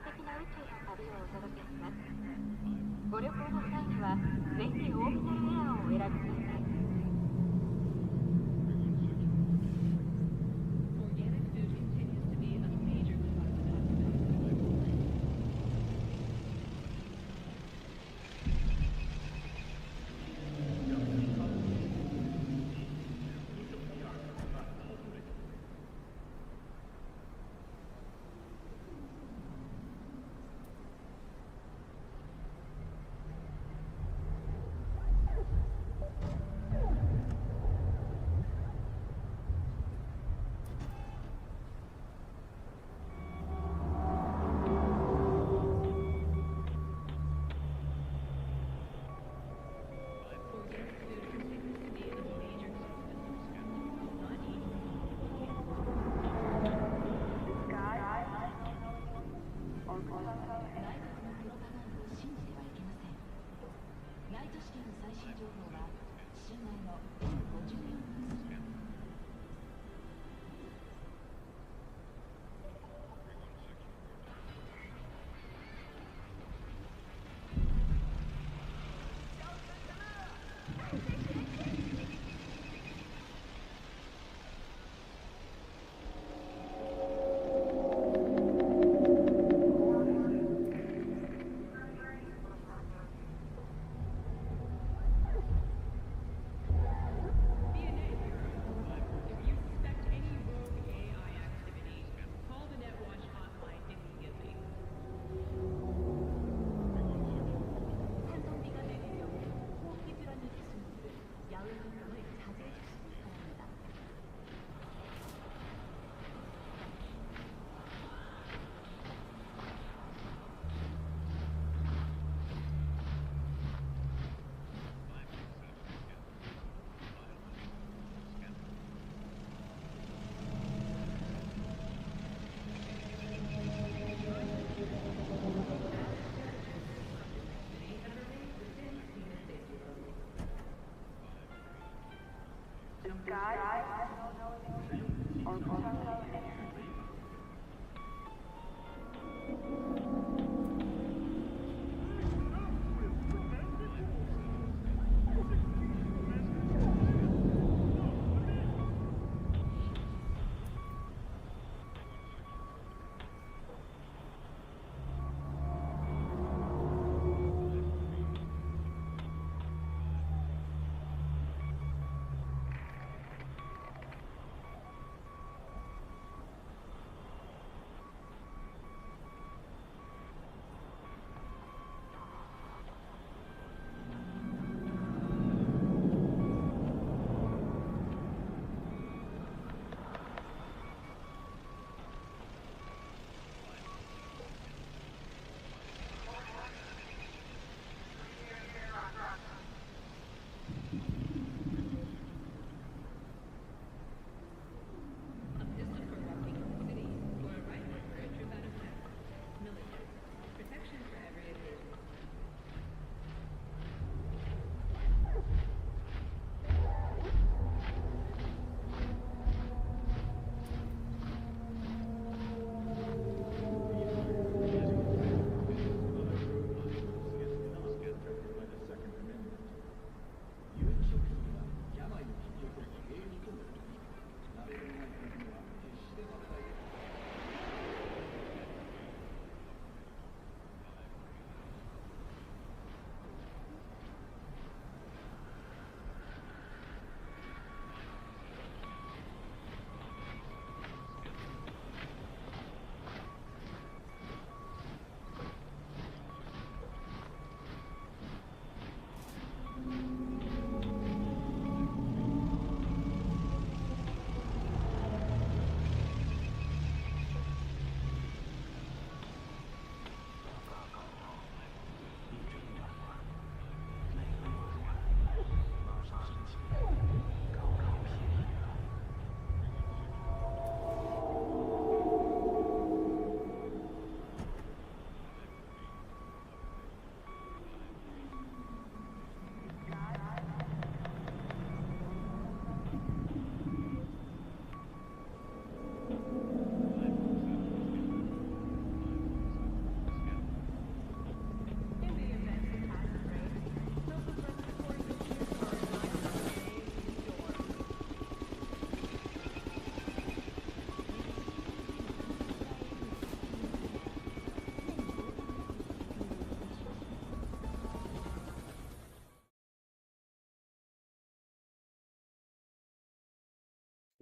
的な宇宙の旅をお届けします。ご旅行の際にはぜひオービタルエアーをお選びください。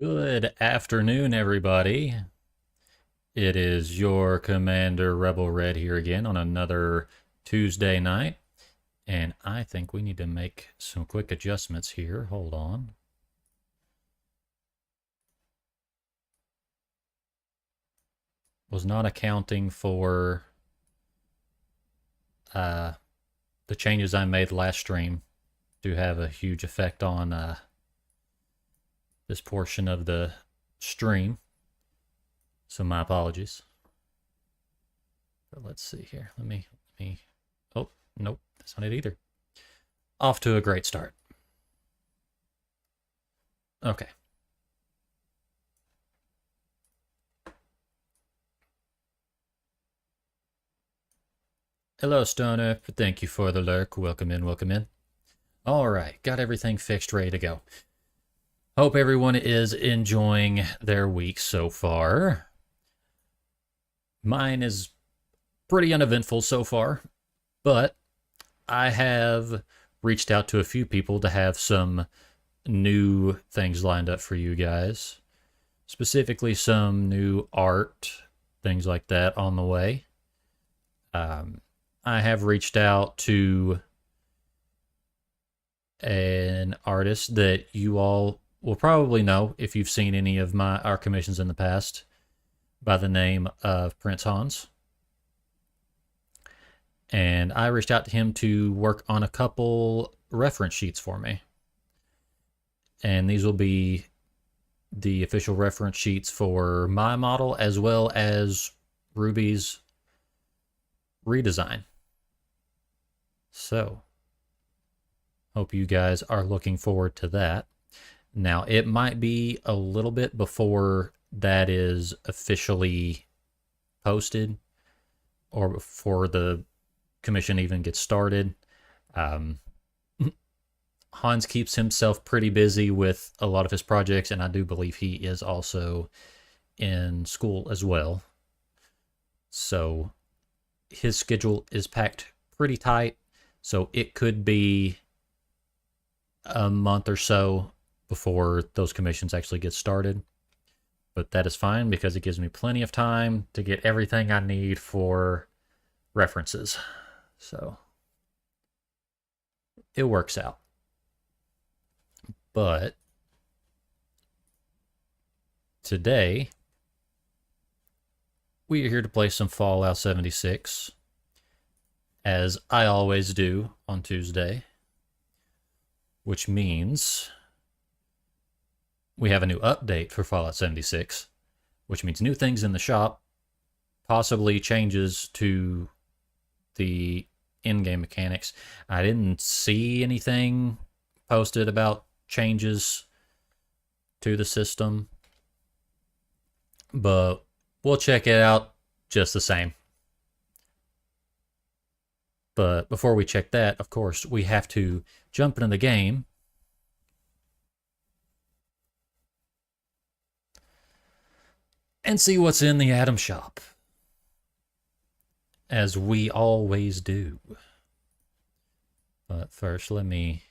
Good afternoon, everybody. It is your Commander Rebel Red here again on another Tuesday night. And I think we need to make some quick adjustments here. Hold on. Was not accounting for the changes I made last stream to have a huge effect on this portion of the stream. So my apologies. But let's see here. Let me. Oh, nope, that's not it either. Off to a great start. Okay. Hello, Stoner. Thank you for the lurk. Welcome in, welcome in. All right, got everything fixed, ready to go. Hope everyone is enjoying their week so far. Mine is pretty uneventful so far, but I have reached out to a few people to have some new things lined up for you guys. Specifically, some new art, things like that on the way. I have reached out to an artist that you all will probably know if you've seen any of our commissions in the past, by the name of Prince Hans. And I reached out to him to work on a couple reference sheets for me. And these will be the official reference sheets for my model as well as Ruby's redesign. So, hope you guys are looking forward to that. Now, it might be a little bit before that is officially posted or before the commission even gets started. Hans keeps himself pretty busy with a lot of his projects, and I do believe he is also in school as well. So his schedule is packed pretty tight, so it could be a month or so before those commissions actually get started. But that is fine because it gives me plenty of time to get everything I need for references. So it works out. But today, we are here to play some Fallout 76, as I always do on Tuesday, which means we have a new update for Fallout 76, which means new things in the shop, possibly changes to the in-game mechanics. I didn't see anything posted about changes to the system, but we'll check it out just the same. But before we check that, of course, we have to jump into the game and see what's in the Atom Shop, as we always do. But first, let me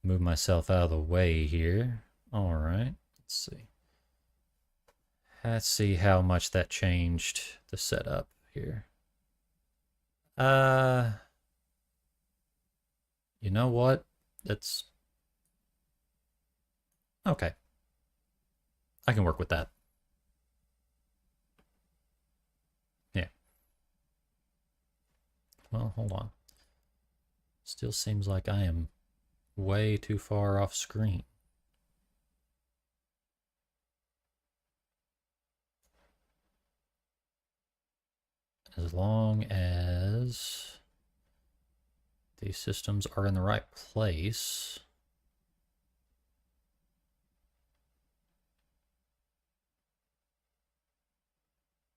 move myself out of the way here. All right, let's see. Let's see how much that changed the setup here. You know what? That's okay. I can work with that. Yeah. Well, hold on. Still seems like I am way too far off screen. As long as these systems are in the right place.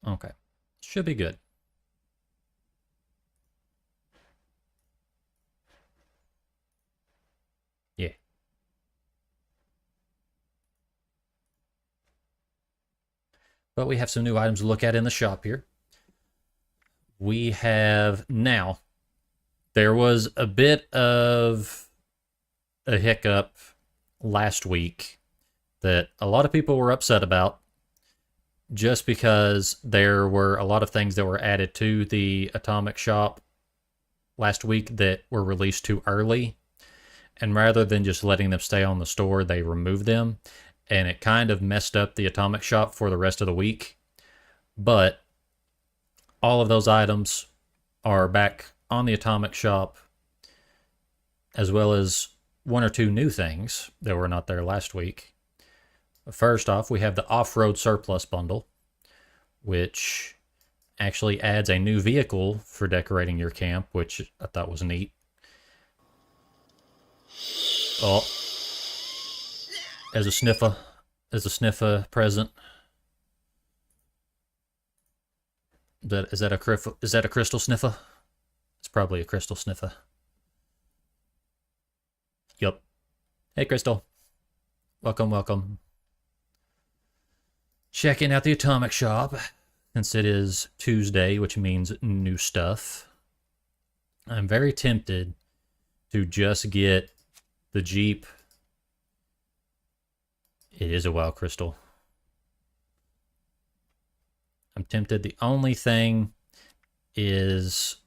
Okay, should be good. Yeah. But we have some new items to look at in the shop here. We have now, there was a bit of a hiccup last week that a lot of people were upset about just because there were a lot of things that were added to the Atomic Shop last week that were released too early. And rather than just letting them stay on the store, they removed them. And it kind of messed up the Atomic Shop for the rest of the week. But all of those items are back on the Atomic Shop, as well as one or two new things that were not there last week. First off, we have the Off-Road Surplus Bundle, which actually adds a new vehicle for decorating your camp, which I thought was neat. Oh, as a sniffer present. Is that a crystal sniffer? It's probably a crystal sniffer. Yup. Hey, Crystal. Welcome, welcome. Checking out the Atomic Shop, since it is Tuesday, which means new stuff. I'm very tempted to just get the Jeep. It is a wild crystal. I'm tempted. The only thing is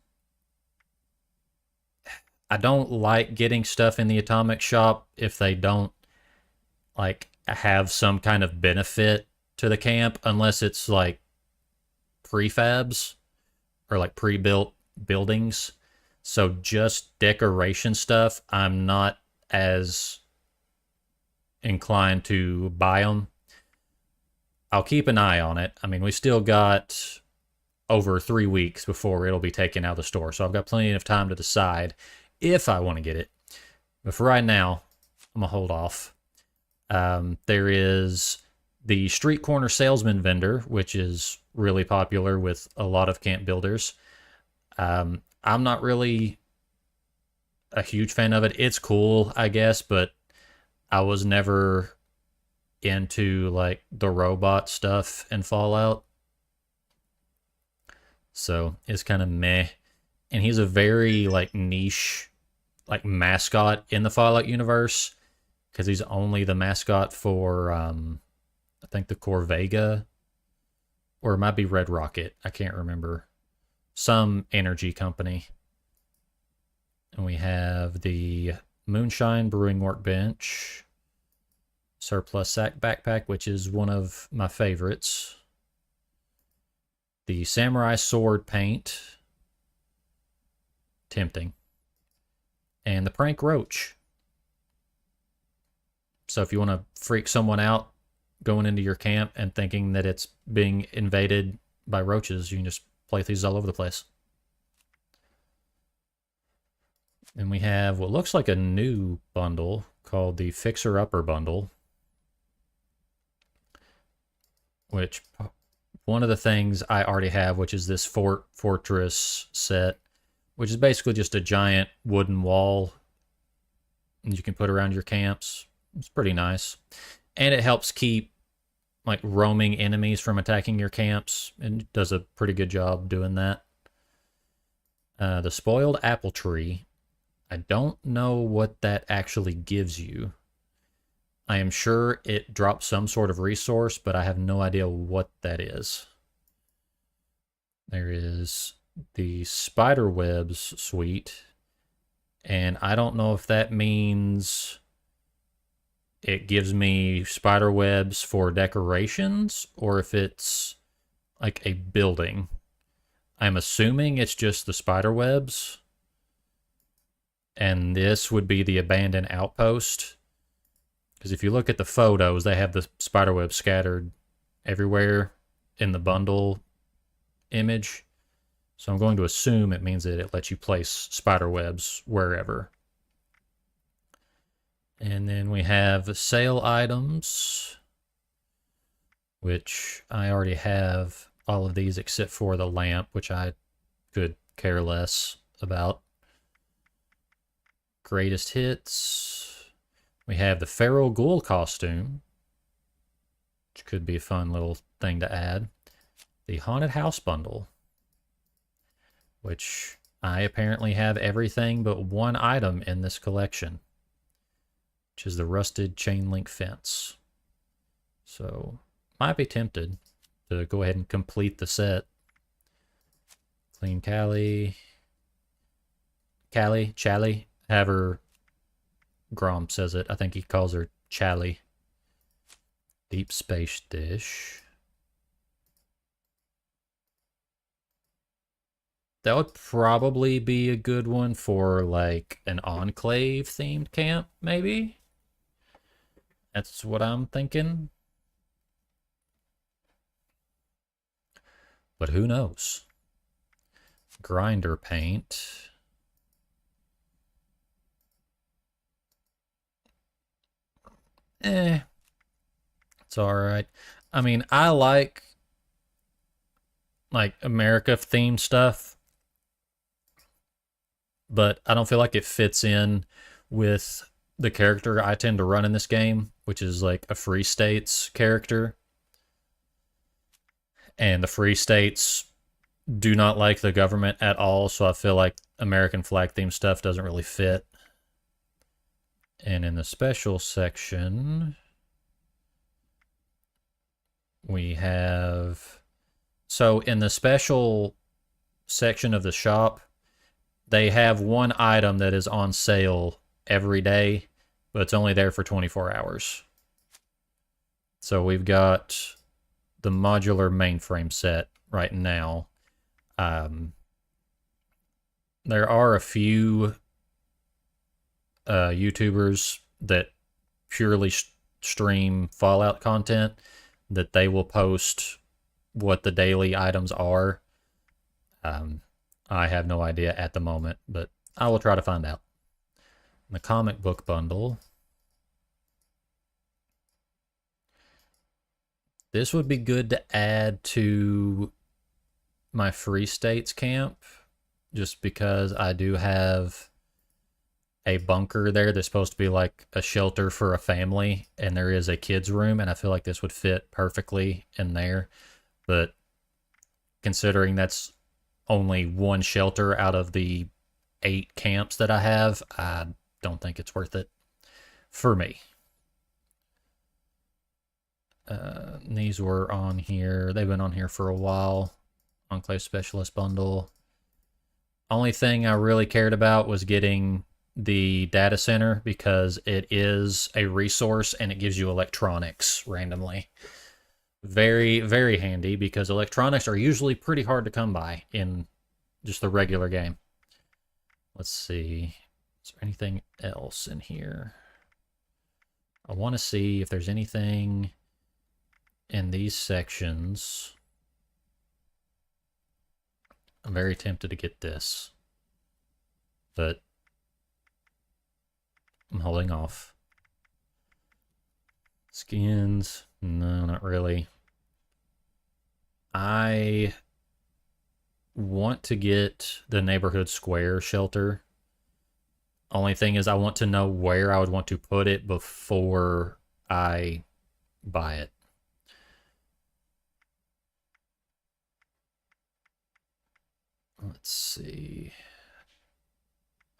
I don't like getting stuff in the Atomic Shop if they don't like have some kind of benefit to the camp, unless it's like prefabs or like pre-built buildings. So just decoration stuff, I'm not as inclined to buy them. I'll keep an eye on it. I mean, we still got over 3 weeks before it'll be taken out of the store, so I've got plenty of time to decide if I want to get it. But for right now, I'm going to hold off. There is the Street Corner Salesman vendor, which is really popular with a lot of camp builders. I'm not really a huge fan of it. It's cool, I guess, but I was never into like the robot stuff in Fallout. So it's kind of meh. And he's a very like niche like mascot in the Fallout universe, because he's only the mascot for I think the Corvega, or it might be Red Rocket. I can't remember. Some energy company. And we have the Moonshine Brewing Workbench, Surplus Sack Backpack, which is one of my favorites. The Samurai Sword Paint, tempting. And the Prank Roach. So if you want to freak someone out going into your camp and thinking that it's being invaded by roaches, you can just place these all over the place. And we have what looks like a new bundle called the Fixer Upper Bundle, which one of the things I already have, which is this Fortress set, which is basically just a giant wooden wall you can put around your camps. It's pretty nice. And it helps keep like roaming enemies from attacking your camps, and does a pretty good job doing that. The Spoiled Apple Tree. I don't know what that actually gives you. I am sure it drops some sort of resource, but I have no idea what that is. There is the Spiderwebs suite, and I don't know if that means it gives me spiderwebs for decorations or if it's like a building. I'm assuming it's just the spiderwebs, and this would be the abandoned outpost. Because if you look at the photos, they have the spiderwebs scattered everywhere in the bundle image. So I'm going to assume it means that it lets you place spiderwebs wherever. And then we have sale items, which I already have all of these except for the lamp, which I could care less about. Greatest hits. We have the Feral Ghoul costume, which could be a fun little thing to add. The Haunted House bundle, which I apparently have everything but one item in this collection, which is the Rusted Chain Link Fence. So, might be tempted to go ahead and complete the set. Clean Callie. Chally, however Grom says it. I think he calls her Chally. Deep Space Dish. That would probably be a good one for like an Enclave themed camp, maybe? That's what I'm thinking. But who knows? Grinder paint. It's alright. I mean, I like America themed stuff, but I don't feel like it fits in with the character I tend to run in this game, which is like a Free States character. And the Free States do not like the government at all, so I feel like American flag themed stuff doesn't really fit. And in the special section, we have... So in the special section of the shop, they have one item that is on sale every day, but it's only there for 24 hours. So we've got the modular mainframe set right now. There are a few YouTubers that purely stream Fallout content that they will post what the daily items are. I have no idea at the moment, but I will try to find out. The comic book bundle. This would be good to add to my Free States camp, just because I do have a bunker there that's supposed to be like a shelter for a family, and there is a kid's room, and I feel like this would fit perfectly in there. But considering that's only one shelter out of the 8 camps that I have, I don't think it's worth it for me. These were on here. They've been on here for a while. Enclave Specialist Bundle. Only thing I really cared about was getting the data center, because it is a resource and it gives you electronics randomly. Very, very handy, because electronics are usually pretty hard to come by in just the regular game. Let's see. Is there anything else in here? I want to see if there's anything in these sections. I'm very tempted to get this, but I'm holding off. Skins? No, not really. I want to get the neighborhood square shelter. Only thing is, I want to know where I would want to put it before I buy it. Let's see.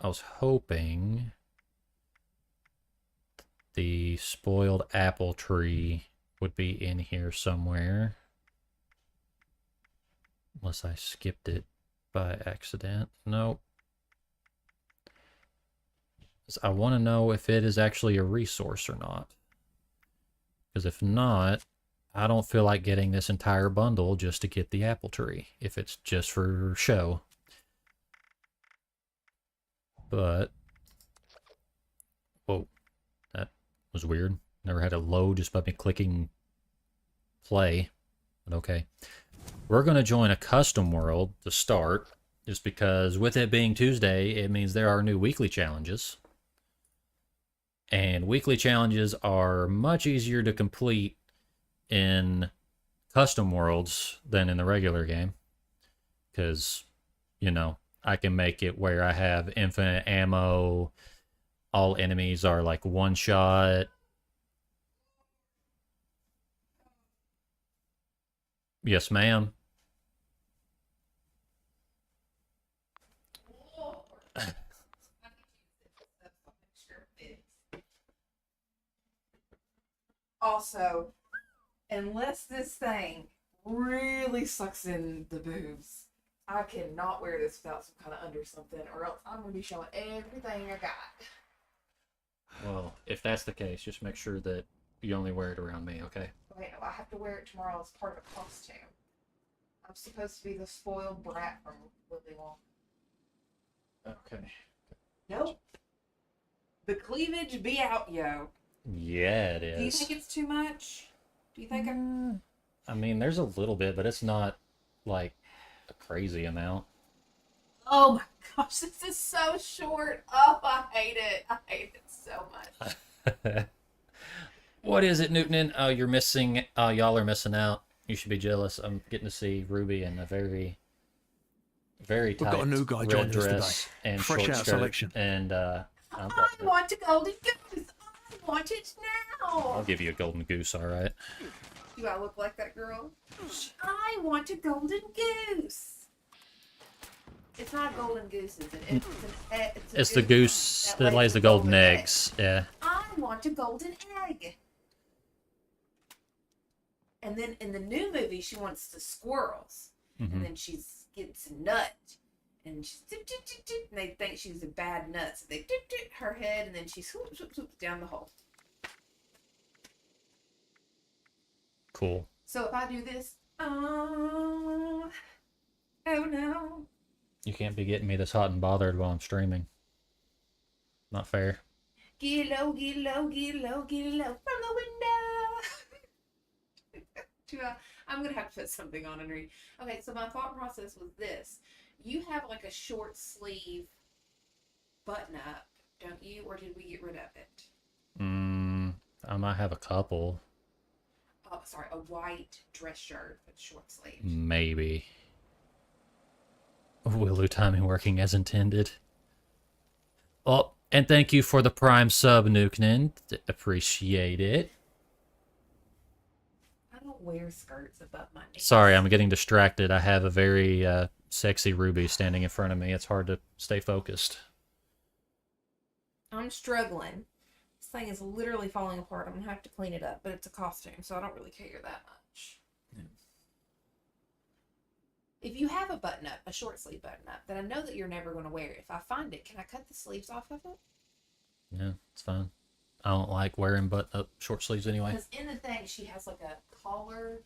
I was hoping the spoiled apple tree would be in here somewhere. Unless I skipped it by accident. Nope. I want to know if it is actually a resource or not. Because if not, I don't feel like getting this entire bundle just to get the apple tree, if it's just for show. But, whoa, that was weird. Never had it load just by me clicking play, but okay. We're going to join a custom world to start, just because with it being Tuesday, it means there are new weekly challenges. And weekly challenges are much easier to complete in custom worlds than in the regular game. Because, you know, I can make it where I have infinite ammo. All enemies are like one shot. Yes, ma'am. Also, unless this thing really sucks in the boobs, I cannot wear this without some kind of under something, or else I'm gonna be showing everything I got. Well, if that's the case, just make sure that you only wear it around me, okay? Wait, no, I have to wear it tomorrow as part of a costume. I'm supposed to be the spoiled brat from Willy Wonka. Okay. Nope. The cleavage be out, yo. Yeah, it is. Do you think it's too much? Do you think I mean, there's a little bit, but it's not like a crazy amount. Oh my gosh, this is so short. Oh, I hate it. I hate it so much. What is it, Newton? Oh, you're missing. Y'all are missing out. You should be jealous. I'm getting to see Ruby in a very, very tight We've got a new guy red joining us dress today. and Fresh short out skirt. selection. And I want a golden goose. I want it I'll now. give you a golden goose, all right? Do I look like that girl? I want a golden goose. It's not a golden goose, is it? It's the goose that lays the golden eggs. Yeah. I want a golden egg. And then in the new movie, she wants the squirrels. Mm-hmm. And then she gets a nut. And she's and they think she's a bad nut. So they her head, and then she swoops down the hole. Cool. So if I do this, oh no. You can't be getting me this hot and bothered while I'm streaming. Not fair. Get low, get low, get low, get low from the window. I'm gonna have to put something on and read. Okay, so my thought process was this: you have like a short sleeve button up, don't you? Or did we get rid of it? I might have a couple. Oh, sorry, a white dress shirt with short sleeves. Maybe. Willu timing working as intended. Oh, and thank you for the prime sub, Nuknin. Appreciate it. I don't wear skirts above my knees. Sorry, I'm getting distracted. I have a very sexy Ruby standing in front of me. It's hard to stay focused. I'm struggling. This thing is literally falling apart. I'm gonna have to clean it up, but it's a costume, so I don't really care that much. Yeah. If you have a button up, a short sleeve button up, that I know that you're never going to wear, if I find it, can I cut the sleeves off of it? Yeah, it's fine. I don't like wearing button-up short sleeves anyway. Because in the thing, she has like a collar.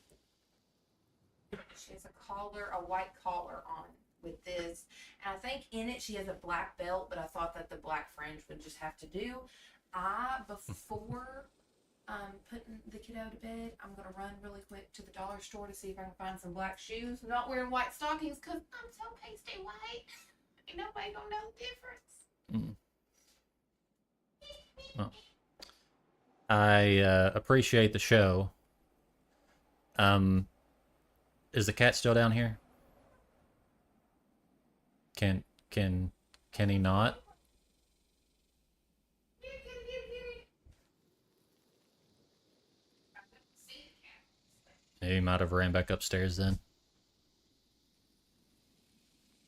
She has a collar, a white collar on with this. And I think in it, she has a black belt, but I thought that the black fringe would just have to do. Before putting the kiddo to bed, I'm going to run really quick to the dollar store to see if I can find some black shoes. I'm not wearing white stockings because I'm so pasty white. Ain't nobody going to know the difference. Well, I appreciate the show. Is the cat still down here? Can he not? He might have ran back upstairs then.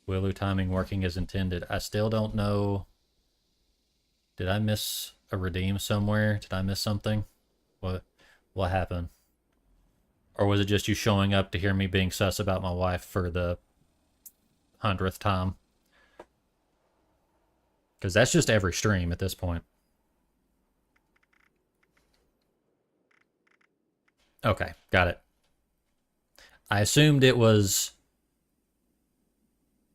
Willu timing working as intended. I still don't know. Did I miss a redeem somewhere? Did I miss something? What happened? Or was it just you showing up to hear me being sus about my wife for the 100th time? Because that's just every stream at this point. Okay, got it. I assumed it was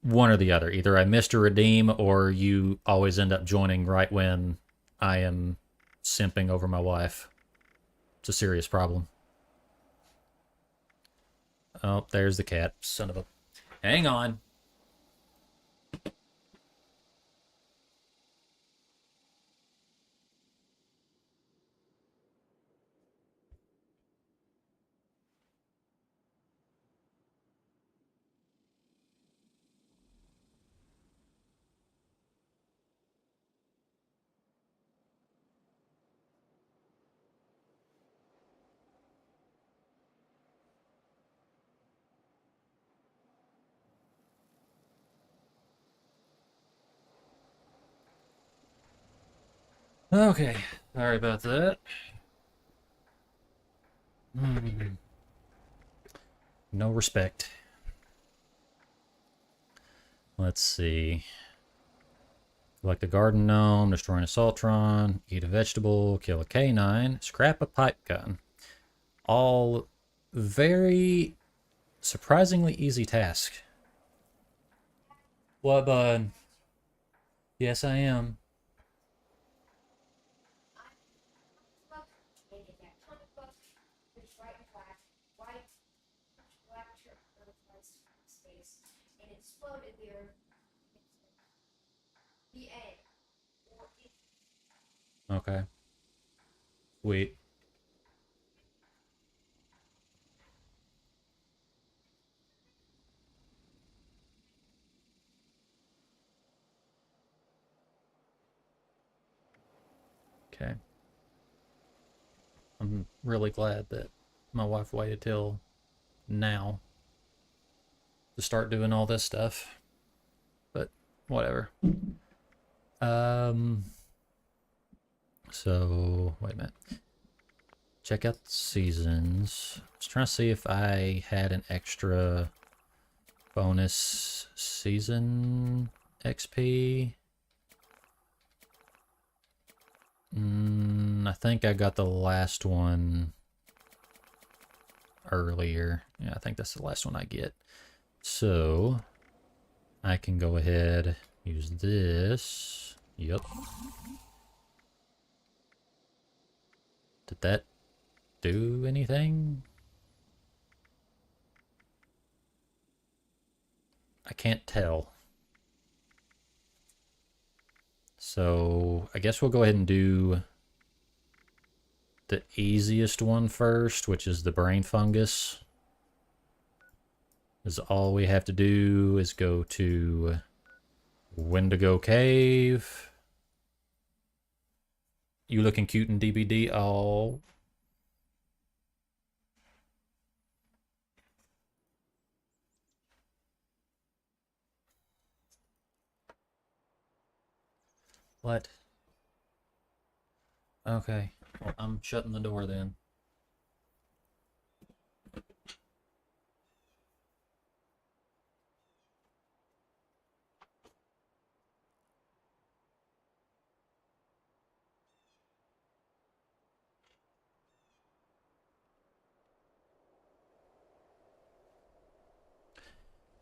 one or the other. Either I missed a redeem or you always end up joining right when I am simping over my wife. It's a serious problem. Oh, there's the cat. Son of a... Hang on. Okay, sorry about that. No respect. Let's see. Collect a garden gnome, destroy an assaultron, eat a vegetable, kill a canine, scrap a pipe gun. All very surprisingly easy tasks. What, bud? Yes, I am. Okay. Sweet. Okay. I'm really glad that my wife waited till now to start doing all this stuff. But whatever. So wait a minute. Check out the seasons. I was trying to see if I had an extra bonus season XP. I think I got the last one earlier. Yeah, I think that's the last one I get. So I can go ahead, use this. Yep. Did that do anything? I can't tell. So I guess we'll go ahead and do the easiest one first, which is the brain fungus. Is all we have to do is go to Wendigo Cave. You looking cute in DBD? Oh. What? Okay. Well, I'm shutting the door then.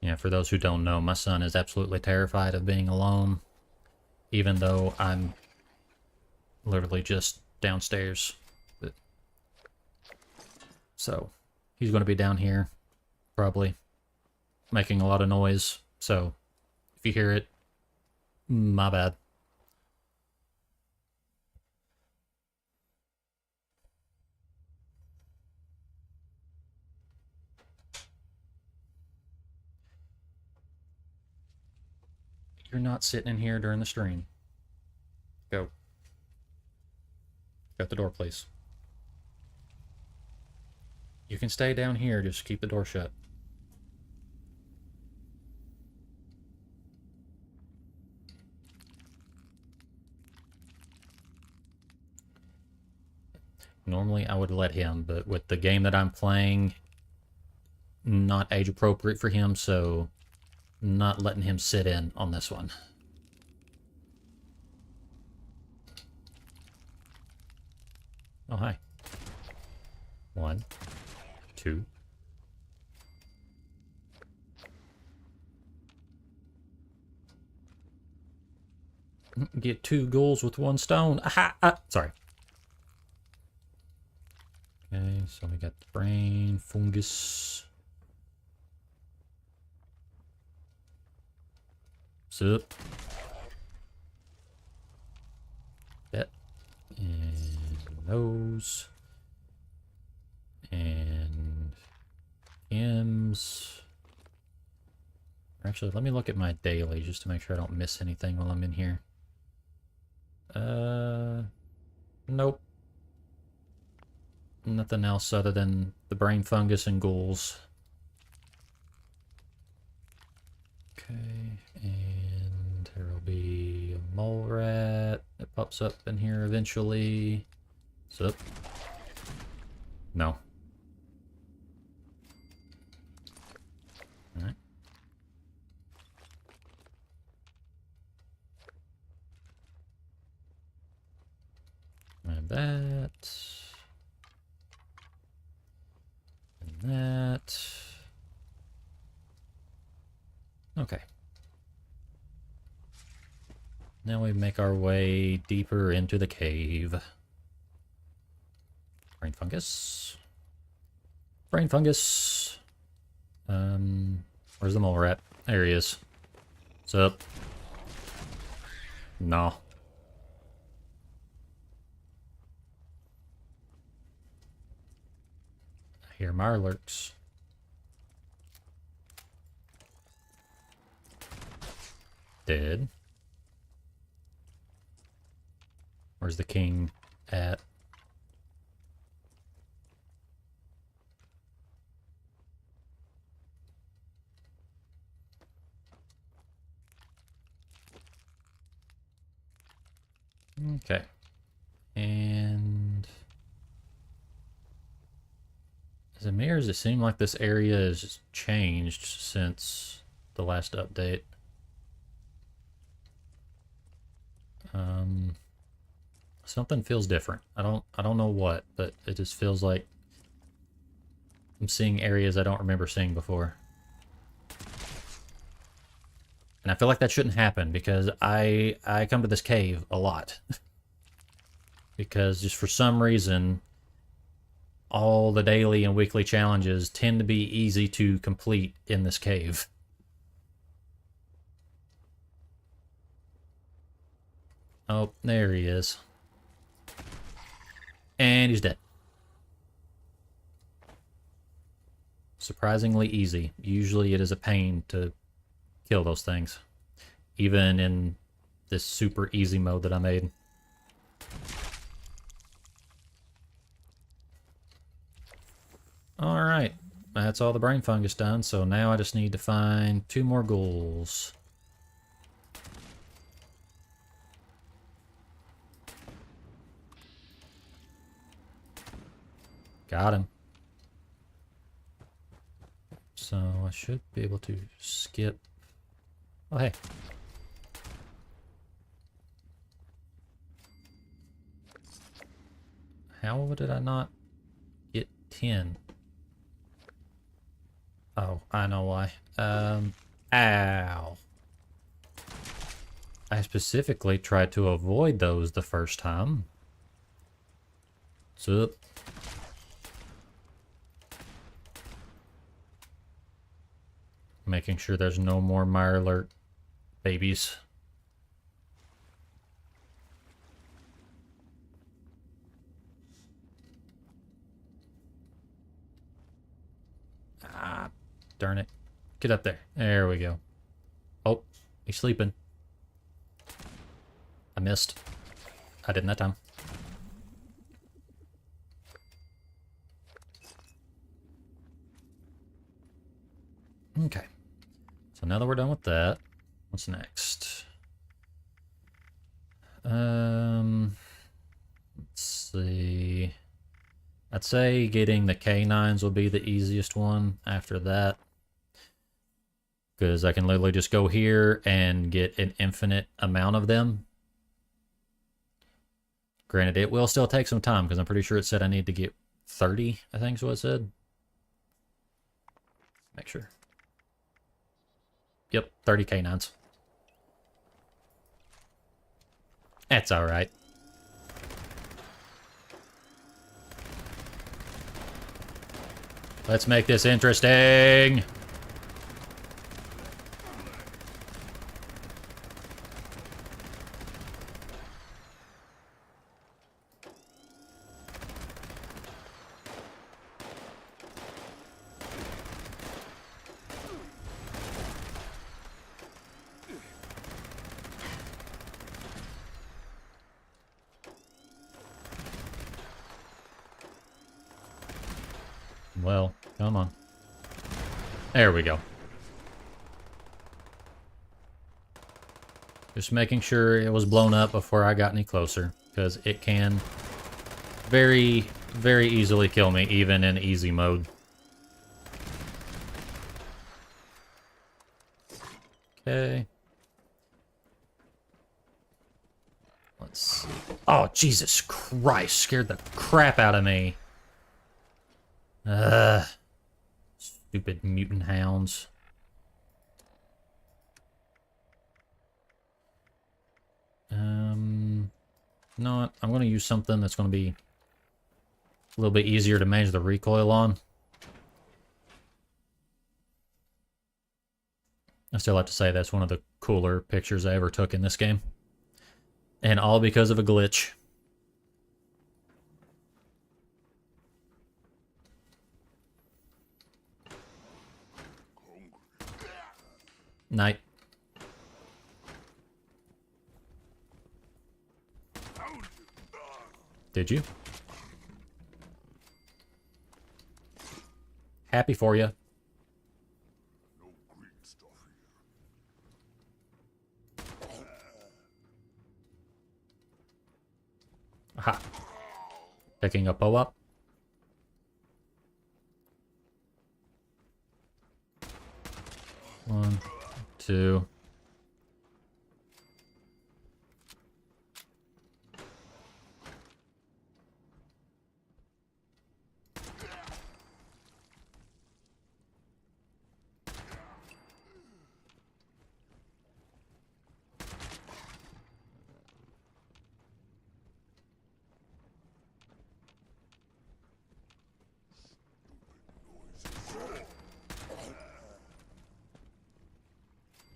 Yeah, for those who don't know, my son is absolutely terrified of being alone, even though I'm literally just downstairs. But, so, he's going to be down here, probably, making a lot of noise. So, if you hear it, my bad. You're not sitting in here during the stream. Go. Shut the door, please. You can stay down here, just keep the door shut. Normally I would let him, but with the game that I'm playing, not age appropriate for him, so not letting him sit in on this one. Oh, hi. 1, 2. Get 2 ghouls with 1 stone. Aha! Sorry. Okay, so we got the brain, fungus. Sup. That. And those. And M's. Actually, let me look at my daily just to make sure I don't miss anything while I'm in here. Nope. Nothing else other than the brain fungus and ghouls. Okay, and there will be a mole rat that pops up in here eventually. Sup? No. that. And that. Okay. Now we make our way deeper into the cave. Brain fungus. Brain fungus. Where's the mole rat? There he is. What's up? No. I hear Mirelurks. Dead. Where's the king at? Okay. And as it mirrors, it seemed like this area has changed since the last update. Something feels different. I don't know what, but it just feels like I'm seeing areas I don't remember seeing before. And I feel like that shouldn't happen because I come to this cave a lot. Because just for some reason, all the daily and weekly challenges tend to be easy to complete in this cave. Oh, there he is. And he's dead. Surprisingly easy. Usually it is a pain to kill those things. Even in this super easy mode that I made. Alright. That's all the brain fungus done, so now I just need to find 2 more ghouls. Got him. So I should be able to skip. Oh, hey. How did I not get 10? Oh, I know why. Ow. I specifically tried to avoid those the first time. So making sure there's no more Mirelurk babies. Ah, darn it. Get up there. There we go. Oh, he's sleeping. I missed. I didn't that time. Okay. So now that we're done with that, what's next? Let's see. I'd say getting the K9s will be the easiest one after that. Because I can literally just go here and get an infinite amount of them. Granted, it will still take some time because I'm pretty sure it said I need to get 30, I think is what it said. Make sure. Yep, 30 K9s. That's alright. Let's make this interesting. Well, come on. There we go. Just making sure it was blown up before I got any closer, because it can very, very easily kill me, even in easy mode. Okay. Let's see. Oh, Jesus Christ. Scared the crap out of me. Stupid mutant hounds. No, I'm going to use something that's going to be a little bit easier to manage the recoil on. I still have to say that's one of the cooler pictures I ever took in this game. And all because of a glitch. Night. Did you? Happy for you. Aha. Picking a bow up. One, two.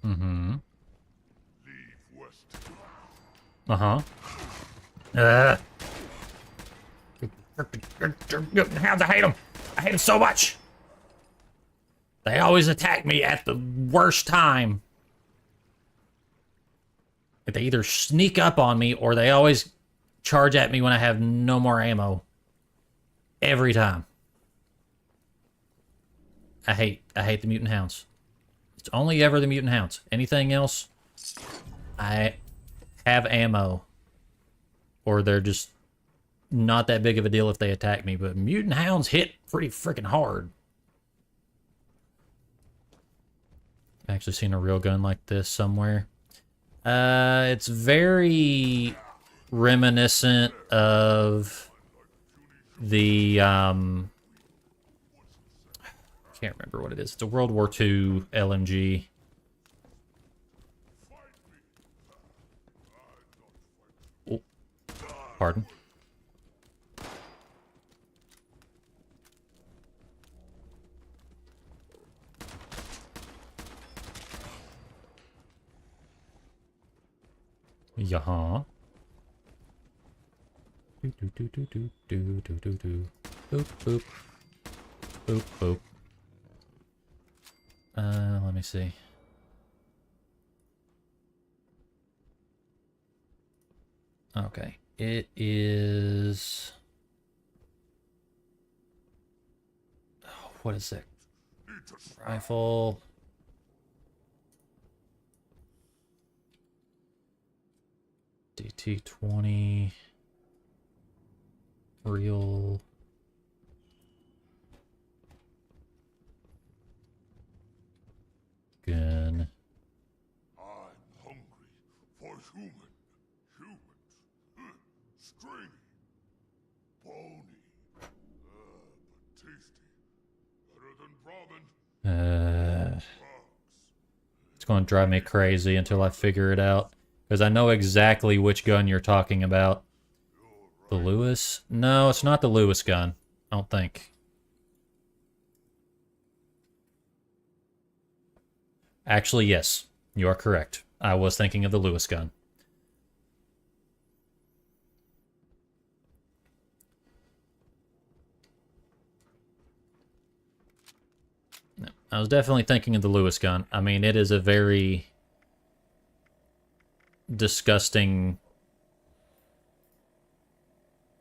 Mm-hmm. Uh-huh. Hounds, I hate them. I hate them so much. They always attack me at the worst time. They either sneak up on me or they always charge at me when I have no more ammo. Every time. I hate the mutant hounds. It's only ever the mutant hounds. Anything else, I have ammo. Or they're just not that big of a deal if they attack me. But mutant hounds hit pretty freaking hard. I've actually seen a real gun like this somewhere. It's very reminiscent of the, can't remember what it is. It's a World War II LMG. Oh, pardon. Yeah. Do do do do do do do do do. Boop boop. Boop boop. Let me see. Okay. It is... Oh, what is it? Rifle. DT-20. Real. Gun. I'm hungry for humans. Stringy, bony, but tasty. Better than ramen. It's going to drive me crazy until I figure it out. Because I know exactly which gun you're talking about. The Lewis? No, it's not the Lewis gun. I don't think. Actually, yes. You are correct. I was thinking of the Lewis gun. No, I was definitely thinking of the Lewis gun. I mean, it is a very disgusting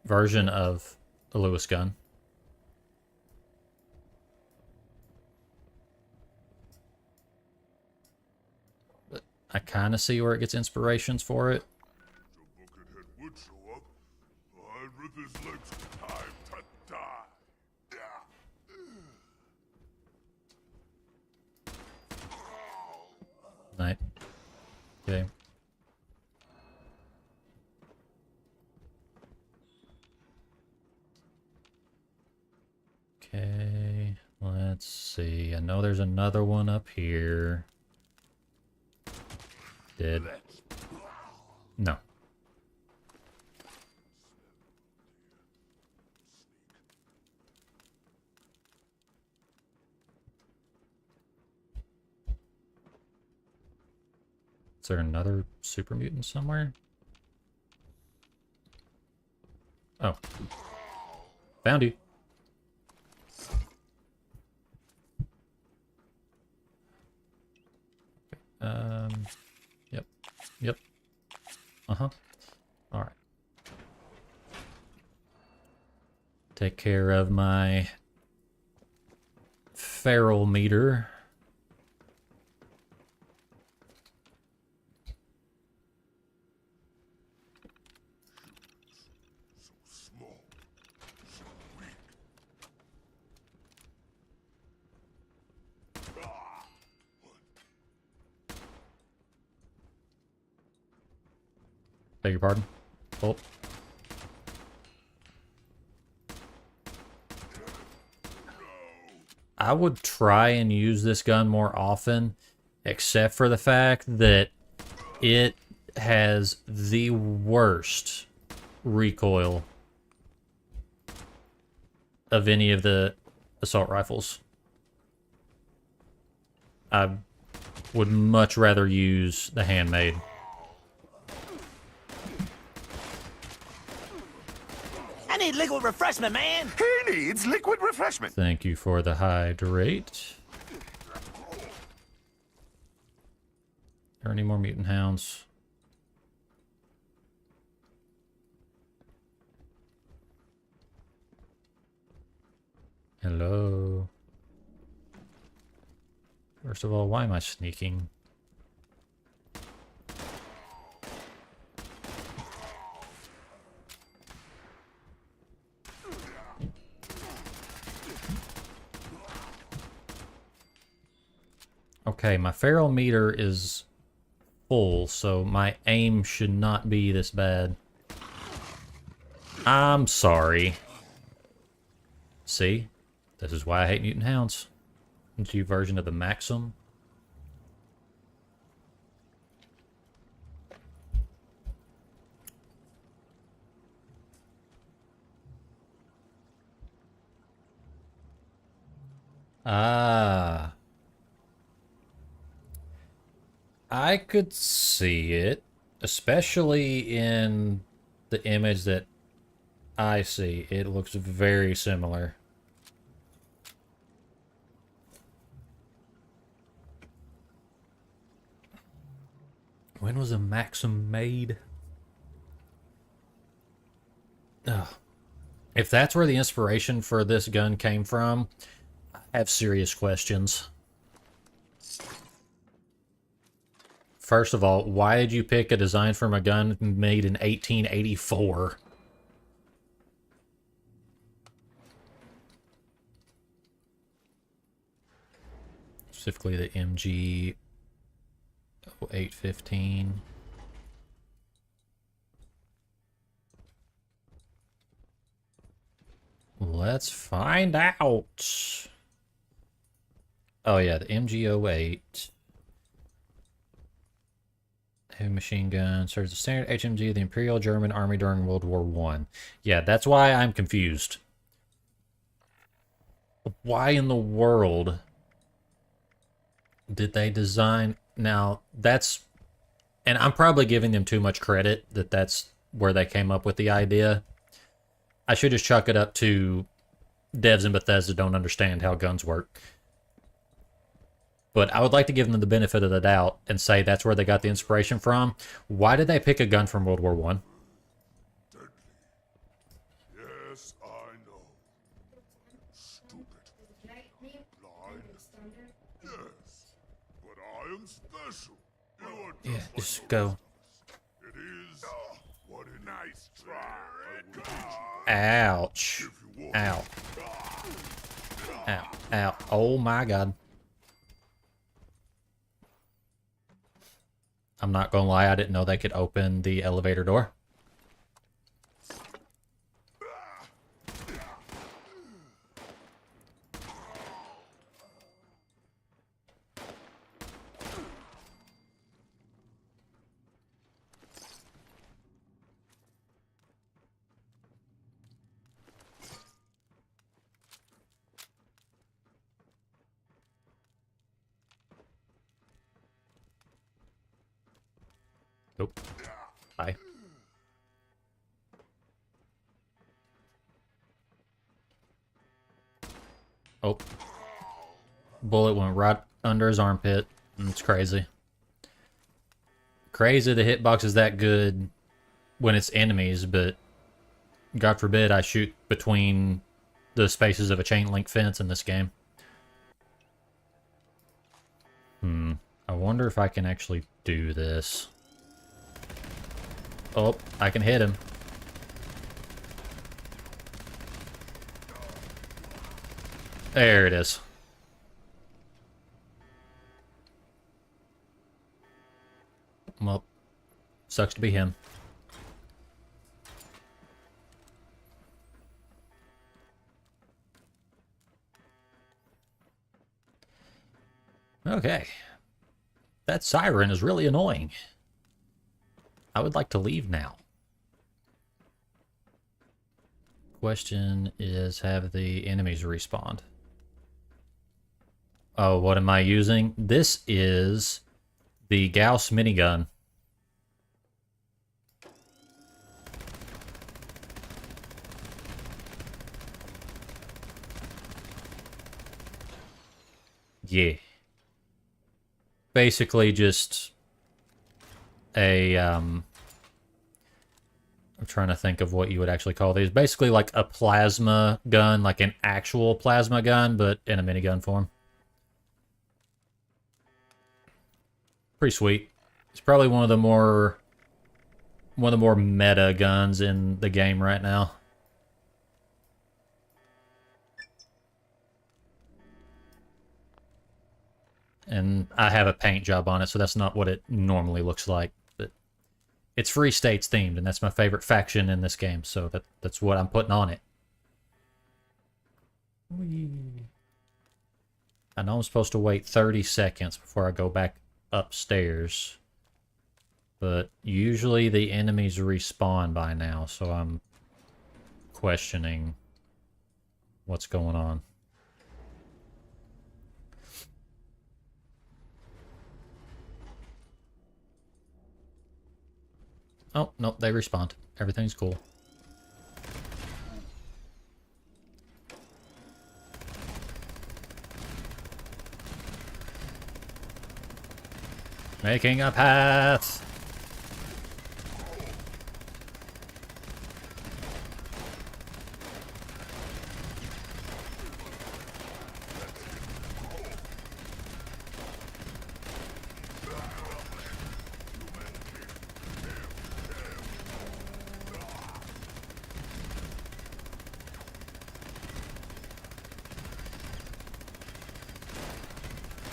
version of a Lewis gun. But I kind of see where it gets inspirations for it. Buckethead would show up. I'd rip his legs time to die. Night. Okay. Let's see. I know there's another one up here. Dead. No. Is there another super mutant somewhere? Oh. Found you. Yep. Yep. Uh-huh. Alright. Take care of my feral meter. Beg your pardon? Oh. I would try and use this gun more often, except for the fact that it has the worst recoil of any of the assault rifles. I would much rather use the handmade. I need liquid refreshment, man. He needs liquid refreshment. Thank you for the hydrate. Are there any more mutant hounds? Hello. First of all, why am I sneaking? Okay, my feral meter is full, so my aim should not be this bad. I'm sorry. See? This is why I hate mutant hounds. New version of the Maxim. Ah. I could see it, especially in the image that I see. It looks very similar. When was a Maxim made? Ugh. If that's where the inspiration for this gun came from, I have serious questions. First of all, why did you pick a design from a gun made in 1884? Specifically the MG 0815. Let's find out. Oh yeah, the MG08. Heavy machine gun serves the standard HMG of the Imperial German Army during World War I. Yeah, that's why I'm confused. Why in the world did they design... Now, that's... And I'm probably giving them too much credit that that's where they came up with the idea. I should just chuck it up to devs in Bethesda don't understand how guns work. But I would like to give them the benefit of the doubt and say that's where they got the inspiration from. Why did they pick a gun from World War I? Deadly. Yes, I know. Stupid. Blind. Yes. But I am special. You are just Yeah, like just the go. rest of us. It is what it nice try. I will teach you Ouch. if you want. Ow. Ow. Ow. Oh my god. I'm not gonna lie, I didn't know they could open the elevator door. die. Oh. Bullet went right under his armpit. It's crazy. Crazy the hitbox is that good when it's enemies, but God forbid I shoot between the spaces of a chain link fence in this game. I wonder if I can actually do this. Oh, I can hit him. There it is. Well, sucks to be him. Okay. That siren is really annoying. I would like to leave now. Question is, have the enemies respawned? Oh, what am I using? This is the Gauss minigun. Yeah. Basically just a, I'm trying to think of what you would actually call these. Basically like a plasma gun, like an actual plasma gun, but in a minigun form. Pretty sweet. It's probably one of the more meta guns in the game right now. And I have a paint job on it, so that's not what it normally looks like. But it's Free States themed, and that's my favorite faction in this game, so that's what I'm putting on it. Whee. I know I'm supposed to wait 30 seconds before I go back upstairs, but usually the enemies respawn by now, so I'm questioning what's going on. Oh, no, they respawned. Everything's cool. Making a path!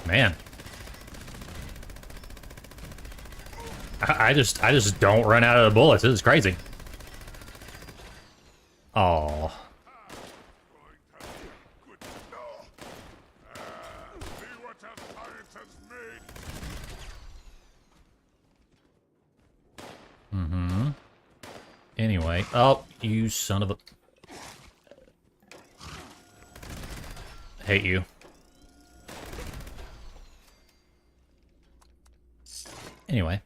Man. I just don't run out of the bullets. This is crazy. Oh. Anyway. Oh, you son of a... Hate you. Anyway.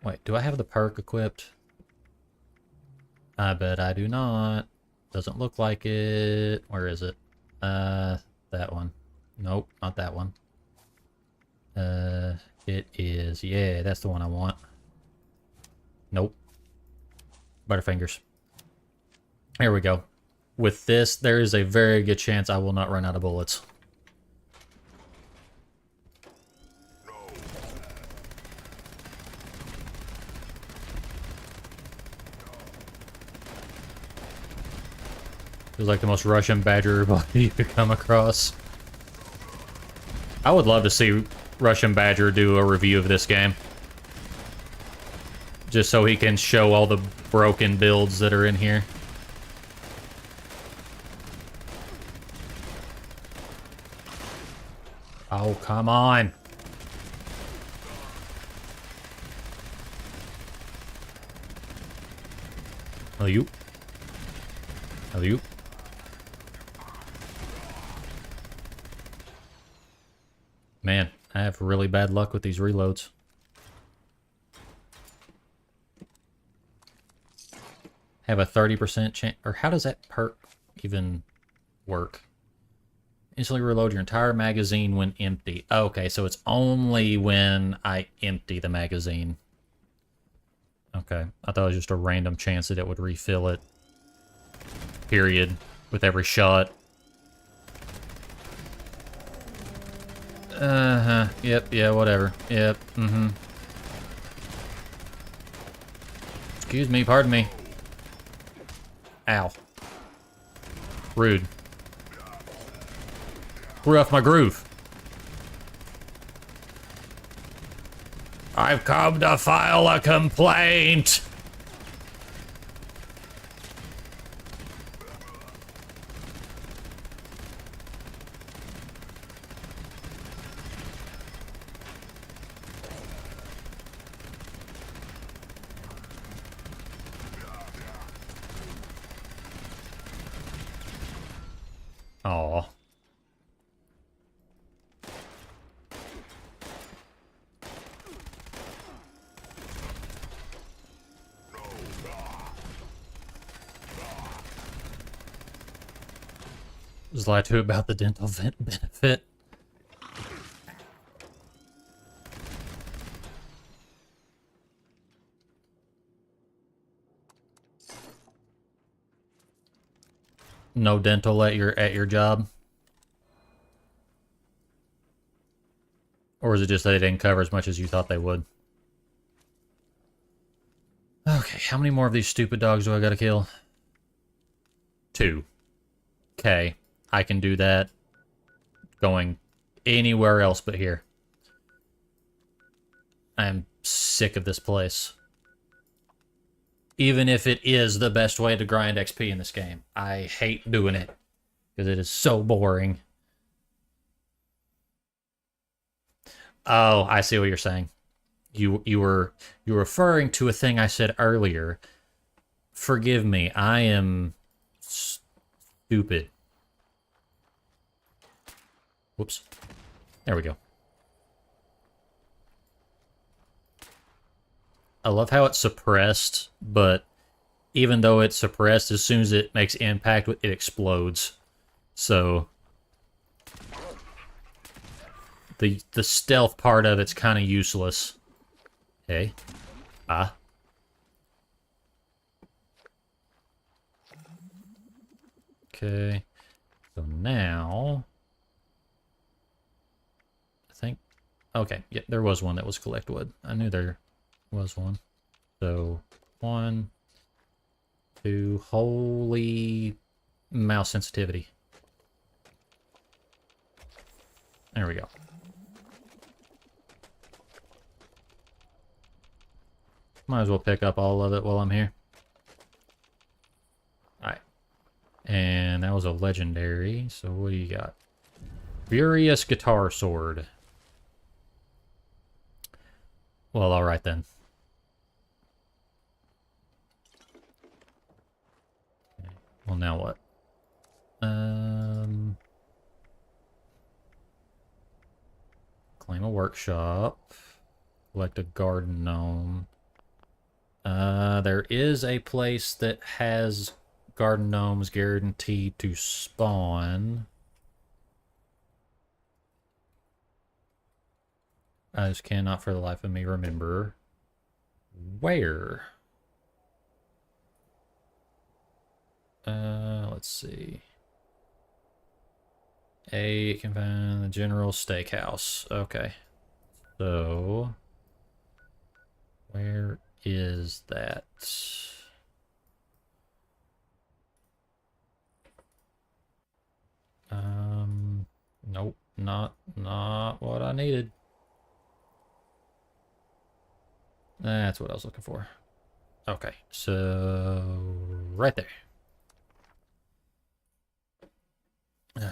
Wait, do I have the perk equipped? I bet I do not. Doesn't look like it. Where is it? That one. Nope, not that one. It is. Yeah, that's the one I want. Nope. Butterfingers. Here we go. With this, there is a very good chance I will not run out of bullets. Feels like the most Russian badger body you could come across. I would love to see Russian Badger do a review of this game. Just so he can show all the broken builds that are in here. Oh, come on. Hello, you. Hello, you. Man, I have really bad luck with these reloads. have a 30% chance, or how does that perk even work? Instantly reload your entire magazine when empty. Okay, so it's only when I empty the magazine. Okay, I thought it was just a random chance that it would refill it. Period. With every shot. Uh-huh. Yep, yeah, whatever. Yep, mm-hmm. Excuse me, pardon me. Ow. Rude. We're off my groove. I've come to file a complaint. Aw. Was lied to about the dental benefit. No dental at your job? Or is it just that they didn't cover as much as you thought they would? Okay, how many more of these stupid dogs do I gotta kill? 2. Okay, I can do that going anywhere else but here. I am sick of this place. Even if it is the best way to grind XP in this game. I hate doing it. Because it is so boring. Oh, I see what you're saying. You were referring to a thing I said earlier. Forgive me, I am stupid. Whoops. There we go. I love how it's suppressed, but even though it's suppressed, as soon as it makes impact, it explodes. So the stealth part of it's kind of useless. Okay. Ah. Okay. So now I think okay, yeah, there was one that was collect wood. I knew there was one. So 1, 2, holy mouse sensitivity. There we go. Might as well pick up all of it while I'm here. Alright. And that was a legendary. So what do you got? Furious Guitar Sword. Well, alright then. Okay. Well, now what? Claim a workshop. Collect a garden gnome. There is a place that has garden gnomes guaranteed to spawn. I just cannot for the life of me remember where. Let's see. A can find the General Steakhouse. Okay. So where is that? Nope, not what I needed. That's what I was looking for. Okay, so right there.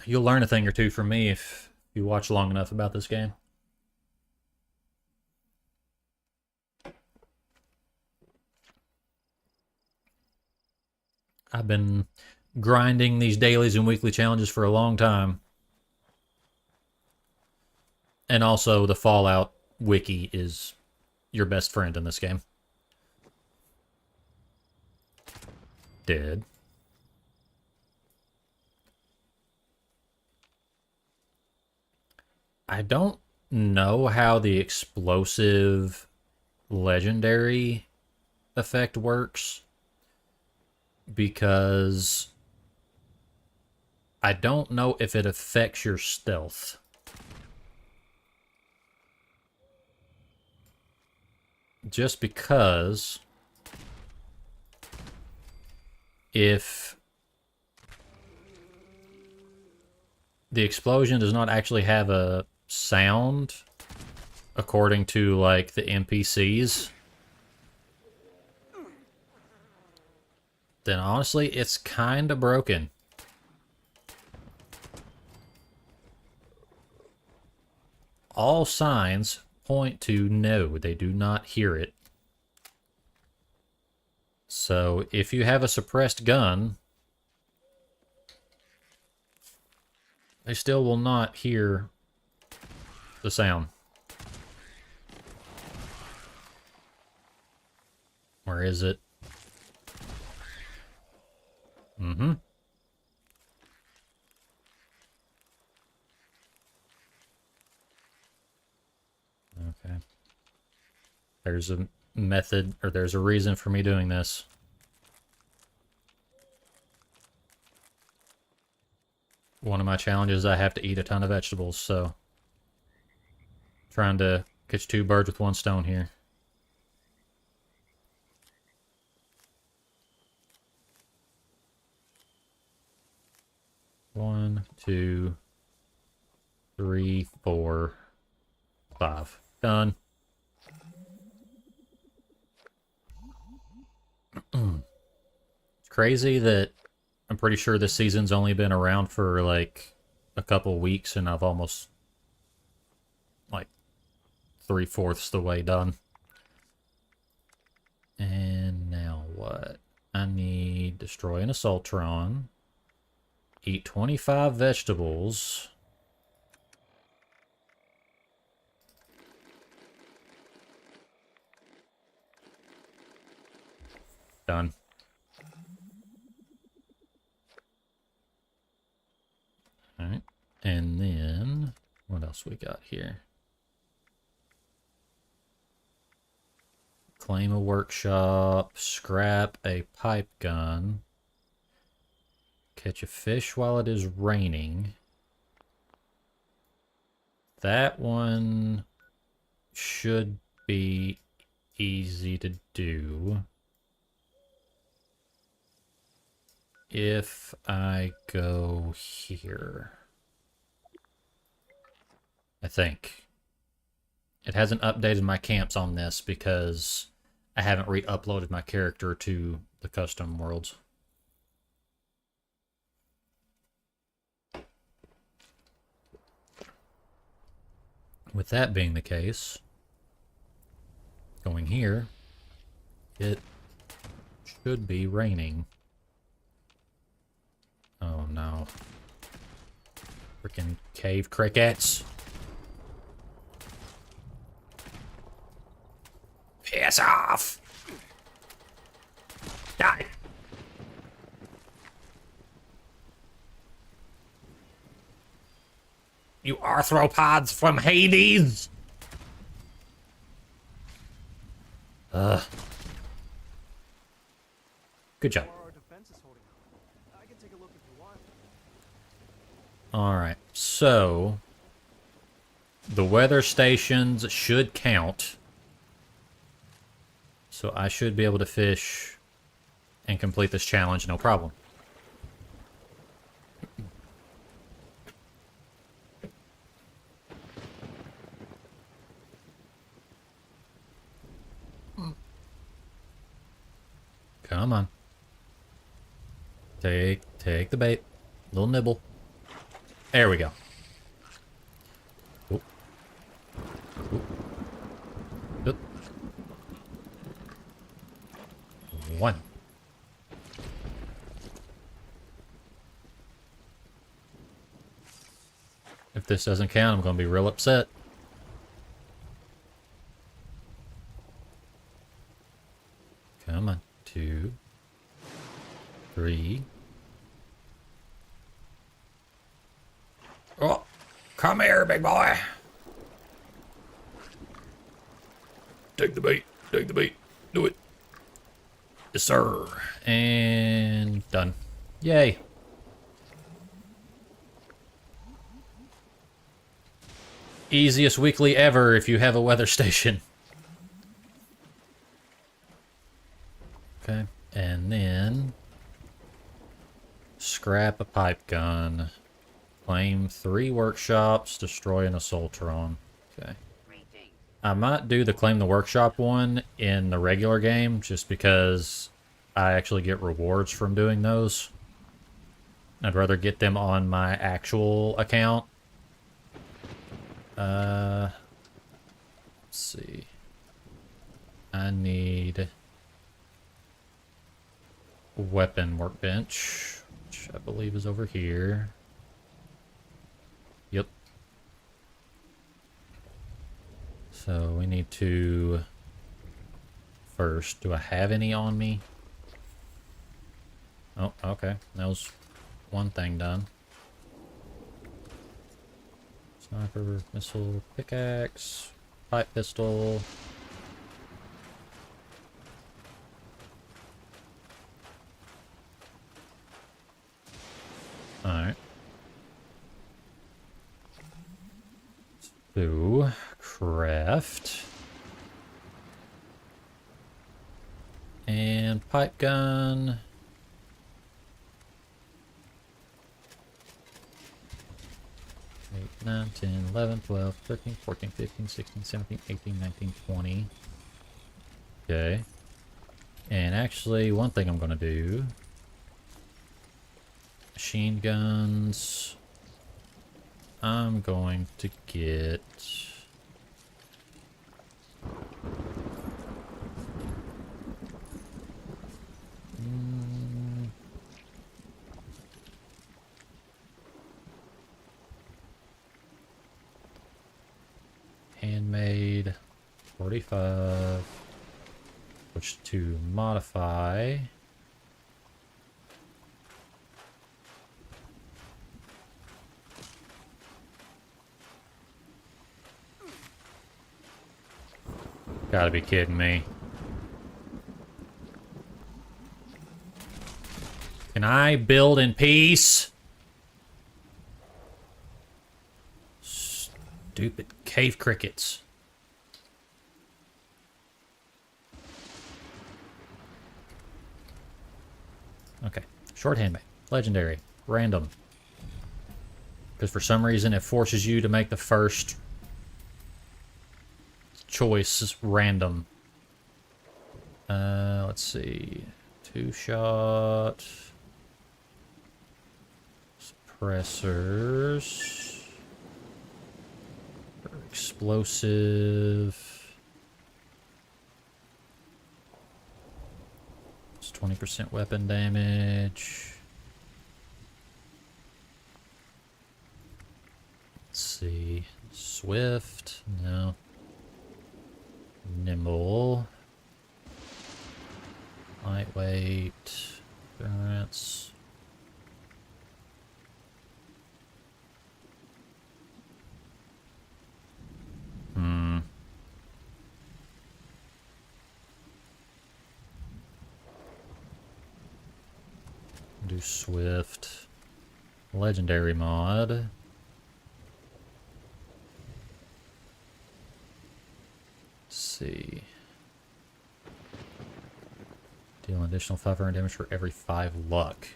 You'll learn a thing or two from me if you watch long enough about this game. I've been grinding these dailies and weekly challenges for a long time. And also, the Fallout wiki is your best friend in this game. did. I don't know how the explosive legendary effect works, because I don't know if it affects your stealth. Just because if the explosion does not actually have a sound, according to like the NPCs, then honestly it's kind of broken. All signs point to no, they do not hear it. So if you have a suppressed gun, they still will not hear the sound. Where is it? Mm-hmm. Okay. There's a method, or there's a reason for me doing this. One of my challenges, I have to eat a ton of vegetables, so trying to catch two birds with one stone here. One, two, three, 4, 5. Done. It's crazy that I'm pretty sure this season's only been around for like a couple weeks, and I've almost like 3/4 the way done. And now what? I need destroy an assaultron, eat 25 vegetables, done. Alright, and then what else we got here? Claim a workshop, scrap a pipe gun, catch a fish while it is raining. That one should be easy to do if I go here. I think. It hasn't updated my camps on this because I haven't re-uploaded my character to the custom worlds. With that being the case, going here, it should be raining. Oh no. Freaking cave crickets. Piss off! Die! You arthropods from Hades! Good job. Alright, so the weather stations should count. So I should be able to fish and complete this challenge, no problem. Come on. Take the bait. Little nibble. There we go. Oop. Oop. Oop. 1. If this doesn't count, I'm going to be real upset. Come on. 2. 3. Oh, come here, big boy. Take the bait. Take the bait. Do it. Yes, sir. And done. Yay. Easiest weekly ever if you have a weather station. Okay. And then scrap a pipe gun. Claim 3 workshops. Destroy an assaultron. Okay. I might do the claim the workshop one in the regular game just because I actually get rewards from doing those. I'd rather get them on my actual account. Let's see. I need weapon workbench, which I believe is over here. Yep. So we need to first, do I have any on me? Oh, okay. That was one thing done. Sniper, missile, pickaxe, pipe pistol. Alright. So, craft. And pipe gun. Eight, 9, 10, 11, 12, 13, 14, 15, 16, 17, 18, 19, 20. Okay. And actually, one thing I'm going to do. Machine guns. I'm going to get... handmade 45, which to modify. Gotta be kidding me. Can I build in peace? Stupid cave crickets. Okay. Short handmade. Legendary. Random. Because for some reason it forces you to make the first choice random. Let's see. 2-shot. Suppressors. Explosive. It's 20% weapon damage. Let's see. Swift. No. Nimble. Lightweight. Endurance. Do Swift. Legendary mod. Let's see. Deal an additional 500 damage for every 5 luck.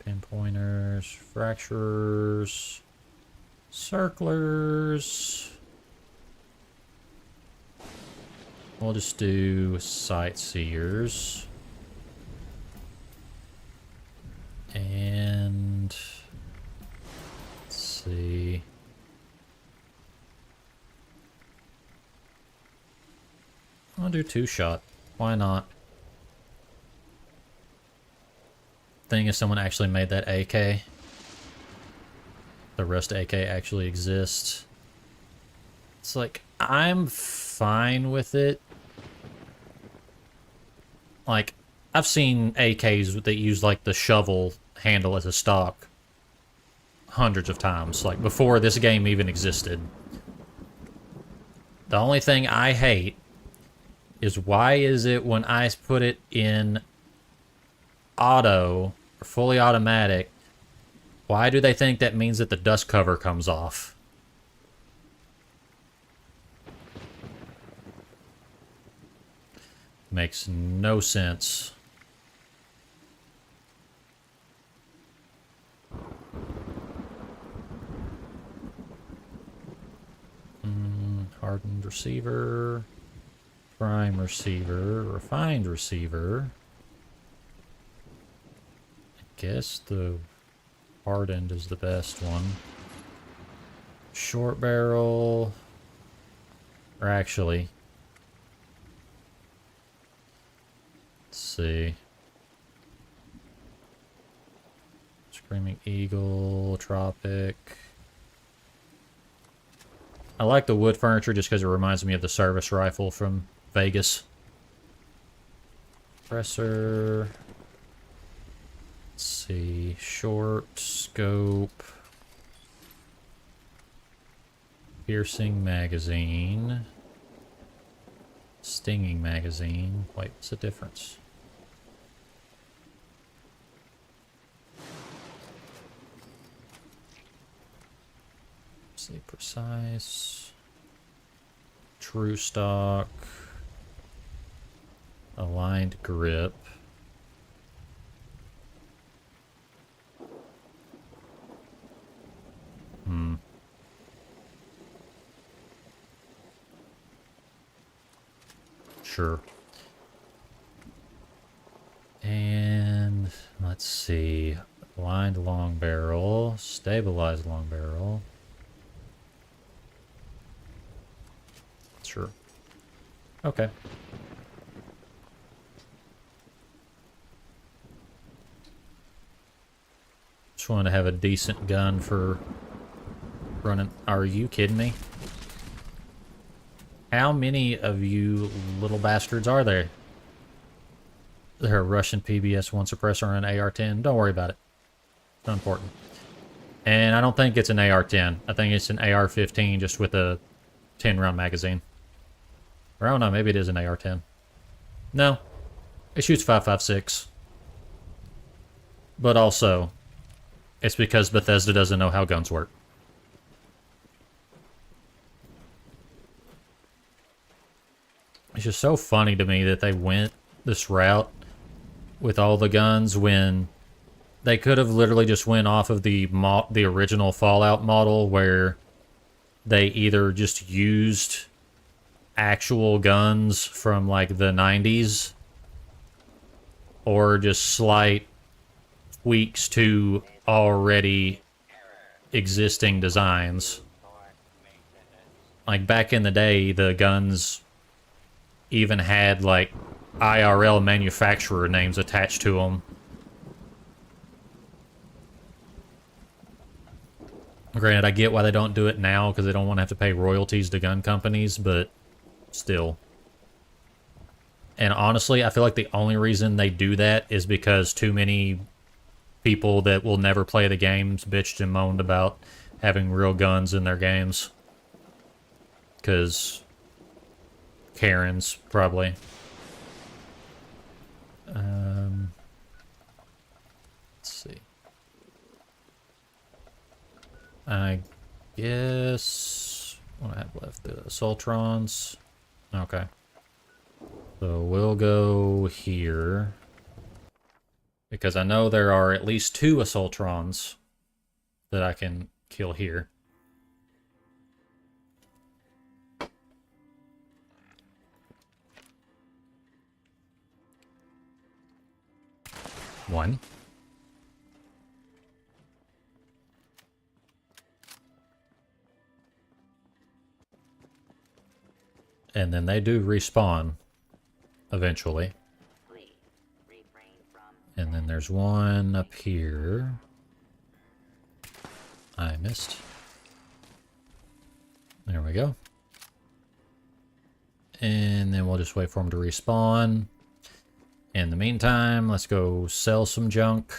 Pinpointers, fracturers, circlers. We'll just do sightseers. And let's see. I'll do 2-shot. Why not? Thing is, someone actually made that AK. The Rust AK actually exists. It's like, I'm fine with it. Like, I've seen AKs that use, like, the shovel handle as a stock hundreds of times, like, before this game even existed. The only thing I hate is why is it when I put it in auto, or fully automatic, why do they think that means that the dust cover comes off? Makes no sense. Hardened receiver, prime receiver, refined receiver. I guess the hardened is the best one. Short barrel, or actually, let's see. Screaming Eagle, Tropic. I like the wood furniture just because it reminds me of the service rifle from Vegas. Compressor. Let's see. Short scope. Piercing magazine. Stinging magazine. Wait, what's the difference? Say precise, true stock, aligned grip. Sure. And let's see, aligned long barrel, stabilized long barrel. Sure. Okay. Just wanted to have a decent gun for running. Are you kidding me? How many of you little bastards are there? They're a Russian PBS-1 suppressor and an AR-10. Don't worry about it. It's not important. And I don't think it's an AR-10. I think it's an AR-15 just with a 10-round magazine. Or I don't know, maybe it is an AR-10. No. It shoots 5.56. But also, it's because Bethesda doesn't know how guns work. It's just so funny to me that they went this route with all the guns when they could have literally just went off of the original Fallout model where they either just used actual guns from like the 90s or just slight tweaks to already existing designs. Like back in the day, the guns even had like IRL manufacturer names attached to them. Granted, I get why they don't do it now because they don't want to have to pay royalties to gun companies, but still. And honestly, I feel like the only reason they do that is because too many people that will never play the games bitched and moaned about having real guns in their games. Because Karens, probably. Let's see. I guess what do I have left? The Assaultrons. Okay. So we'll go here. Because I know there are at least 2 Assaultrons that I can kill here. One. And then they do respawn eventually. And then there's one up here. I missed. There we go. And then we'll just wait for them to respawn. In the meantime, let's go sell some junk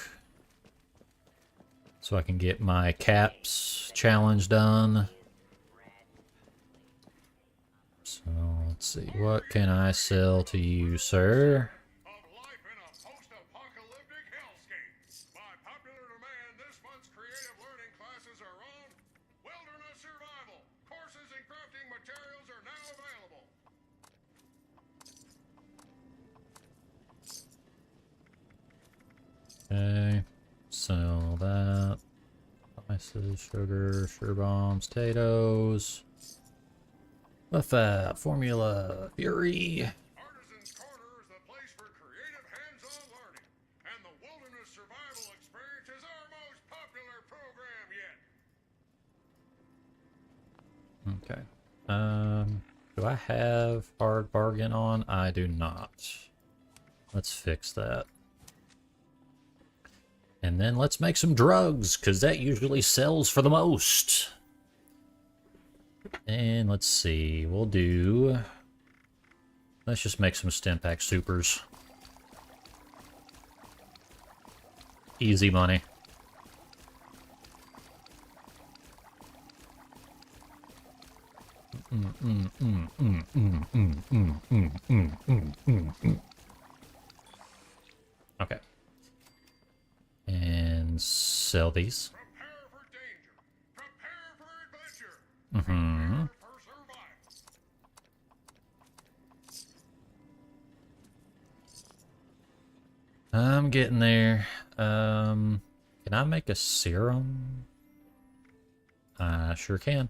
so I can get my caps challenge done. So let's see, what can I sell to you, sir? Of life in a post-apocalyptic hellscape. By popular demand, this month's creative learning classes are on wilderness survival. Courses in crafting materials are now available. Okay, sell that. Spices, sugar, sugar bombs, potatoes. What's that? Formula, Fury. Artisan's Corner is the place for creative hands-on learning. And the wilderness survival experience is our most popular program yet. Okay. Do I have hard bargain on? I do not. Let's fix that. And then let's make some drugs, because that usually sells for the most. And let's see, we'll do... Let's just make some Stimpack supers. Easy money. Okay. And sell these. Prepare for danger. Prepare for adventure. Mm-hmm. Prepare for survival. I'm getting there. Can I make a serum? I sure can.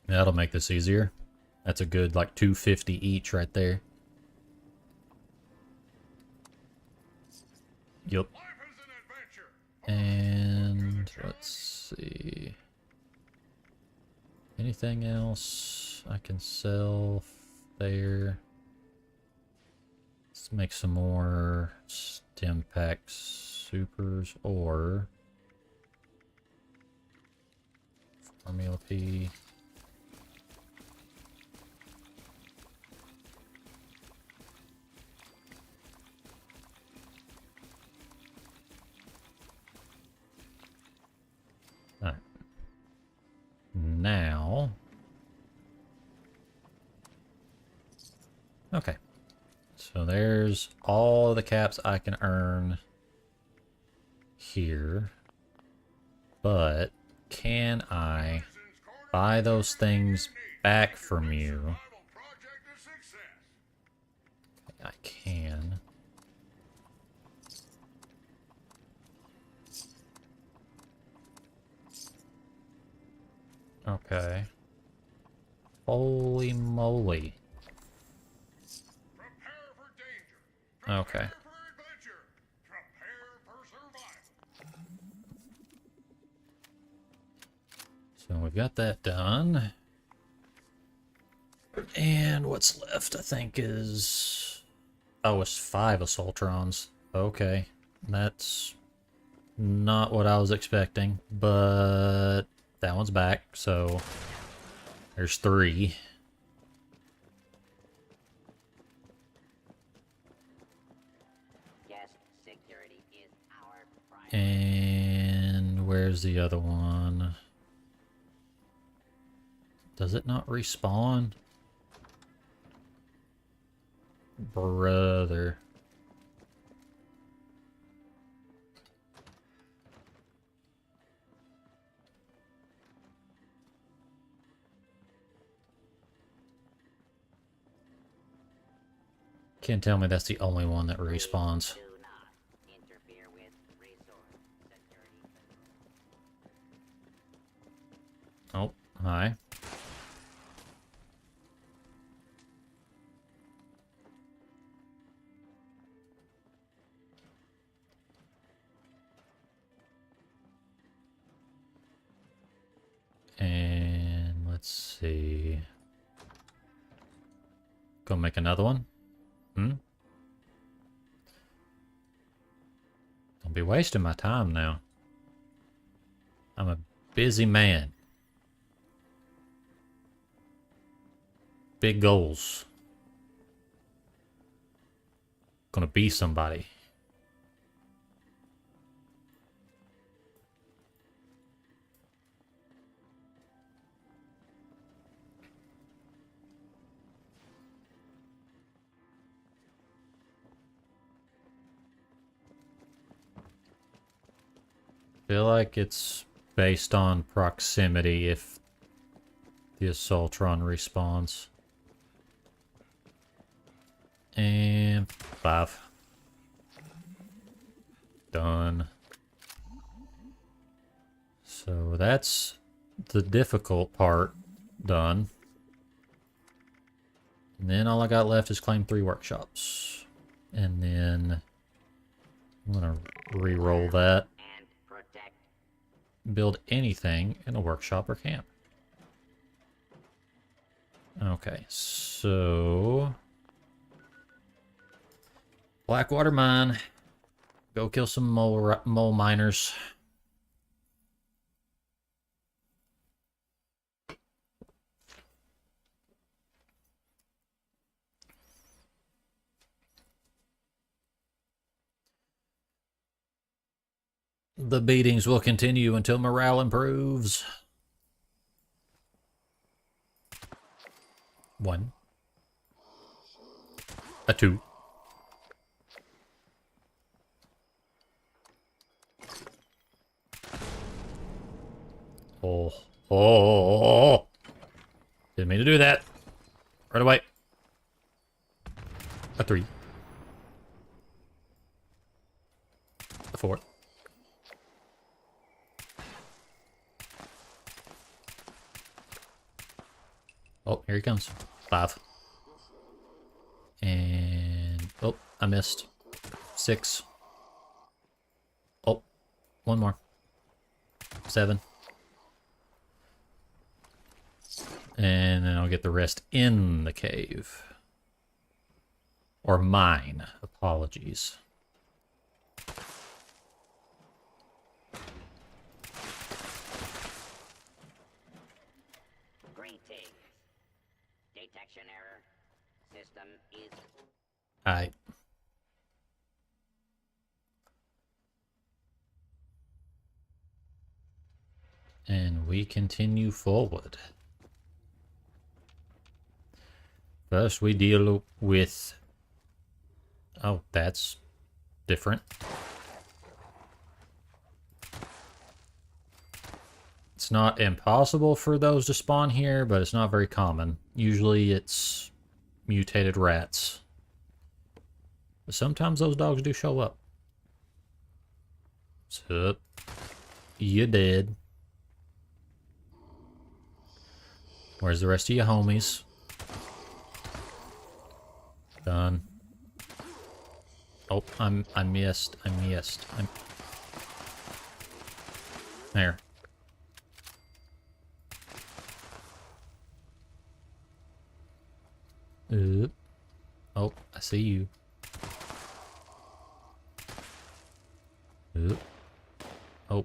That'll make this easier. That's a good, like, 250 each right there. Yup. Life is an adventure. And let's see. Anything else I can sell there? Let's make some more Stimpack supers or Formula P. Alright. Now. Okay. So there's all the caps I can earn here. But can I buy those things back from you? Survival project a success. I can. Okay. Holy moly. Prepare for danger. Okay. Prepare for adventure. Prepare for survival. So we've got that done. And what's left, I think, is... Oh, it's 5 Assaultrons. Okay. That's not what I was expecting, but that one's back, so there's 3. Guest security is our priority. And where's the other one? Does it not respawn? Brother. Can't tell me that's the only one that respawns. Do not interfere with resource security. Oh, hi. And let's see. Go make another one. Don't be wasting my time now. I'm a busy man. Big goals. Gonna be somebody. Feel like it's based on proximity if the Assaultron respawns. And 5. Done. So that's the difficult part done. And then all I got left is claim 3 workshops. And then I'm gonna re-roll that. And protect. Build anything in a workshop or camp. Okay, so Blackwater Mine. Go kill some mole miners. The beatings will continue until morale improves. 1. A 2. Oh. Oh. Didn't mean to do that. Right away. A 3. A 4. Oh, here he comes. 5. And... oh, I missed. 6. Oh, one more. 7. And then I'll get the rest in the cave. Or mine. Apologies. Greetings. Detection error. System is... Alright. And we continue forward. First, we deal with... oh, that's different. It's not impossible for those to spawn here, but it's not very common. Usually it's mutated rats. But sometimes those dogs do show up. What's up? You dead. Where's the rest of your homies? Done. Oh, I missed. There. Oh, I see you. Oh.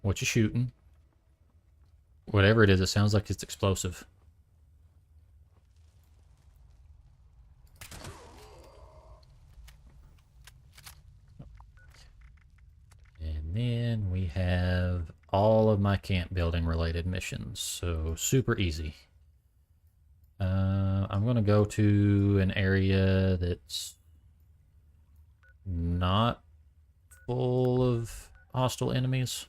What you shooting? Whatever it is, it sounds like it's explosive. And then we have all of my camp building related missions, so super easy. I'm gonna go to an area that's not full of hostile enemies.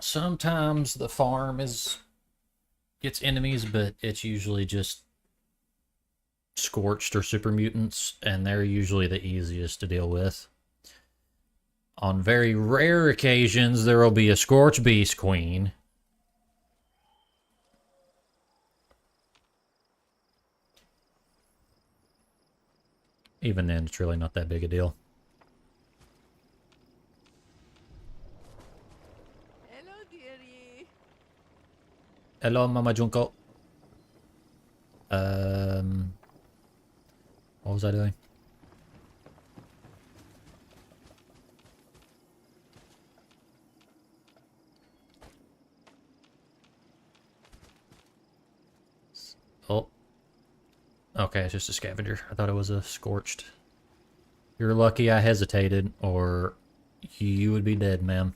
Sometimes the farm gets enemies, but it's usually just scorched or super mutants, and they're usually the easiest to deal with. On very rare occasions, there will be a scorched beast queen. Even then, it's really not that big a deal. Hello, dearie. Hello, Mama Junko. What was I doing? Okay, it's just a scavenger. I thought it was a scorched. You're lucky I hesitated, or you would be dead, ma'am.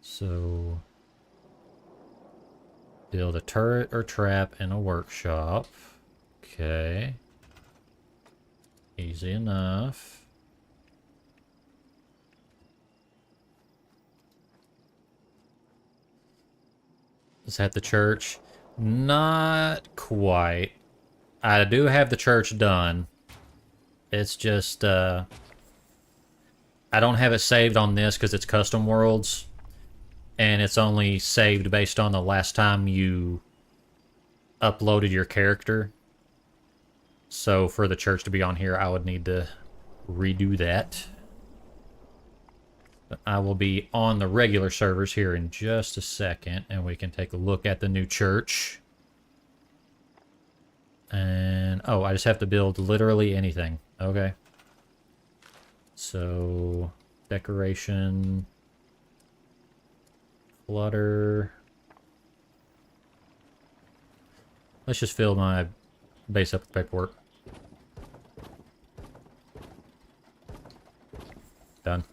So, build a turret or trap in a workshop. Okay. Easy enough. Is that the church? Not quite. I do have the church done. It's just, I don't have it saved on this because it's custom worlds. And it's only saved based on the last time you uploaded your character. So for the church to be on here, I would need to redo that. But I will be on the regular servers here in just a second, and we can take a look at the new church. And, oh, I just have to build literally anything. Okay. So, decoration, clutter. Let's just fill my base up with paperwork. Done.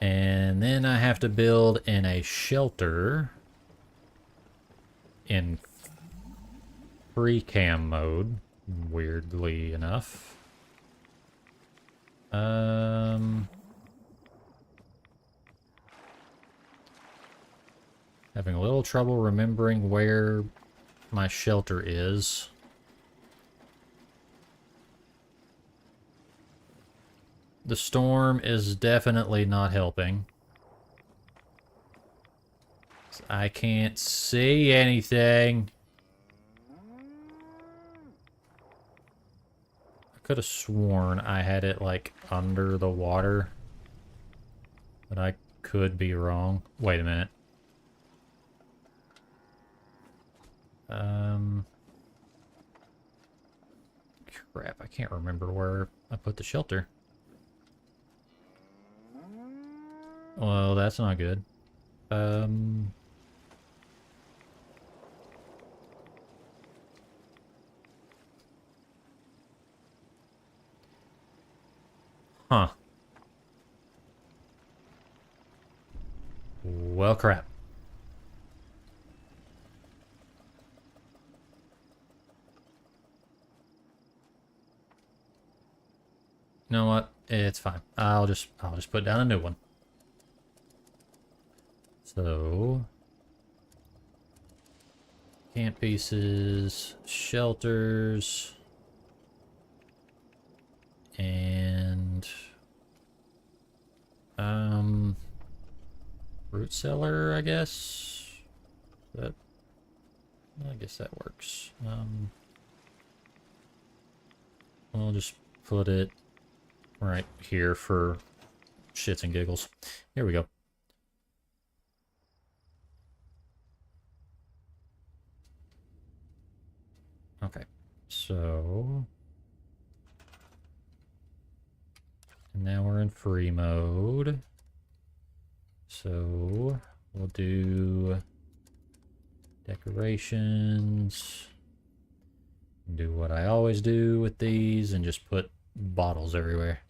And then I have to build in a shelter in free cam mode, weirdly enough. Having a little trouble remembering where my shelter is. The storm is definitely not helping. I can't see anything. I could have sworn I had it like under the water, but I could be wrong. Wait a minute. Crap, I can't remember where I put the shelter. Well, that's not good. Huh. Well, crap. You know what? It's fine. I'll just put down a new one. So, camp pieces, shelters, and root cellar, I guess. I guess that works. I'll just put it right here for shits and giggles. Here we go. Okay, so now we're in free mode. So we'll do decorations. Do what I always do with these and just put bottles everywhere.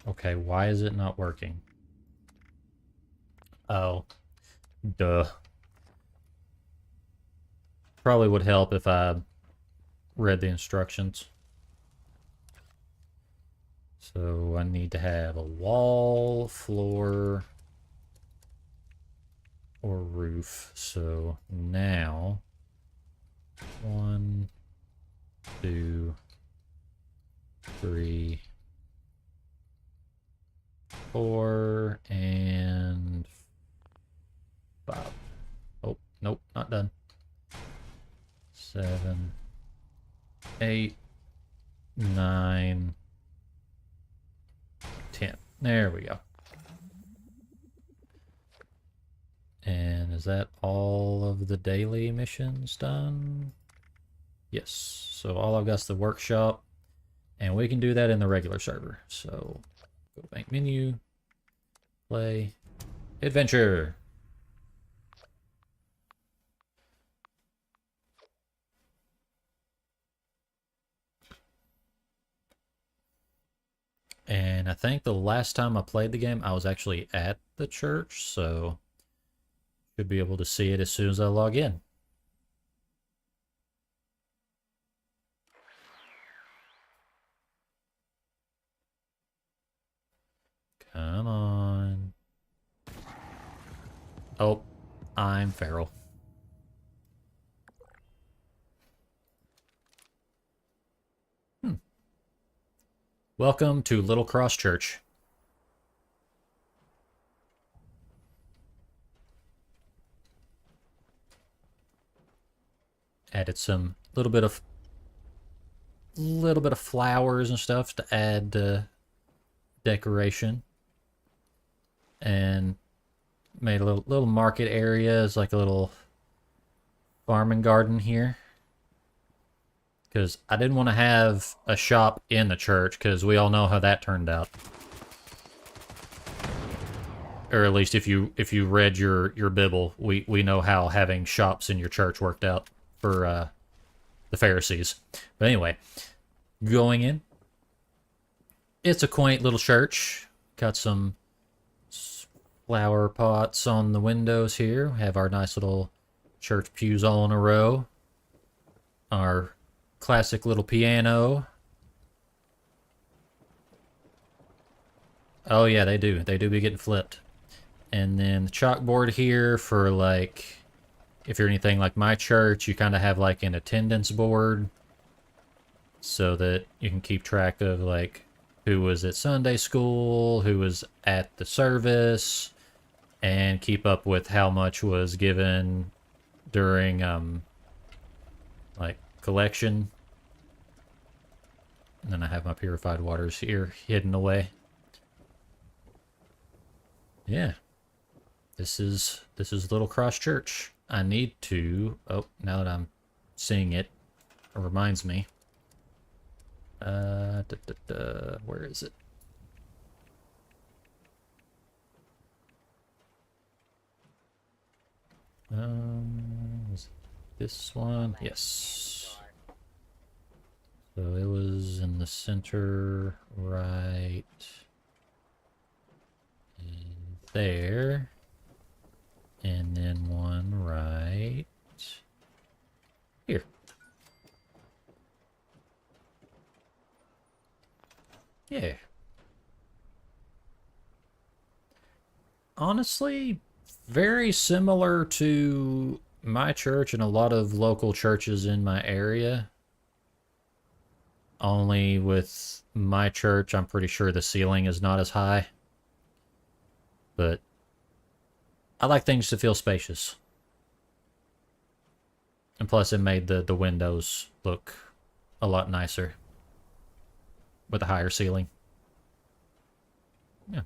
Okay, why is it not working? Oh, duh. Probably would help if I read the instructions. So I need to have a wall, floor, or roof. So now 1, 2, 3, 4, and 5. Oh, nope, not done. 7, 8, 9, 10. There we go. And is that all of the daily missions done? Yes. So all I've got is the workshop, and we can do that in the regular server. So Go bank menu. Play. Adventure. And I think the last time I played the game, I was actually at the church, so should be able to see it as soon as I log in. Come on. Oh, I'm feral. Welcome to Little Cross Church. Added some little bit of flowers and stuff to add decoration, and made a little market area as like a little farming garden here. Because I didn't want to have a shop in the church, because we all know how that turned out. Or at least if you read your Bible, we know how having shops in your church worked out for the Pharisees. But anyway, going in. It's a quaint little church. Got some flower pots on the windows here. We have our nice little church pews all in a row. Our classic little piano. Oh yeah, they do. They do be getting flipped. And then the chalkboard here for, like, if you're anything like my church, you kind of have like an attendance board so that you can keep track of like who was at Sunday school, who was at the service, and keep up with how much was given during like collection. And then I have my purified waters here hidden away. Yeah. This is Little Cross Church. I need to, oh, now that I'm seeing it, it reminds me. Where is it? Was it this one? Yes. So it was in the center, right there. And then one right here. Yeah. Honestly, very similar to my church and a lot of local churches in my area. Only with my church, I'm pretty sure the ceiling is not as high. But I like things to feel spacious. And plus it made the windows look a lot nicer with a higher ceiling. Yeah.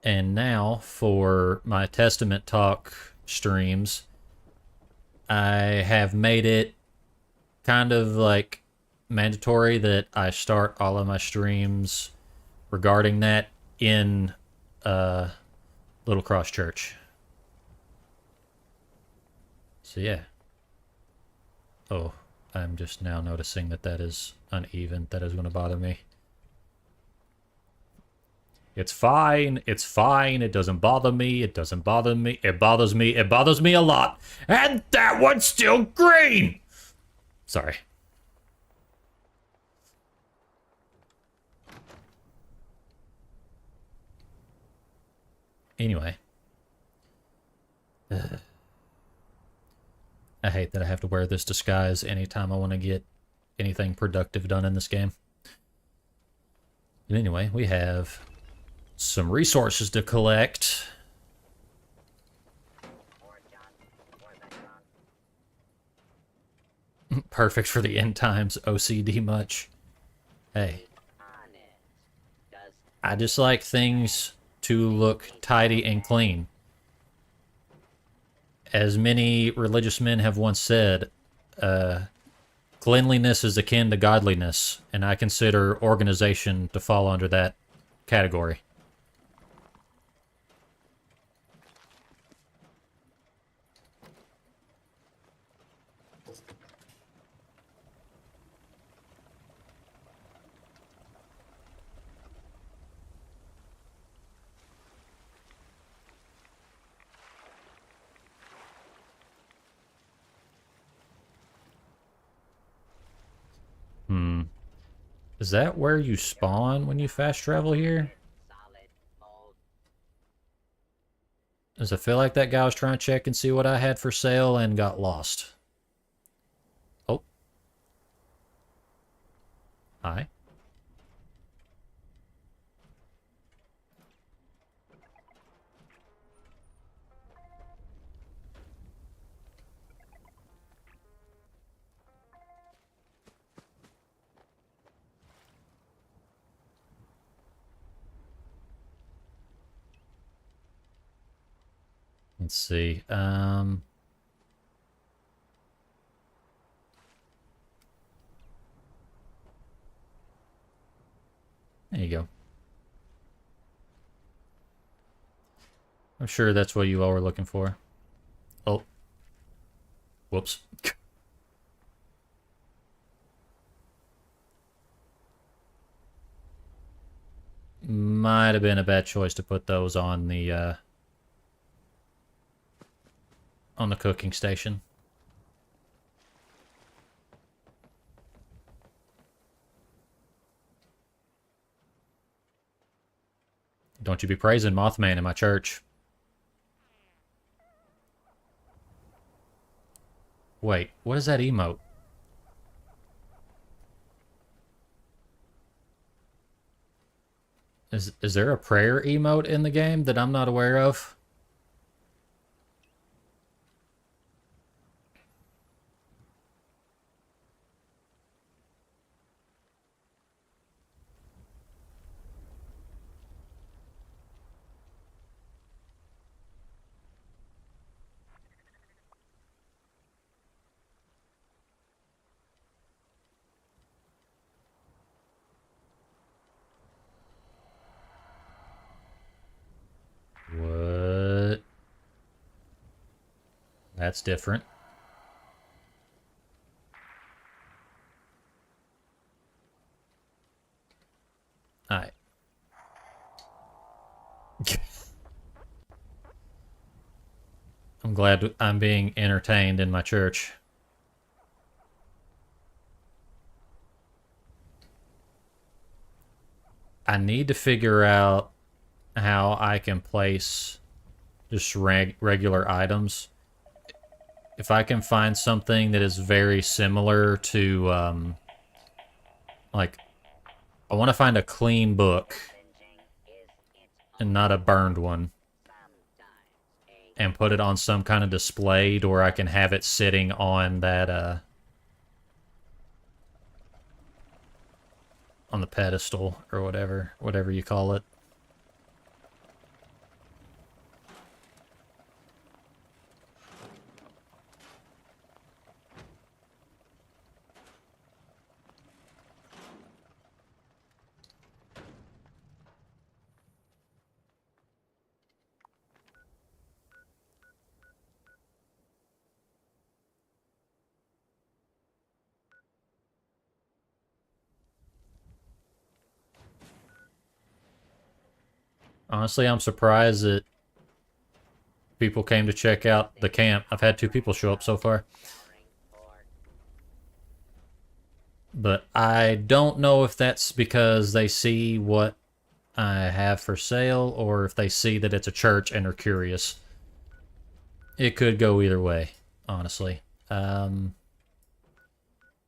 And now for my Testament Talk streams, I have made it kind of like mandatory that I start all of my streams regarding that in Little Cross Church. So yeah. Oh, I'm just now noticing that that is uneven. That is going to bother me. It's fine. It's fine. It doesn't bother me. It doesn't bother me. It bothers me. It bothers me a lot. And that one's still green! Sorry. Anyway. I hate that I have to wear this disguise anytime I want to get anything productive done in this game. But anyway, we have some resources to collect. Perfect for the end times OCD much. Hey. I just like things to look tidy and clean. As many religious men have once said, cleanliness is akin to godliness, and I consider organization to fall under that category. Is that where you spawn when you fast travel here? Solid mold. Does it feel like that guy was trying to check and see what I had for sale and got lost? Oh. Hi. Let's see. There you go. I'm sure that's what you all were looking for. Oh. Whoops. Might have been a bad choice to put those on the cooking station. Don't you be praising Mothman in my church. Wait, what is that emote? Is there a prayer emote in the game that I'm not aware of? What? That's different. Alright. I'm glad I'm being entertained in my church. I need to figure out how I can place just regular items. If I can find something that is very similar to, like, I want to find a clean book and not a burned one, and put it on some kind of display to where I can have it sitting on that, on the pedestal or whatever you call it. Honestly, I'm surprised that people came to check out the camp. I've had 2 people show up so far. But I don't know if that's because they see what I have for sale or if they see that it's a church and are curious. It could go either way, honestly. I'm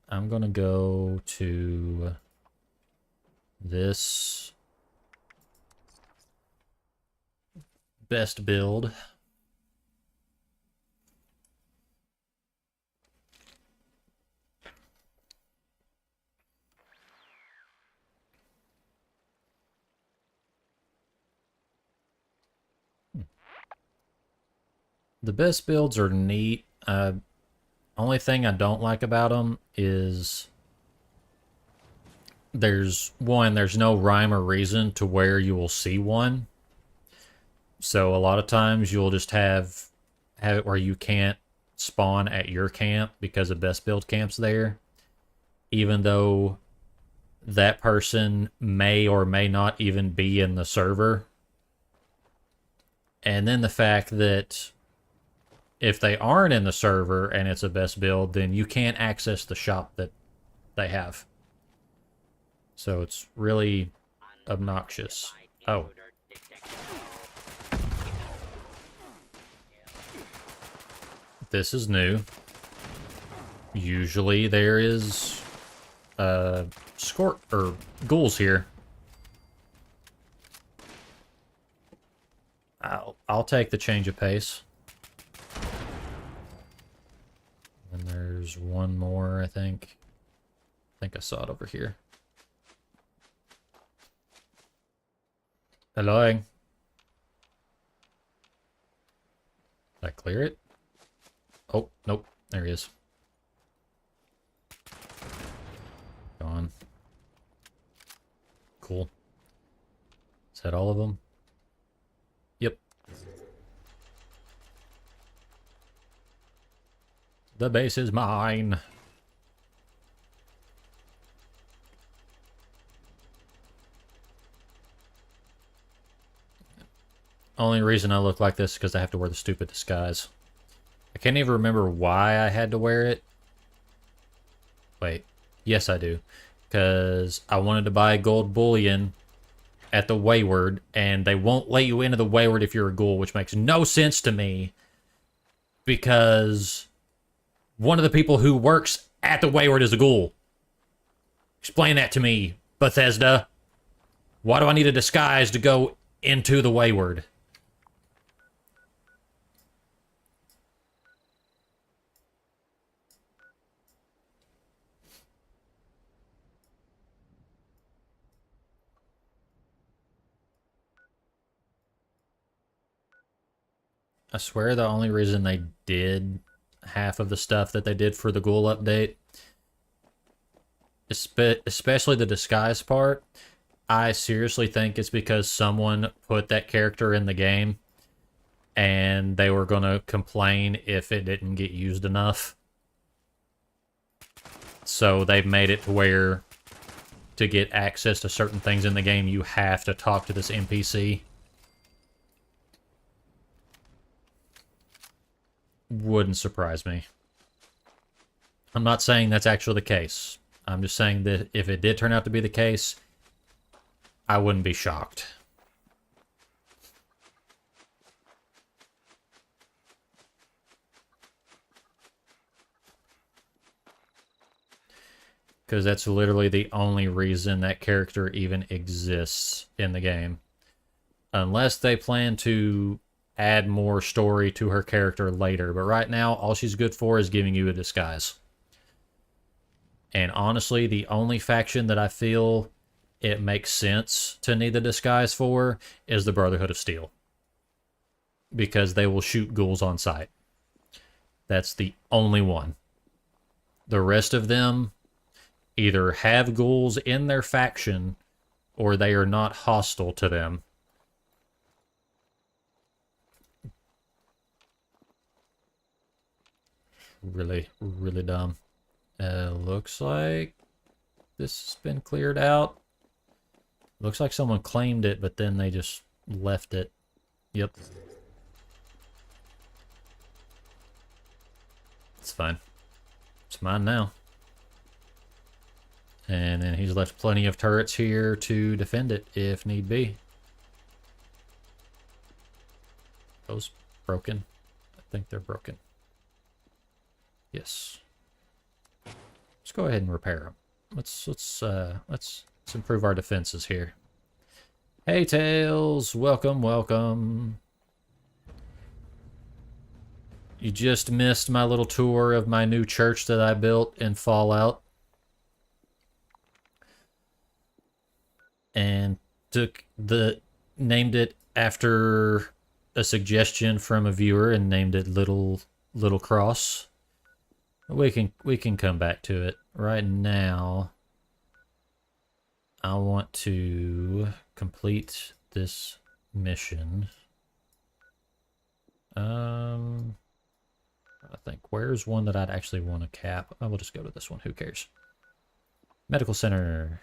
gonna go to this best build. The best builds are neat. Only thing I don't like about them is there's no rhyme or reason to where you will see one. So a lot of times you'll just have it where you can't spawn at your camp because of best build camps there, even though that person may or may not even be in the server. And then the fact that if they aren't in the server and it's a best build, then you can't access the shop that they have. So it's really obnoxious. Oh. This is new. Usually there is ghouls here. I'll take the change of pace. And there's one more, I think. I think I saw it over here. Hello. Did I clear it? Oh, nope. There he is. Gone. Cool. Is that all of them? Yep. The base is mine. Only reason I look like this is because I have to wear the stupid disguise. I can't even remember why I had to wear it. Wait. Yes, I do. Because I wanted to buy gold bullion at the Wayward, and they won't let you into the Wayward if you're a ghoul, which makes no sense to me. Because one of the people who works at the Wayward is a ghoul. Explain that to me, Bethesda. Why do I need a disguise to go into the Wayward? I swear the only reason they did half of the stuff that they did for the Ghoul update, especially the disguise part, I seriously think it's because someone put that character in the game and they were going to complain if it didn't get used enough. So they've made it to where to get access to certain things in the game, you have to talk to this NPC. Wouldn't surprise me. I'm not saying that's actually the case. I'm just saying that if it did turn out to be the case, I wouldn't be shocked. Because that's literally the only reason that character even exists in the game. Unless they plan to add more story to her character later. But right now, all she's good for is giving you a disguise. And honestly, the only faction that I feel it makes sense to need the disguise for is the Brotherhood of Steel. Because they will shoot ghouls on sight. That's the only one. The rest of them either have ghouls in their faction or they are not hostile to them. Really, really dumb. Looks like this has been cleared out. Looks like someone claimed it, but then they just left it. Yep. It's fine. It's mine now. And then he's left plenty of turrets here to defend it if need be. Those broken? I think they're broken. Yes. Let's go ahead and repair them. Let's improve our defenses here. Hey Tails, welcome, welcome. You just missed my little tour of my new church that I built in Fallout. And named it after a suggestion from a viewer and named it Little Cross. We can come back to it. Right now, I want to complete this mission. I think, where's one that I'd actually want to cap? I will just go to this one. Who cares? Medical Center.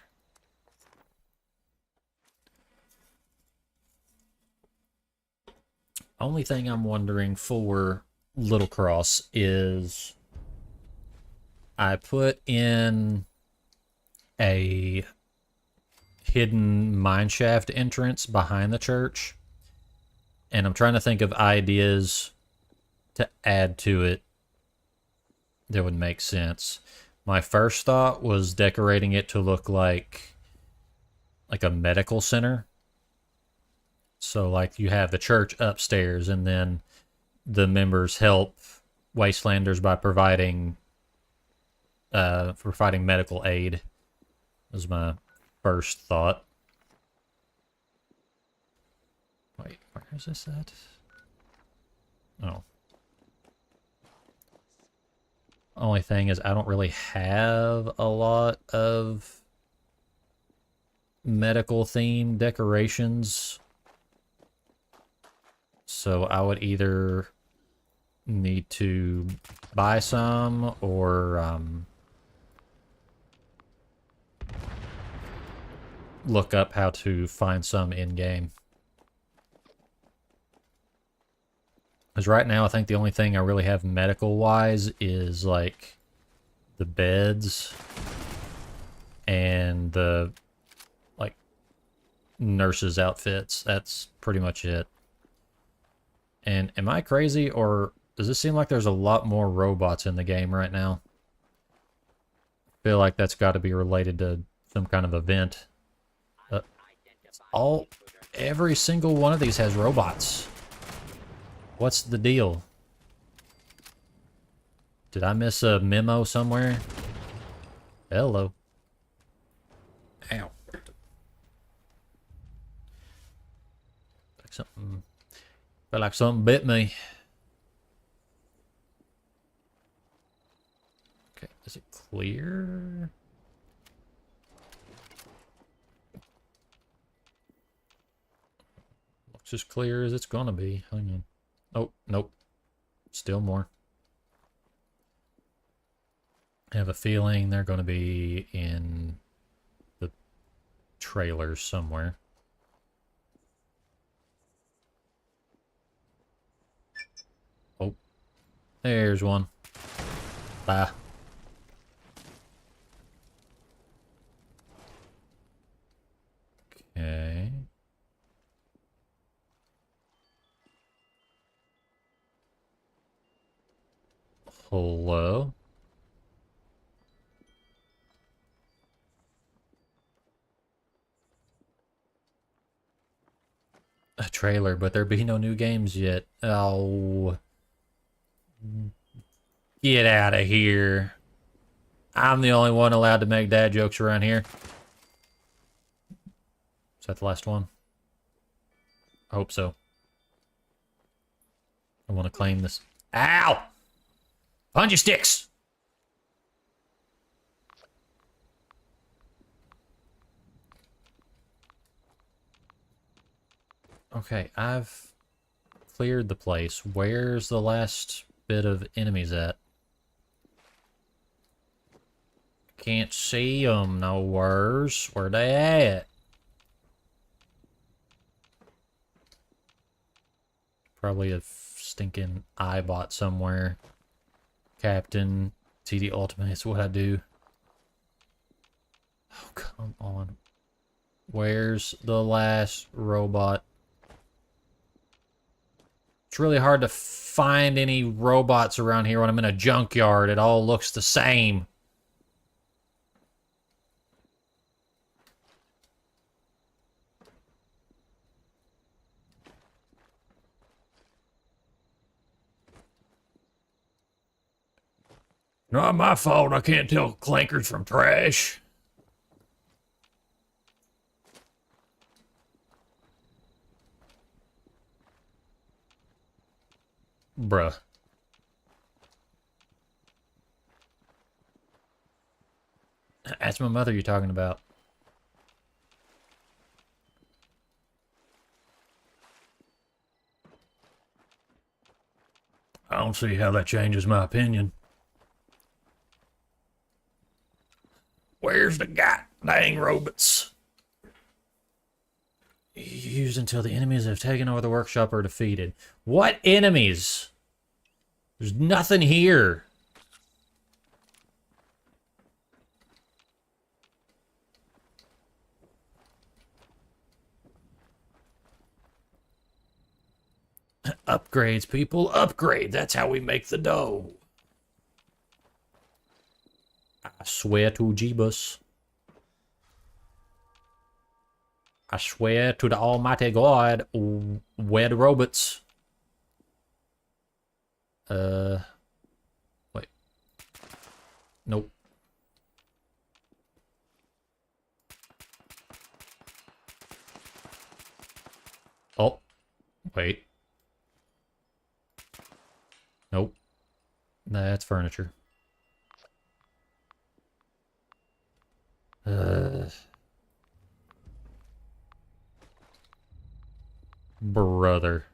Only thing I'm wondering for Little Cross is I put in a hidden mineshaft entrance behind the church, and I'm trying to think of ideas to add to it that would make sense. My first thought was decorating it to look like a medical center. So like you have the church upstairs, and then the members help Wastelanders by providing medical aid. Was my first thought. Wait, where is this at? Oh. Only thing is I don't really have a lot of medical themed decorations. So I would either need to buy some or look up how to find some in-game. Because right now I think the only thing I really have medical-wise is like the beds and the like nurses' outfits. That's pretty much it. And am I crazy, or does it seem like there's a lot more robots in the game right now? I feel like that's got to be related to some kind of event. Every single one of these has robots. What's the deal? Did I miss a memo somewhere? Hello. Ow. Like something... Felt like something bit me. Okay, is it clear? Looks as clear as it's gonna be. Hang on. Oh, nope. Still more. I have a feeling they're gonna be in the trailers somewhere. Oh, there's one. Bye. Okay. Hello? A trailer, but there be no new games yet. Oh. Get out of here. I'm the only one allowed to make dad jokes around here. Is that the last one? I hope so. I want to claim this. Ow! Punji sticks! Okay, I've cleared the place. Where's the last bit of enemies at? Can't see them nowheres. Where they at? Probably a stinking iBot somewhere. Captain, TD Ultimate is what I do. Oh, come on. Where's the last robot? It's really hard to find any robots around here when I'm in a junkyard. It all looks the same. Not my fault I can't tell clankers from trash. Bruh. That's my mother you're talking about. I don't see how that changes my opinion. Where's the dang robots? Used until the enemies have taken over the workshop are defeated. What enemies? There's nothing here. Upgrades, people. Upgrade. That's how we make the dough. I swear to Jeebus. I swear to the almighty God. Where the robots? Wait. Nope. Oh. Wait. Nope. That's furniture. Brother.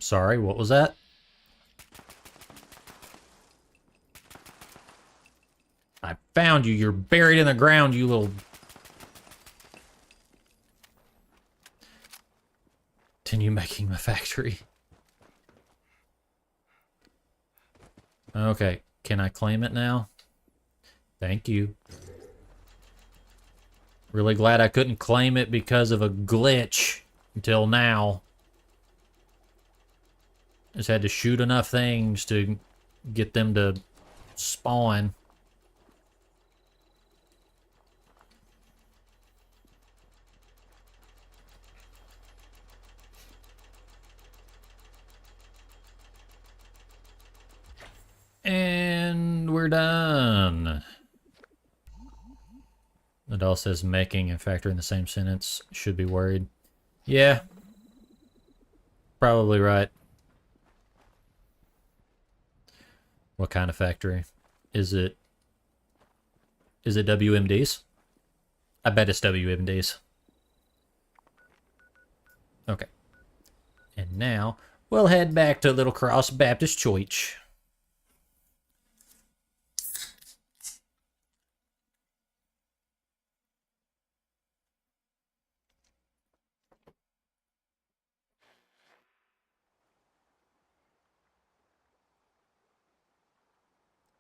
Sorry, what was that? I found you. You're buried in the ground, you little... Continue making my factory. Okay, can I claim it now? Thank you. Really glad I couldn't claim it because of a glitch until now. Just had to shoot enough things to get them to spawn. And we're done. It all says making and factory in the same sentence. Should be worried. Yeah. Probably right. What kind of factory? Is it WMDs? I bet it's WMDs. Okay. And now we'll head back to Little Cross Baptist Church.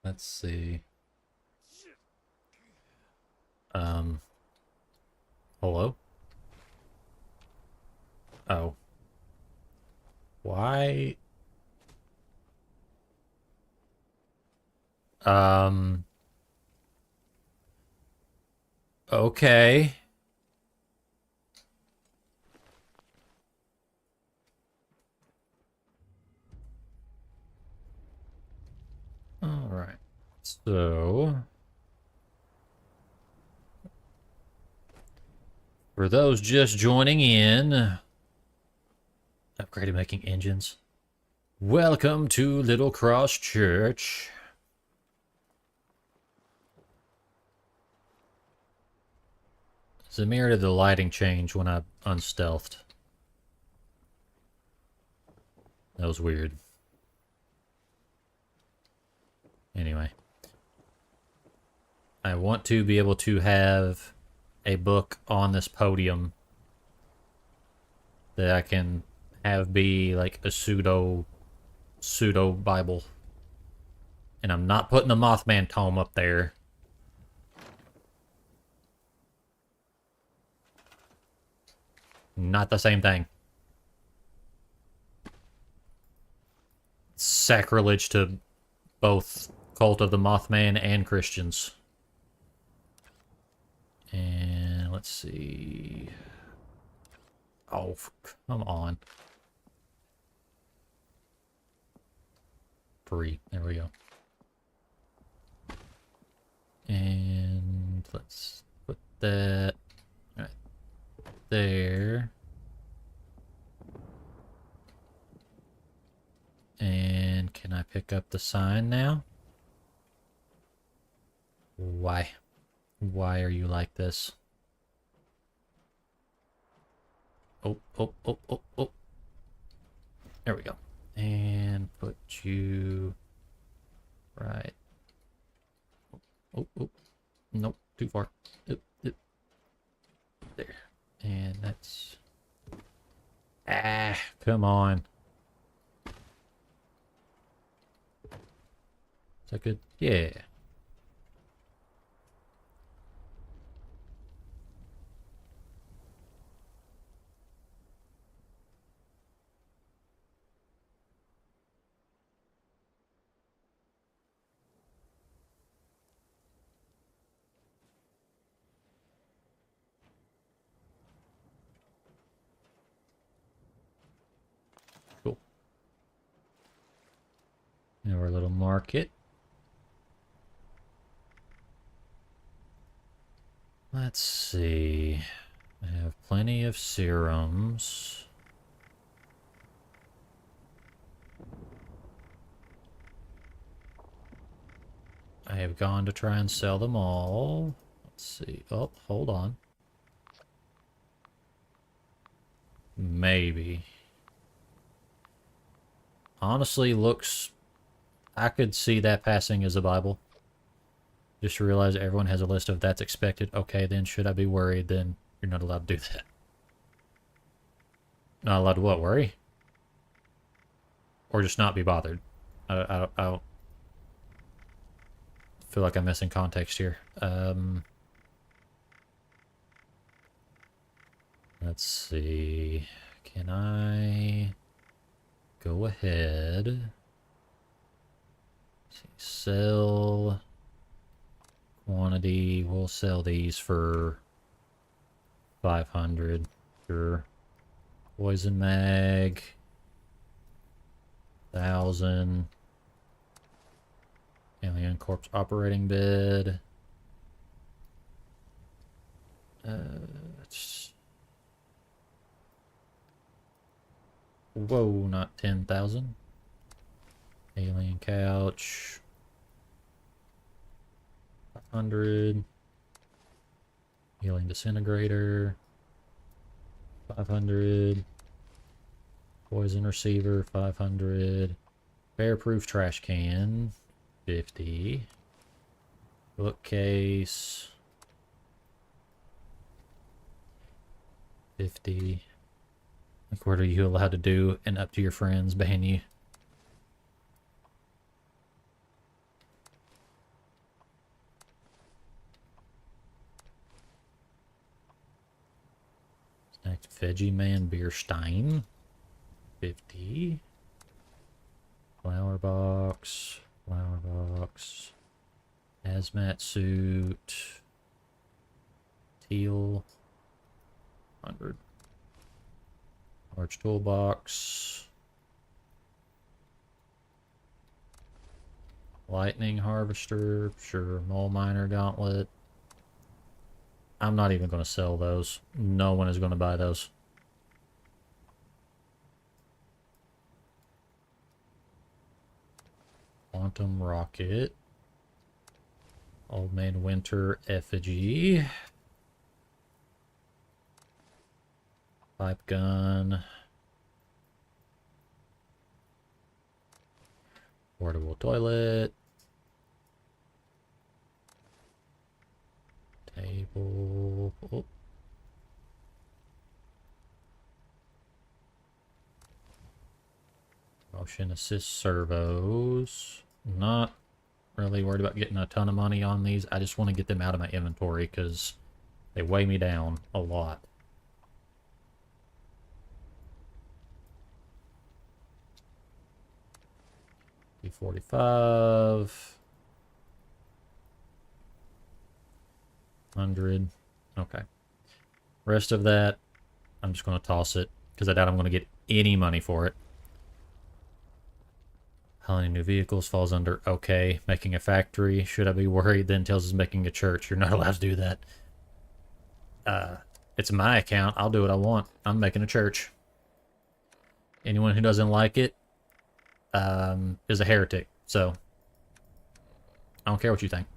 Let's see. Hello? Oh. Why? Okay. All right. So, for those just joining in, upgraded making engines. Welcome to Little Cross Church. Zamir did the lighting change when I unstealthed. That was weird. Anyway. I want to be able to have a book on this podium that I can have be like a pseudo Bible. And I'm not putting the Mothman tome up there. Not the same thing. Sacrilege to both Cult of the Mothman and Christians. And let's see. Oh, come on. Free. There we go. And let's put that right there. up the sign now. Why? Why are you like this? Oh, oh, oh, oh, oh. There we go. And put you right. Oh, oh. Nope, too far. Oop, oop. There. And that's... Ah, come on. Is that good? Yeah. Cool. Now our little market. Let's see. I have plenty of serums. I have gone to try and sell them all. Let's see. Oh, hold on. Maybe. Honestly, looks... I could see that passing as a Bible. Just realize everyone has a list of that's expected. Okay, then should I be worried? Then you're not allowed to do that. Not allowed to what? Worry? Or just not be bothered? I don't feel like I'm missing context here. Let's see. Can I go ahead? Let's see. Sell quantity. We'll sell these for 500. Sure. Poison mag. 1,000. Alien corpse operating bed. Whoa, not 10,000. Alien couch. 500. Healing disintegrator. 500. Poison receiver. 500. Bear-proof trash can. 50. Bookcase. 50. Like, what are you allowed to do and up to your friends ban you? Next, Veggie Man Beer Stein. 50. Flower box. Flower box. Hazmat suit. Teal. 100. Large toolbox. Lightning harvester. Sure. Mole miner gauntlet. I'm not even going to sell those. No one is going to buy those. Quantum rocket. Old Man Winter effigy. Pipe gun. Portable toilet. Table. Oh. Motion assist servos. Not really worried about getting a ton of money on these. I just want to get them out of my inventory because they weigh me down a lot. $45. 100. Okay. Rest of that, I'm just going to toss it because I doubt I'm going to get any money for it. Piloting new vehicles falls under okay. Making a factory. Should I be worried? Then tells us making a church. You're not allowed to do that. It's my account. I'll do what I want. I'm making a church. Anyone who doesn't like it is a heretic. So, I don't care what you think.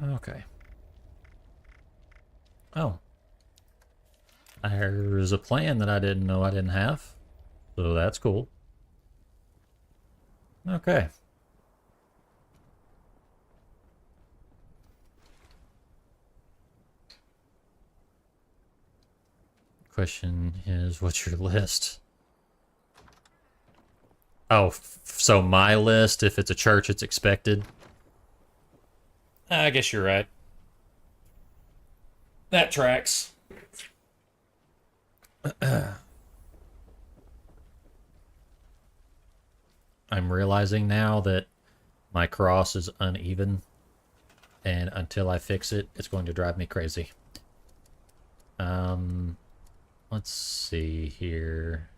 Okay. Oh. There's a plan that I didn't know I didn't have. So that's cool. Okay. Question is, what's your list? Oh, so my list, if it's a church, it's expected. I guess you're right. That tracks. I'm realizing now that my cross is uneven, and until I fix it, it's going to drive me crazy. Let's see here.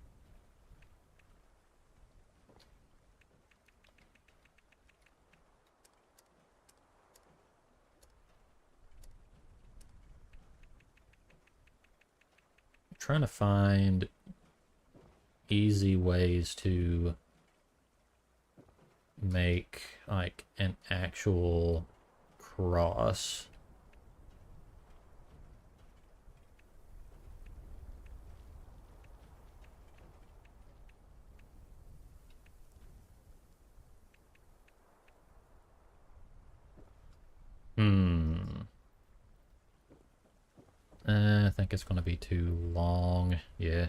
I'm trying to find easy ways to make like an actual cross. I think it's going to be too long. Yeah.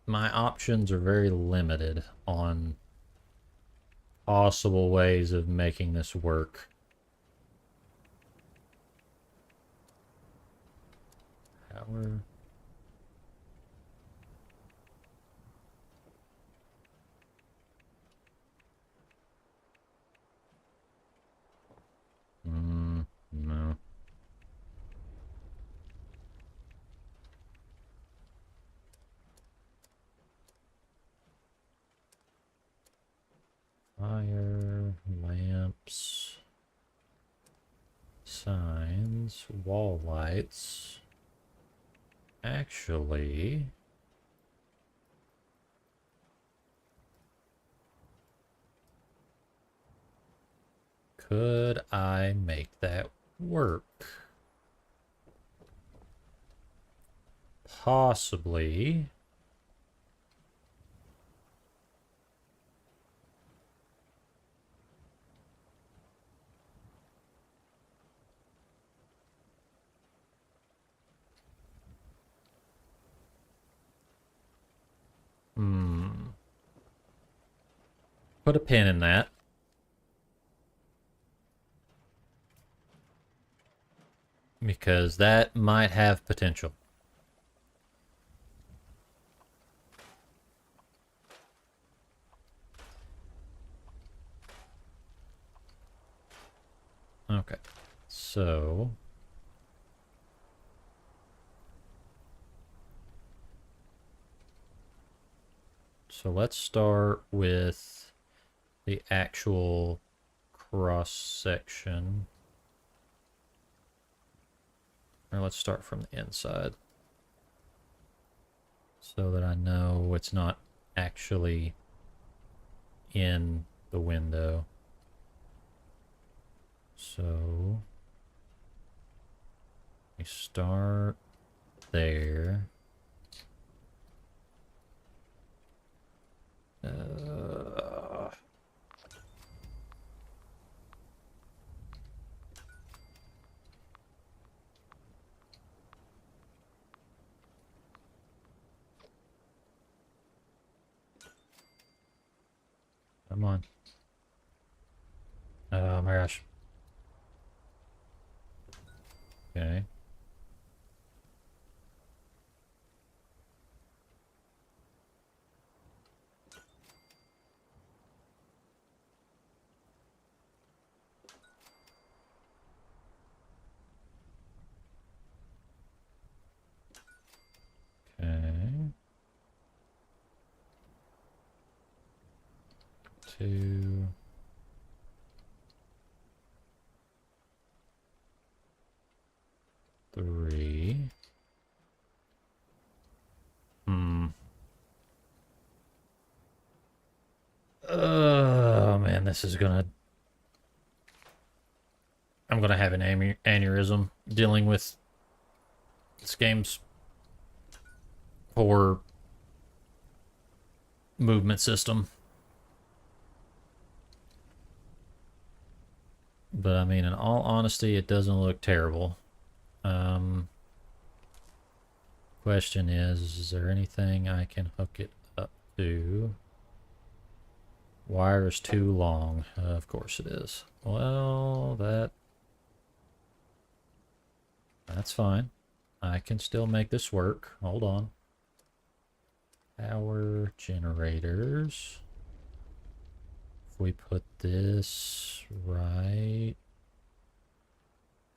My options are very limited on possible ways of making this work. Power. No. Fire, lamps, signs, wall lights. Actually, could I make that work? Possibly. Put a pin in that. Because that might have potential. Okay, so let's start with the actual cross section. Or let's start from the inside so that I know it's not actually in the window. So we start there. Come on. Oh my gosh. Okay. Okay. 2. this is gonna... I'm gonna have an aneurysm dealing with this game's poor movement system. But I mean, in all honesty, it doesn't look terrible. Question is there anything I can hook it up to? Wire is too long. Of course it is. Well, that's fine. I can still make this work. Hold on. Power generators. If we put this right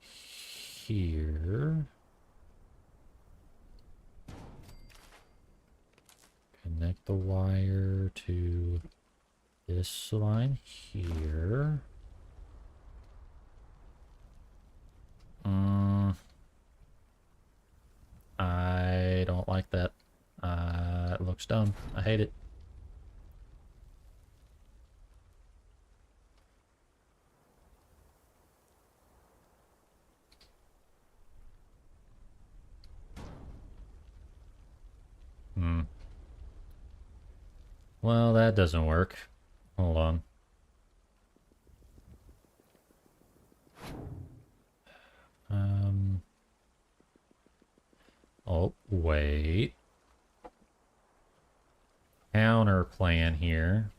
here. Connect the wire to this line here. I don't like that. It looks dumb. I hate it. Well, that doesn't work. Hold on. Oh, wait. Counter plan here.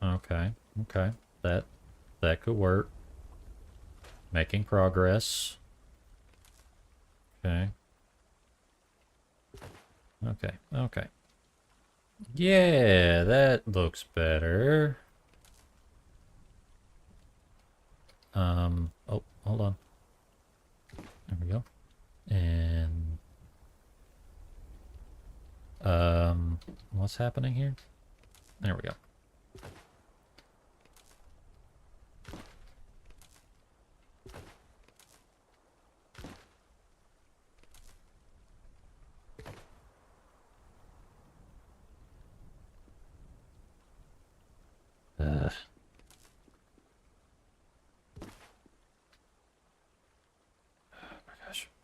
Okay, okay. That could work. Making progress. Okay. Okay, okay. Yeah, that looks better. Oh, hold on. There we go. And what's happening here? There we go.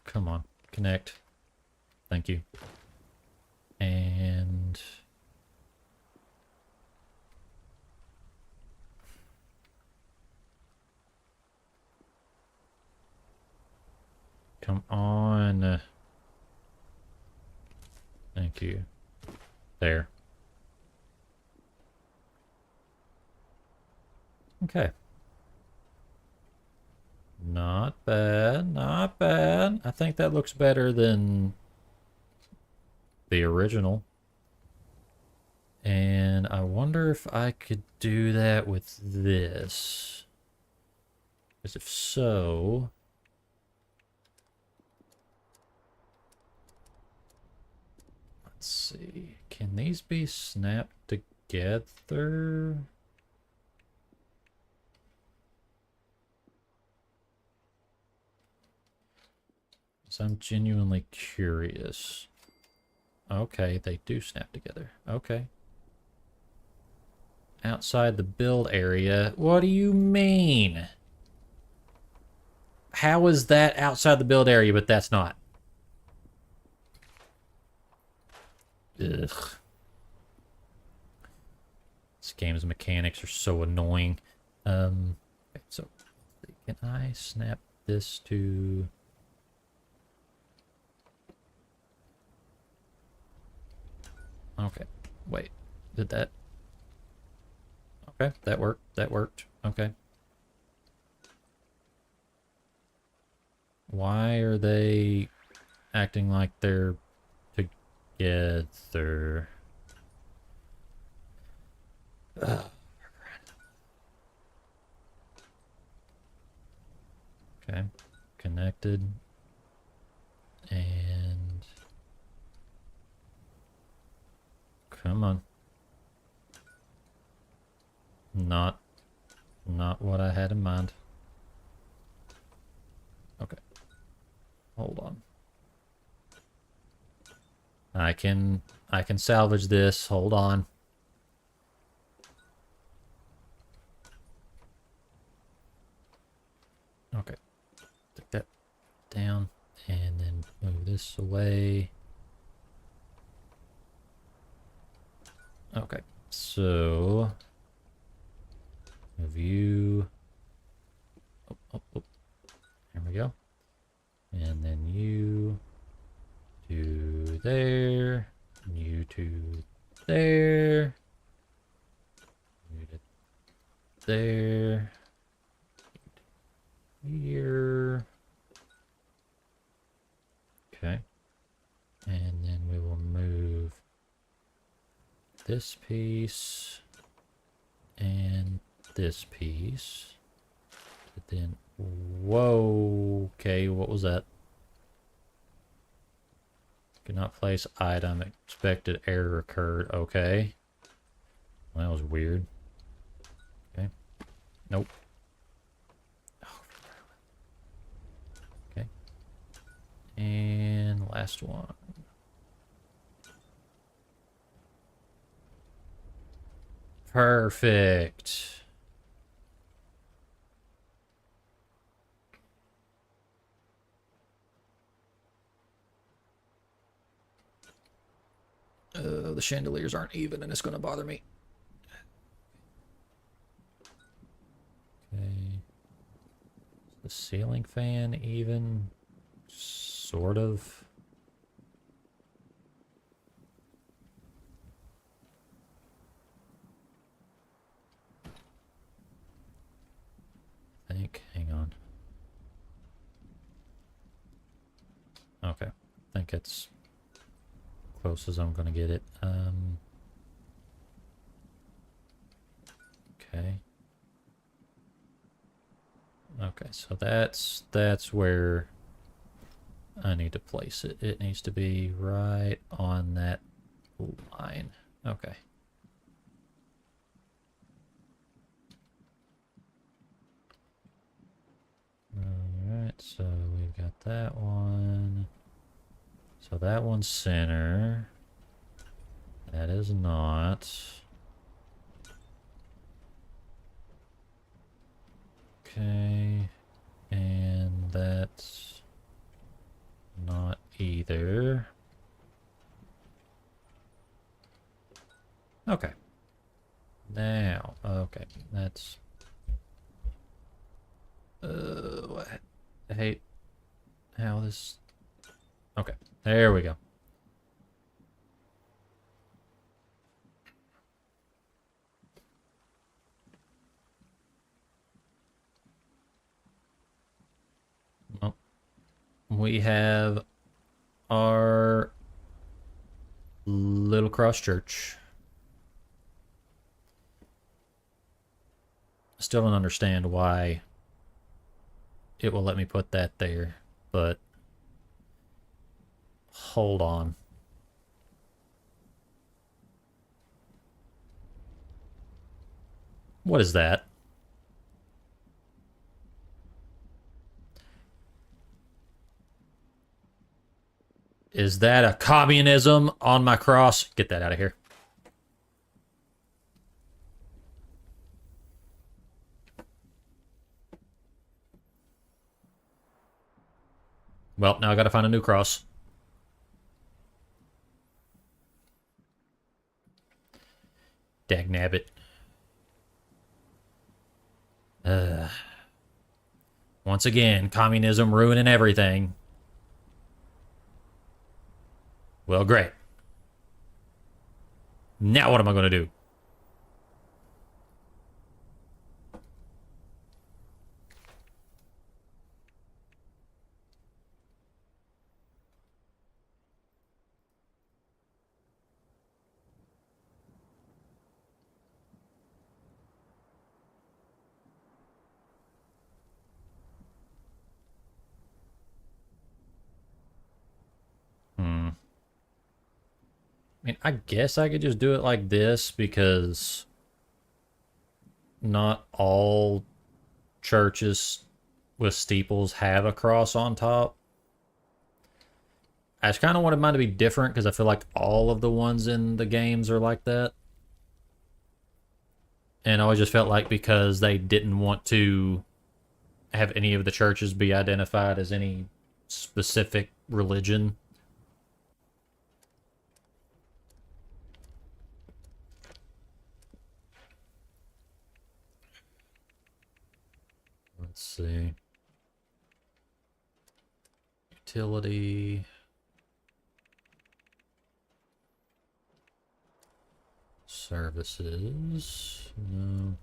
Come on, connect. Thank you. And come on. Thank you. There. Okay. Not bad, not bad. I think that looks better than the original. And I wonder if I could do that with this. Because if so... Let's see. Can these be snapped together? I'm genuinely curious. Okay, they do snap together. Okay. Outside the build area. What do you mean? How is that outside the build area, but that's not? Ugh. This game's mechanics are so annoying. Okay, so can I snap this to... Okay, wait, did that? Okay, that worked, okay. Why are they acting like they're together? Okay, connected. And... Come on. Not what I had in mind. Okay. Hold on. I can salvage this. Hold on. Okay. Take that down and then move this away. Okay. So move you. Oh. There we go. And then you to there. You to there. You to there. Here. Okay. And then we will move this piece and this piece. But then, whoa, okay, what was that? Could not place item, expected error occurred. Okay. Well, that was weird. Okay. Nope. Okay. And last one. Perfect. The chandeliers aren't even and it's going to bother me. Okay. The ceiling fan even? Sort of. I think. Hang on. Okay. I think it's close as I'm gonna get it. Okay. Okay, so that's where I need to place it. It needs to be right on that line. Okay. Alright, so we've got that one. So that one's center. That is not. Okay. And that's not either. Okay. Now, okay, that's... I hate how this... Okay, there we go. Well, we have our little cross church. Still don't understand why it will let me put that there, but hold on. What is that? Is that a communism on my cross? Get that out of here. Well, now I gotta find a new cross. Dagnabbit. Once again, communism ruining everything. Well, great. Now what am I going to do? I mean, I guess I could just do it like this because not all churches with steeples have a cross on top. I just kind of wanted mine to be different because I feel like all of the ones in the games are like that. And I always just felt like because they didn't want to have any of the churches be identified as any specific religion. Let's see. Utility. Services. No.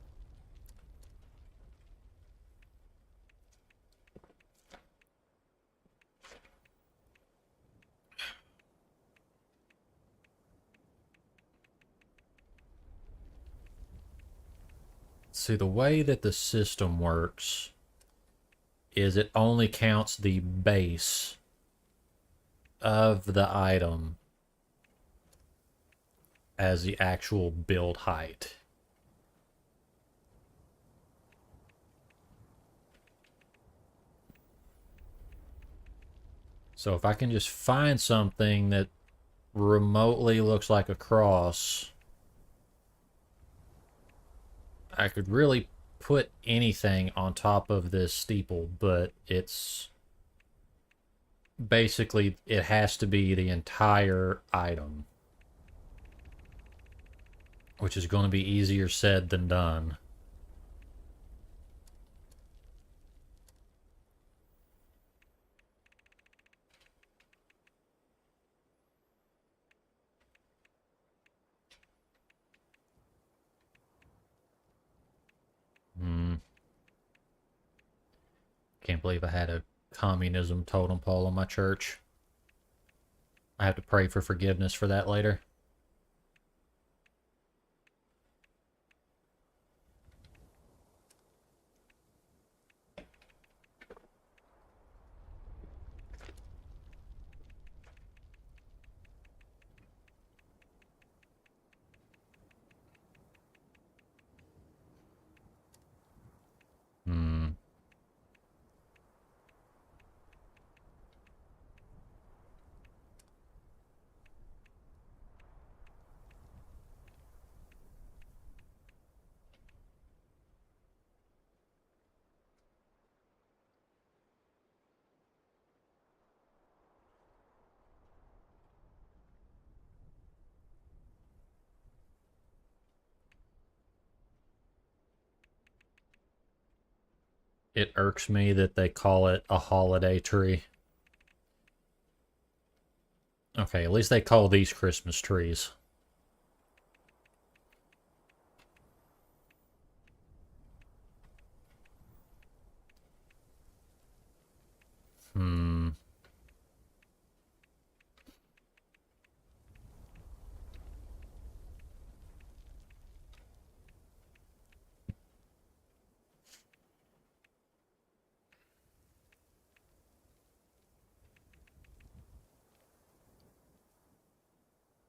See, the way that the system works is it only counts the base of the item as the actual build height. So if I can just find something that remotely looks like a cross, I could really put anything on top of this steeple, but it's basically, it has to be the entire item, which is going to be easier said than done. Can't believe I had a communism totem pole on my church. I have to pray for forgiveness for that later. It irks me that they call it a holiday tree. Okay, at least they call these Christmas trees.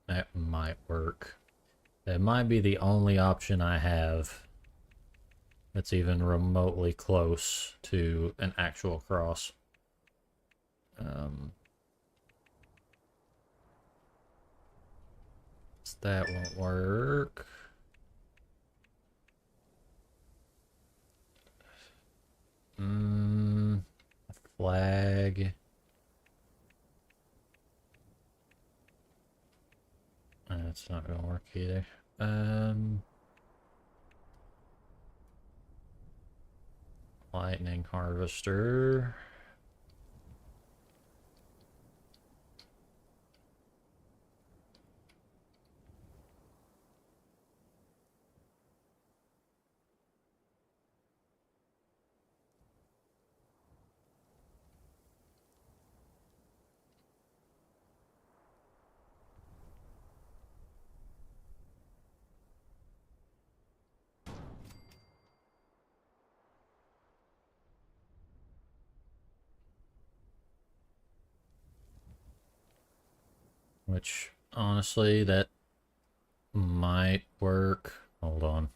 That might work. That might be the only option I have that's even remotely close to an actual cross. That won't work. Flag. That's not gonna work either. Lightning harvester. Which, honestly, that might work. Hold on.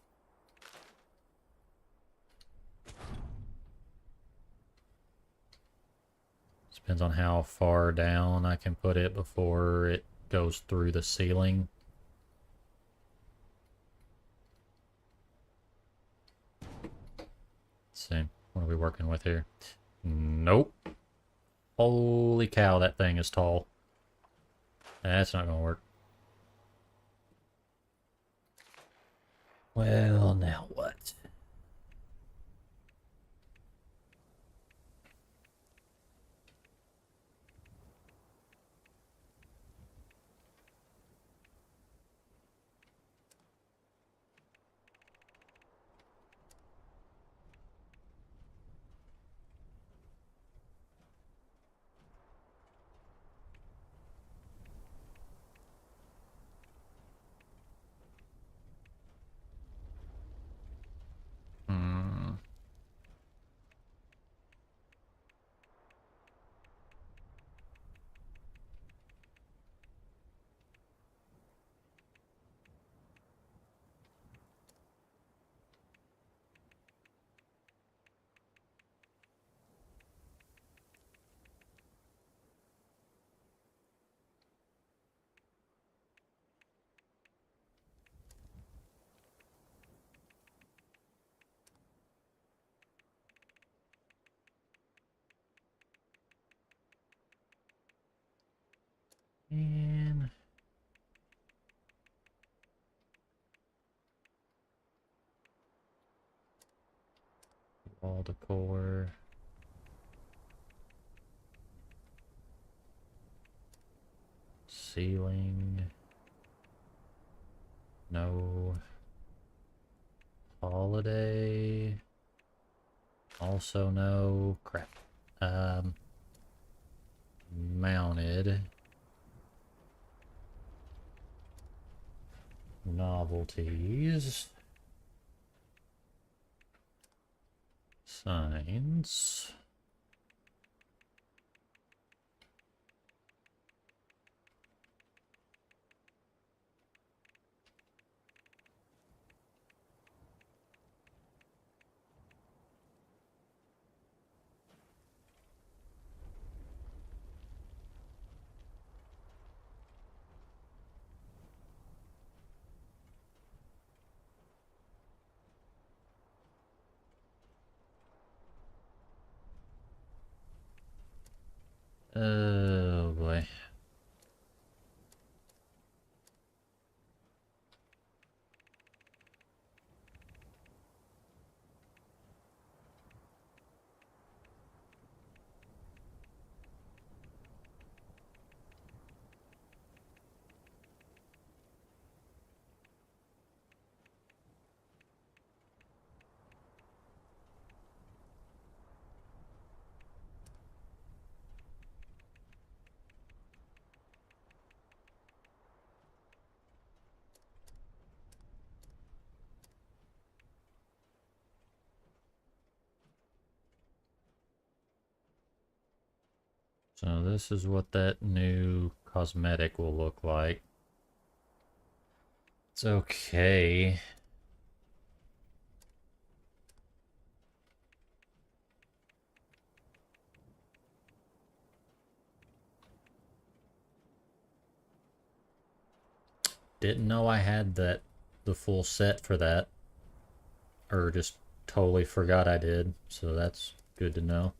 Let's Depends on how far down I can put it before it goes through the ceiling. Let's see. What are we working with here? Nope. Holy cow, that thing is tall. That's not gonna work. Well, now what? Hmm. And wall decor. Ceiling. No. Holiday. Also no. Crap. Mounted. Novelties. Signs. Oh boy. So this is what that new cosmetic will look like. It's okay. Didn't know I had the full set for that. Or just totally forgot I did. So that's good to know.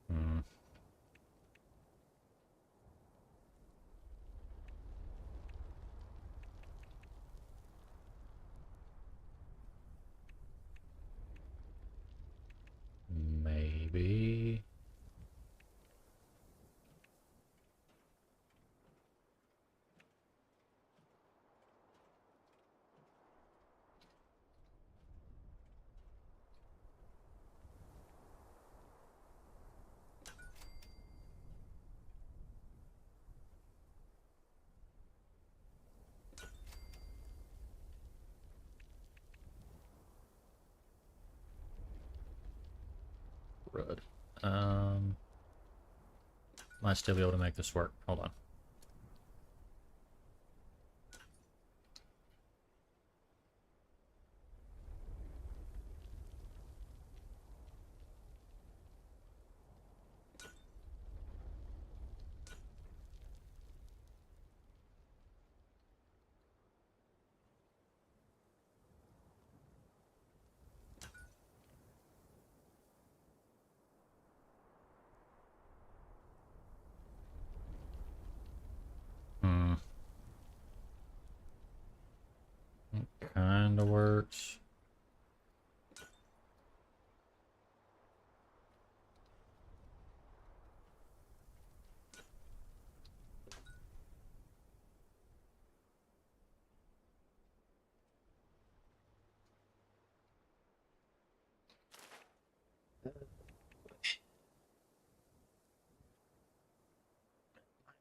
Hmm. Might still be able to make this work. Hold on. Kinda works.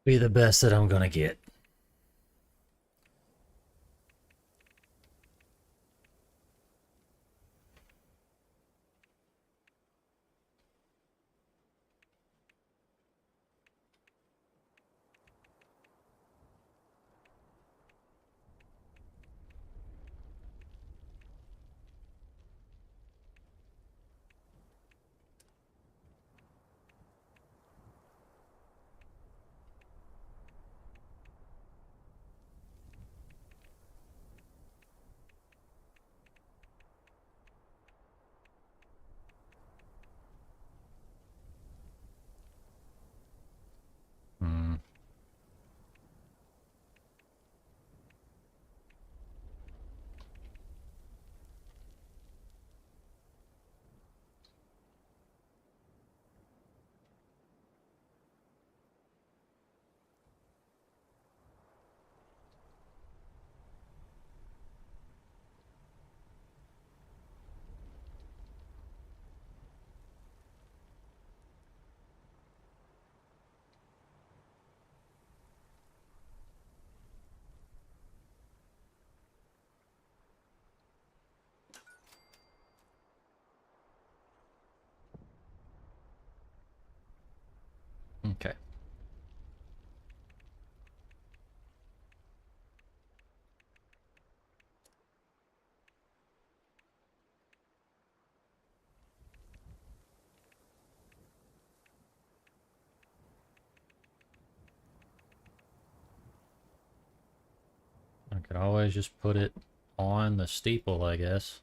Be the best that I'm gonna get. Okay. I could always just put it on the steeple, I guess.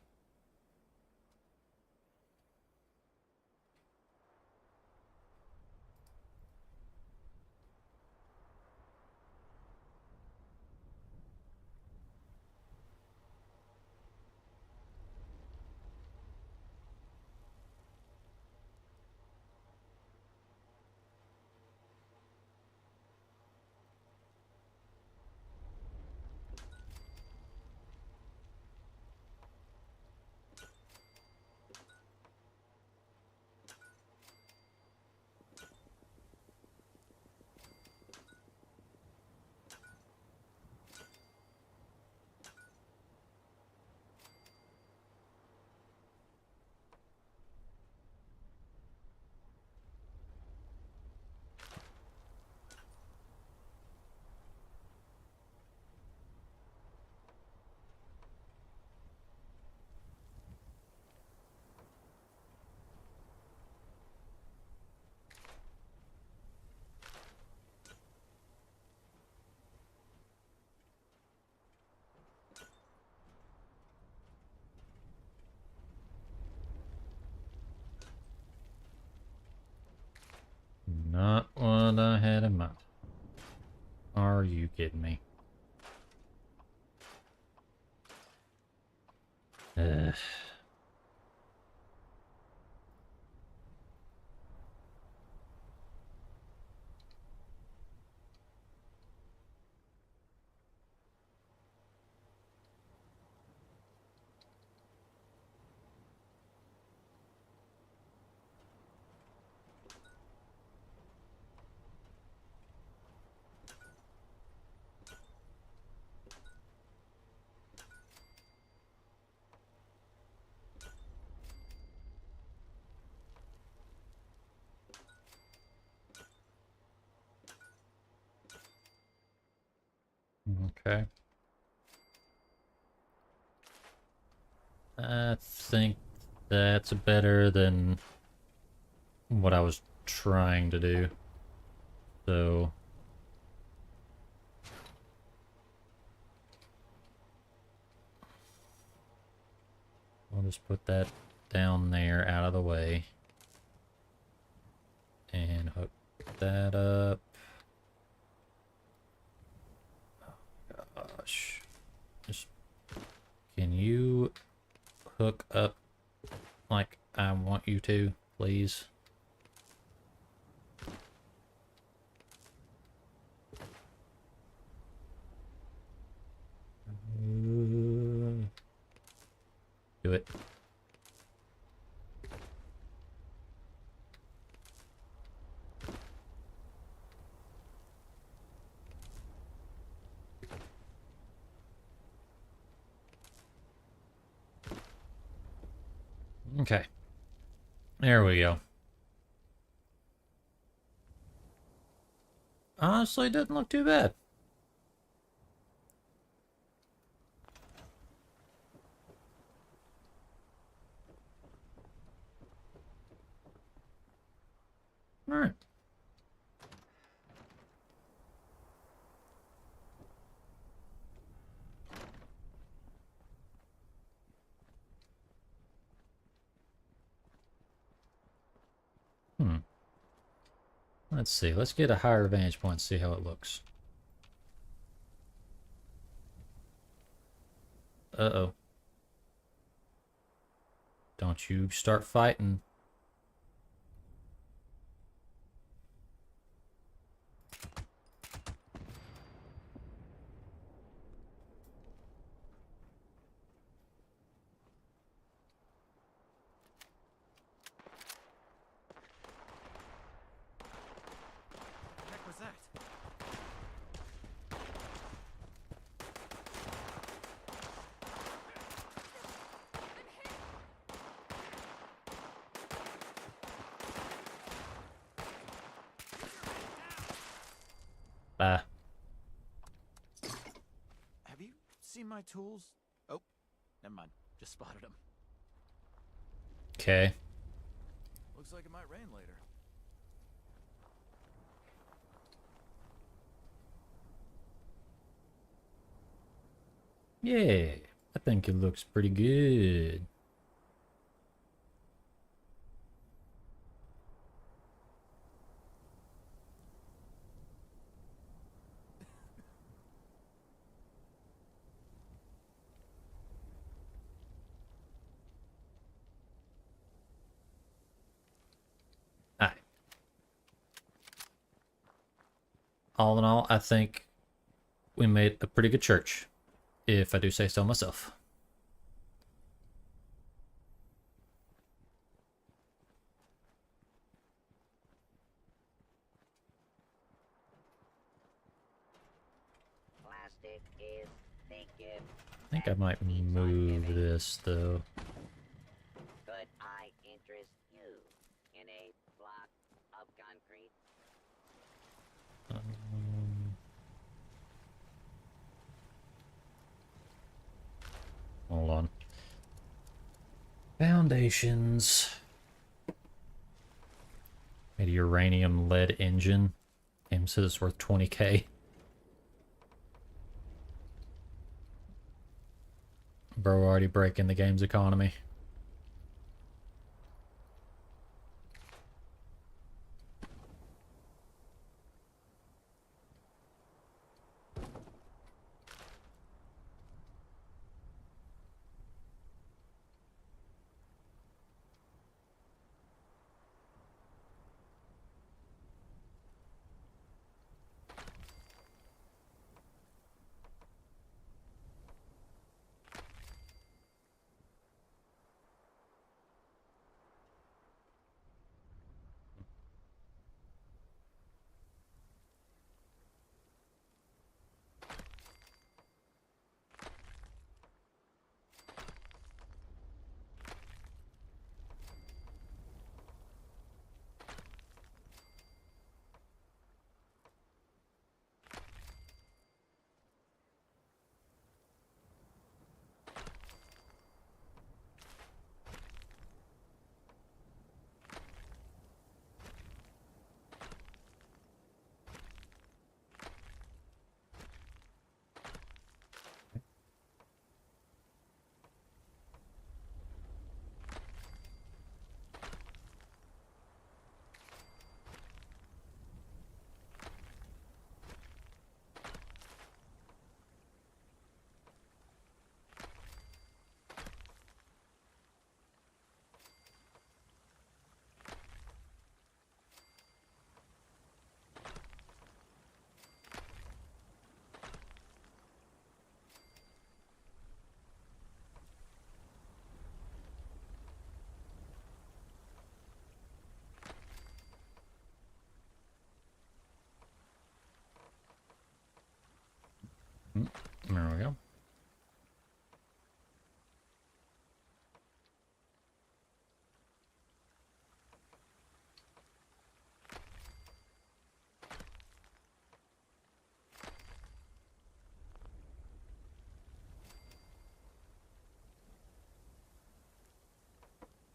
Not what I had in mind. Are you kidding me? Ugh. Okay. I think that's better than what I was trying to do. So I'll just put that down there out of the way and hook that up. Oh, gosh. Just, can you hook up like I want you to, please? Do it. Okay. There we go. Honestly, it doesn't look too bad. Alright. Let's see. Let's get a higher vantage point and see how it looks. Uh-oh. Don't you start fighting. What the heck was that? Bye. Have you seen my tools? Oh, never mind. Just spotted them. Okay. Looks like it might rain later. Yeah. I think it looks pretty good. Alright. All in all, I think we made a pretty good church, if I do say so myself. Plastic is thinking. I think I might move this, though. Could I interest you in a block of concrete? Hold on. Foundations. Made a uranium lead engine. Game says it's worth 20K. Bro, already breaking the game's economy.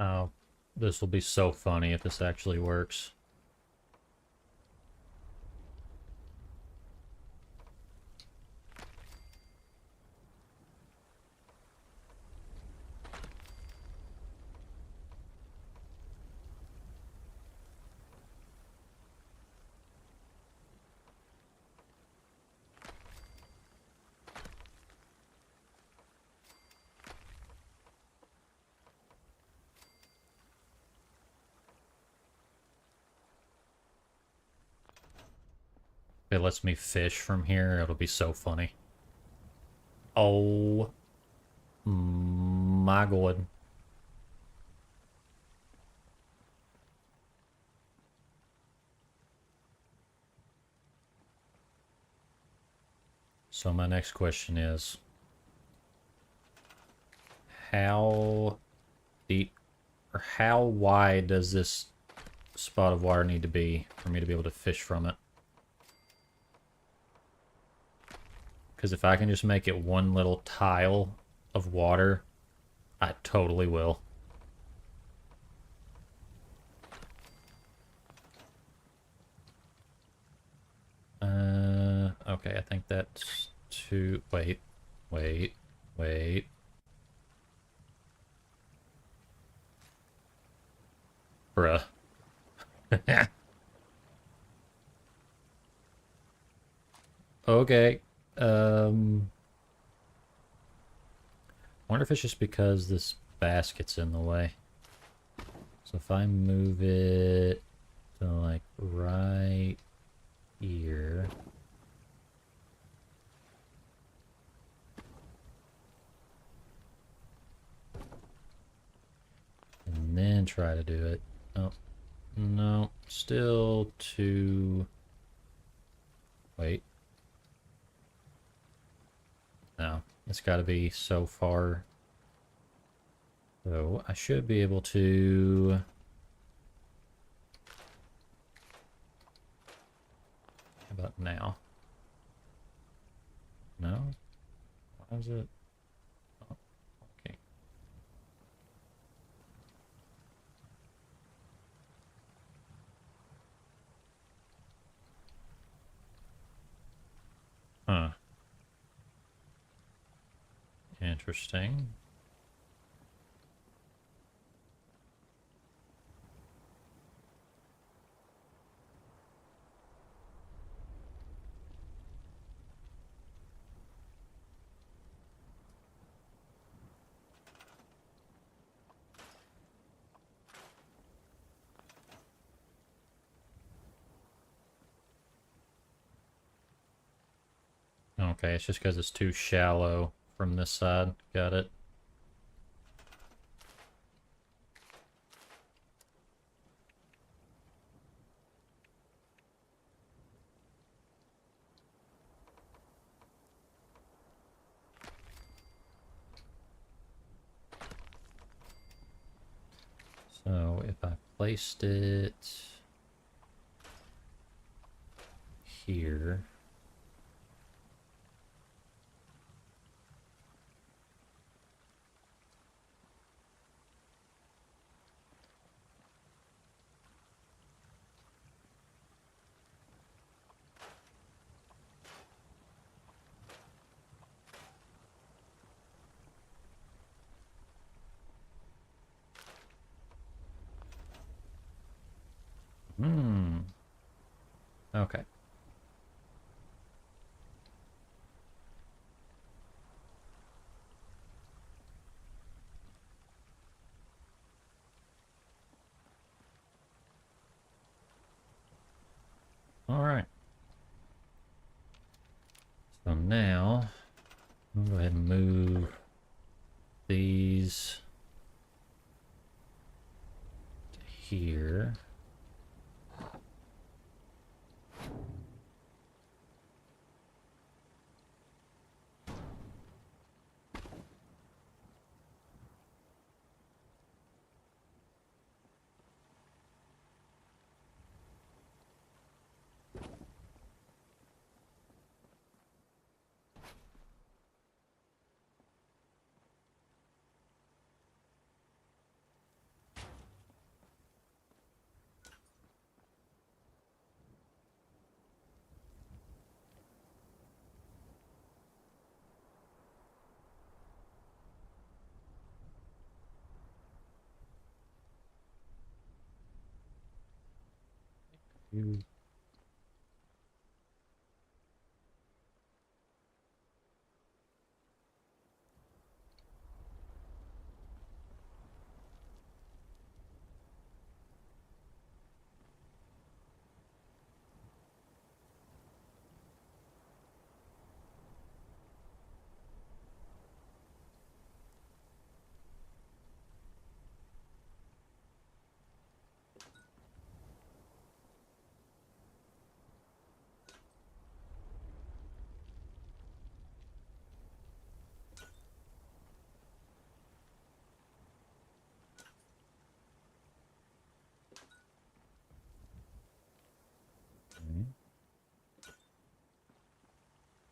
Oh, this will be so funny if this actually works. If it lets me fish from here, it'll be so funny. Oh my god. So my next question is, how deep or how wide does this spot of water need to be for me to be able to fish from it? Because if I can just make it one little tile of water, I totally will. Okay, I think that's too... Wait. Bruh. Okay. Wonder if it's just because this basket's in the way. So if I move it to like right here. And then try to do it. Oh, no, still too... Wait. No, it's got to be so far. So I should be able to... How about now? No? Why is it? Oh, okay. Huh. Interesting. Okay, it's just because it's too shallow from this side. Got it. So if I placed it here. Okay. All right. So now, I'll go ahead and move these to here. You.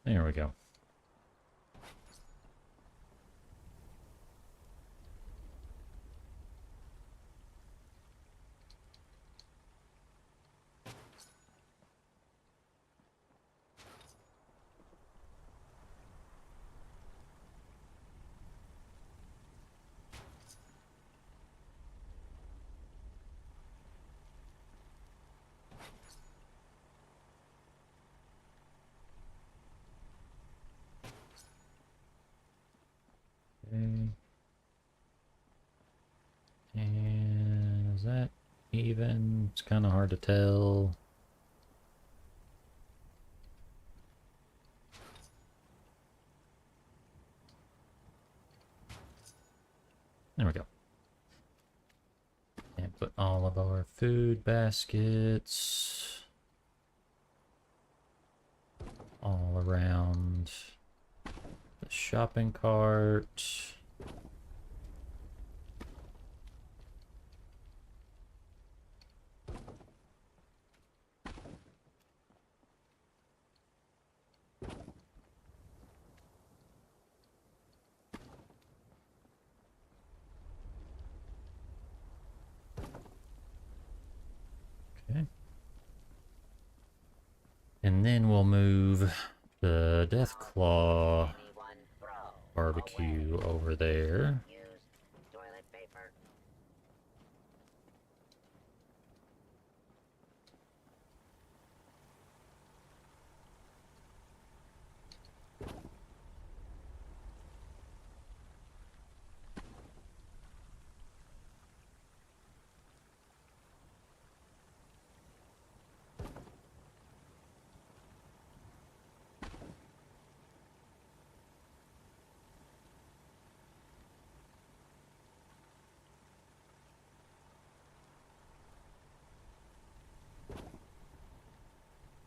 There we go. Okay. And is that even? It's kind of hard to tell. There we go. And put all of our food baskets all around the shopping cart. Okay. And then we'll move the Deathclaw barbecue over there. Use toilet paper.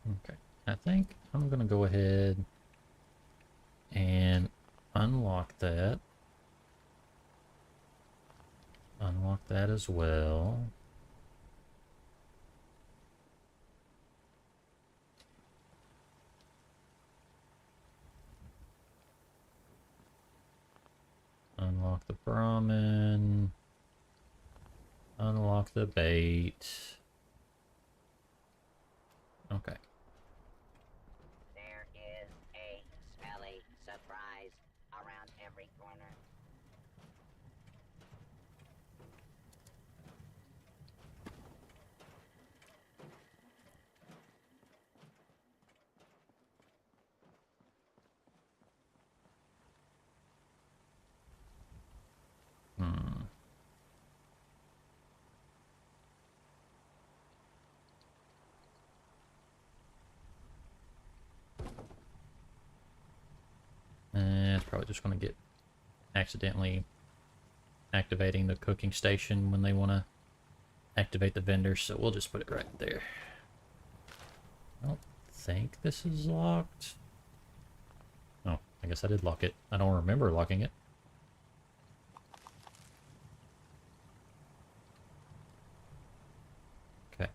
Okay, I think I'm gonna go ahead and unlock that. Unlock that as well. Unlock the Brahmin. Unlock the bait. Okay. There is a smelly surprise around every corner. Hmm. It's probably just going to get accidentally activating the cooking station when they want to activate the vendor, so we'll just put it right there. I don't think this is locked. Oh, I guess I did lock it. I don't remember locking it. Okay.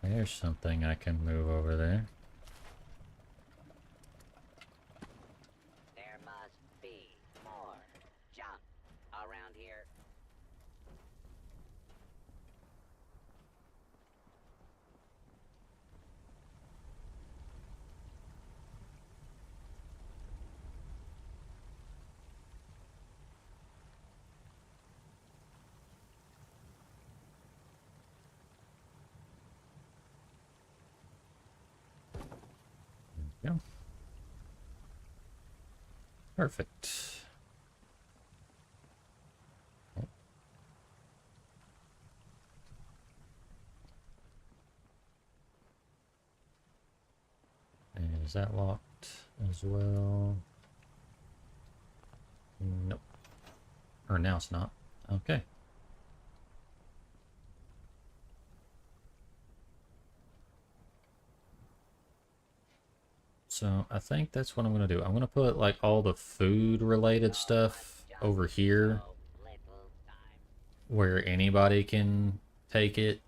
There's something I can move over there. There must be more junk around here. go. Perfect. And is that locked as well? Nope. Or now it's not. Okay. So I think that's what I'm going to do. I'm going to put like all the food related stuff over here where anybody can take it.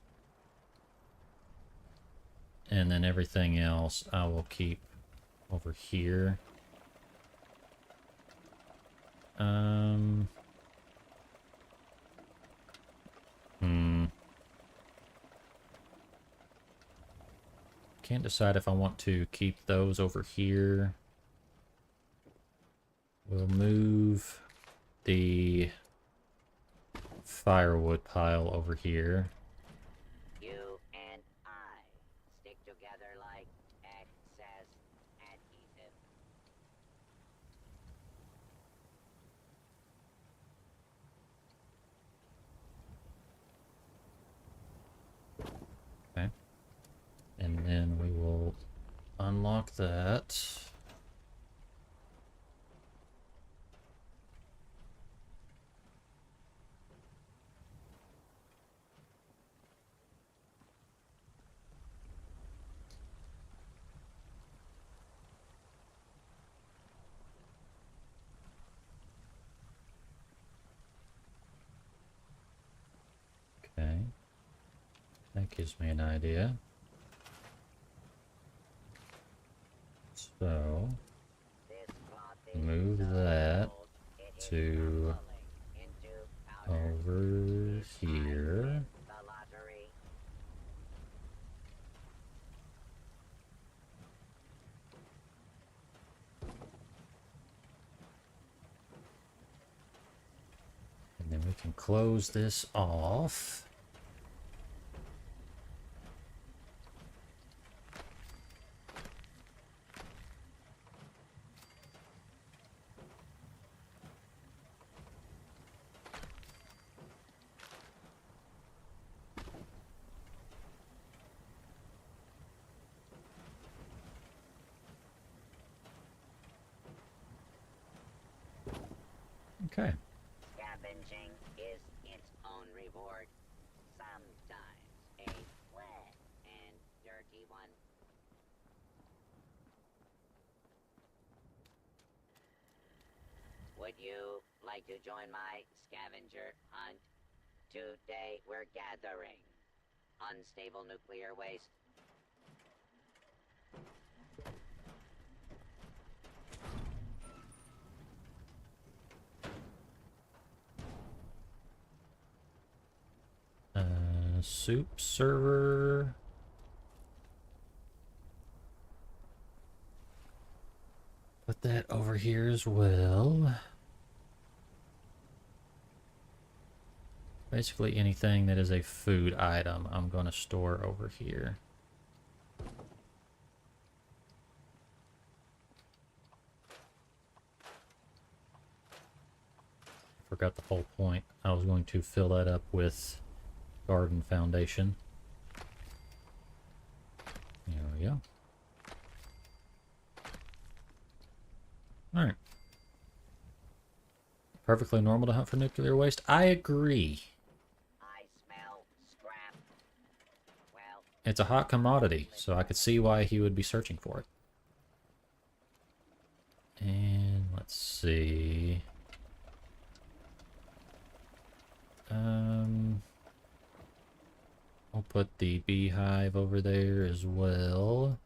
And then everything else I will keep over here. Can't decide if I want to keep those over here. We'll move the firewood pile over here. You and I stick together like excess adhesive. Okay. And then we will unlock that. Okay. That gives me an idea. So, move that to over here. And then we can close this off. Okay. Scavenging is its own reward. Sometimes a wet and dirty one. Would you like to join my scavenger hunt? Today we're gathering unstable nuclear waste. Soup server. Put that over here as well. Basically anything that is a food item, I'm going to store over here. Forgot the whole point. I was going to fill that up with garden foundation. There we go. Alright. Perfectly normal to hunt for nuclear waste? I agree. I smell scrap. Well, It's a hot commodity, so I could see why he would be searching for it. And let's see. I'll put the beehive over there as well.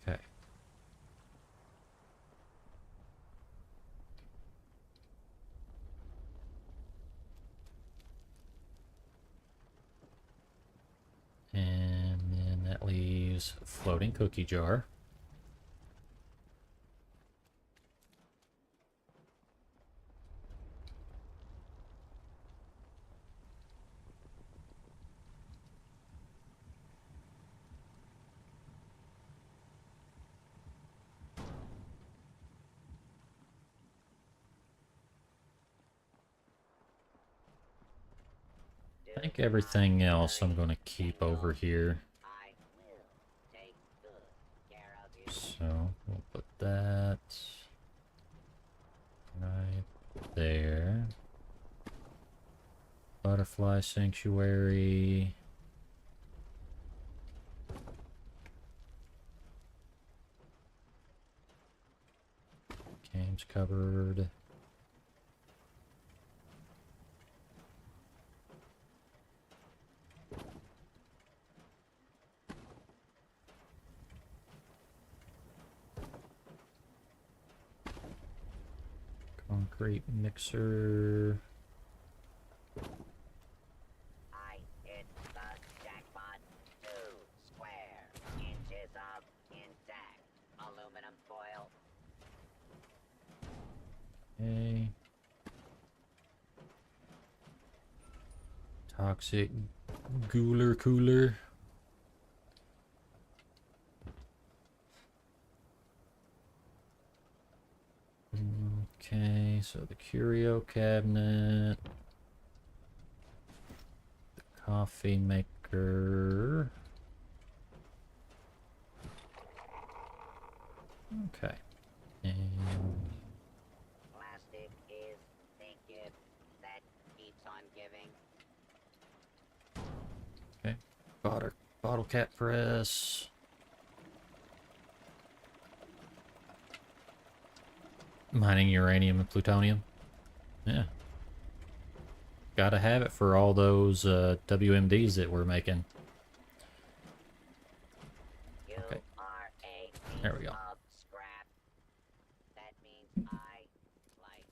Okay. And then that leaves floating cookie jar. I think everything else I'm going to keep over here. I will take good care of you. So we'll put that right there. Butterfly Sanctuary. Games covered. Concrete mixer. I hit the jackpot. 2 square inches of intact aluminum foil. Okay. Toxic Ghouler cooler. Okay, so the curio cabinet, the coffee maker. Okay, and Plastic is the gift that keeps on giving. okay, bottle cap press. Mining uranium and plutonium. Yeah. Gotta have it for all those WMDs that we're making. You Okay. are a piece There we go. of scrap. That means I like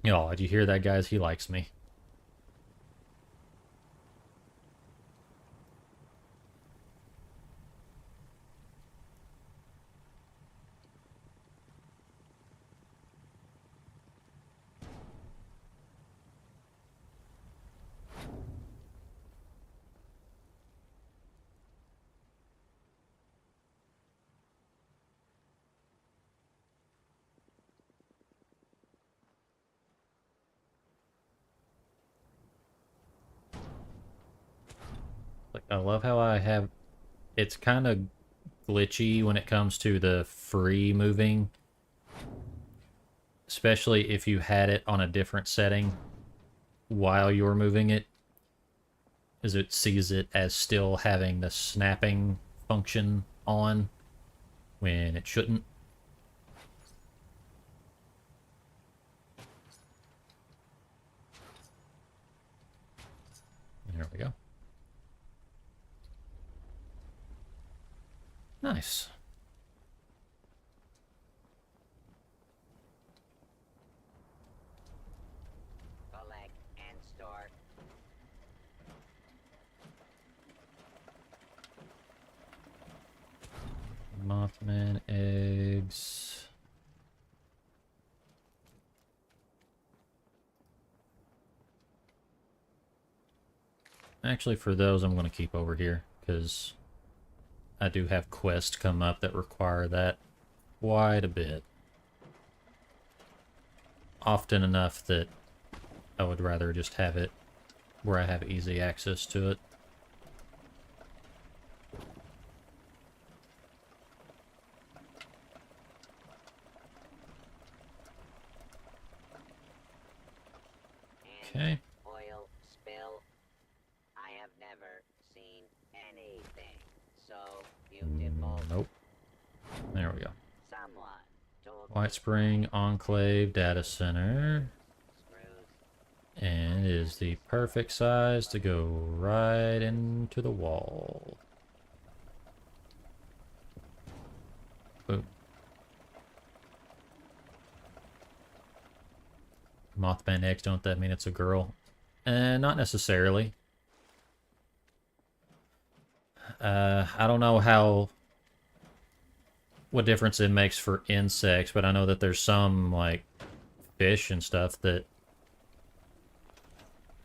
you. Oh, did you hear that, guys? He likes me. Like, I love how I have... It's kind of glitchy when it comes to the free moving. Especially if you had it on a different setting while you're moving it. As it sees it as still having the snapping function on when it shouldn't. There we go. Nice. Collect and store. Mothman eggs. Actually, for those, I'm going to keep over here, because I do have quests come up that require that quite a bit. Often enough that I would rather just have it where I have easy access to it. Okay. Oil spill. I have never seen anything so beautiful. Nope. There we go. Someone told White Spring Enclave Data Center. screws. And it is the perfect size to go right into the wall. Boom. Mothman eggs, don't that mean it's a girl? Not necessarily. I don't know what difference it makes for insects, but I know that there's some, like, fish and stuff that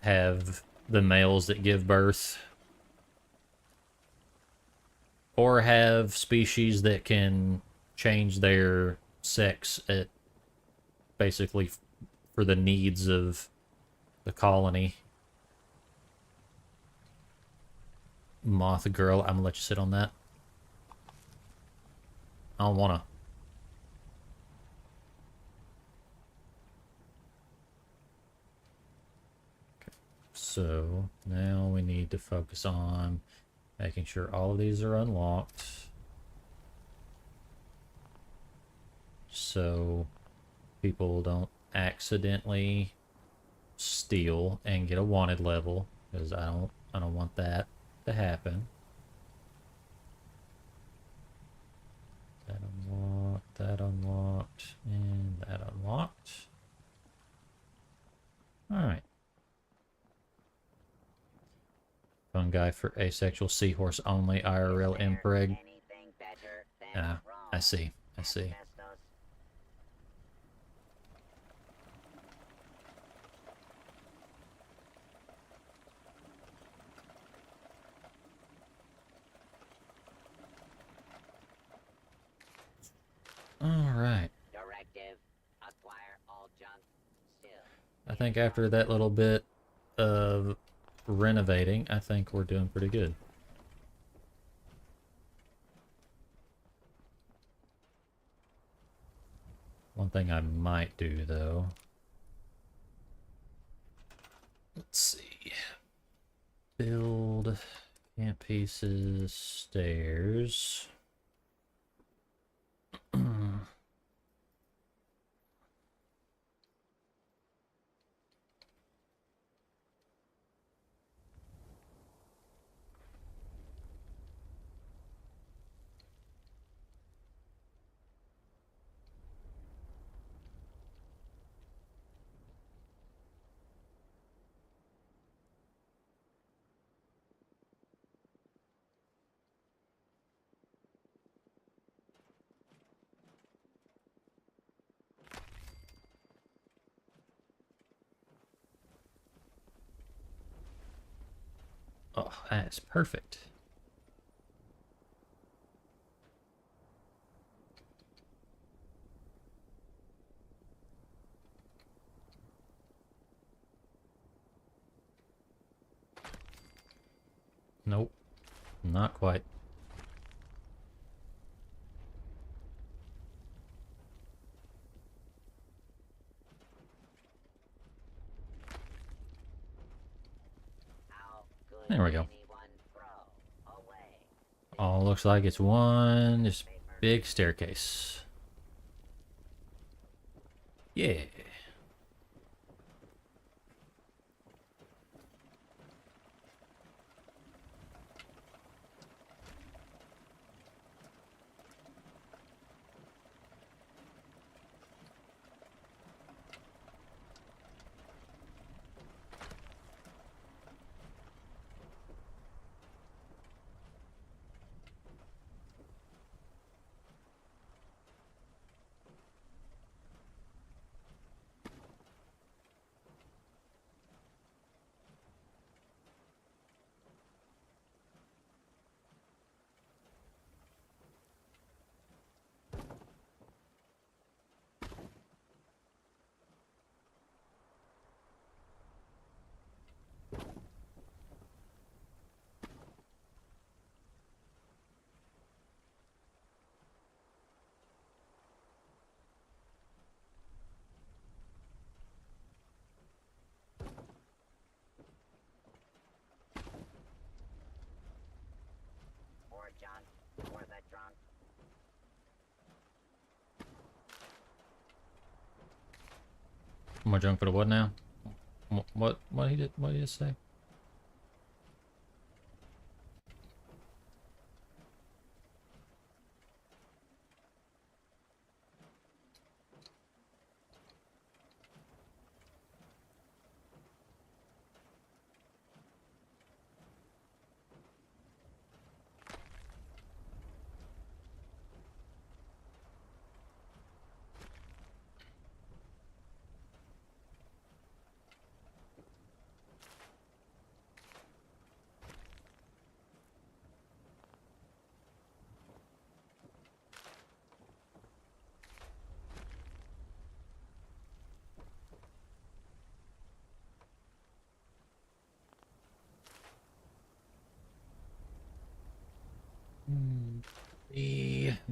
have the males that give birth. Or have species that can change their sex at basically for the needs of the colony. Moth girl, I'm gonna let you sit on that. I don't wanna. Okay. So now we need to focus on making sure all of these are unlocked. So people don't accidentally steal and get a wanted level, because I don't want that to happen. That unlocked, and that unlocked. Alright. Fun guy for asexual seahorse only, IRL impreg. I see. I see. Alright. Directive, acquire all junk still. I think after that little bit of renovating, I think we're doing pretty good. One thing I might do, though. Let's see. Build camp pieces, stairs. Oh, that's perfect. Nope, not quite. There we go. Oh, looks like it's one just big staircase. Yeah. Or junk, or the drunk. More junk for the what now? What he did? What did he just say?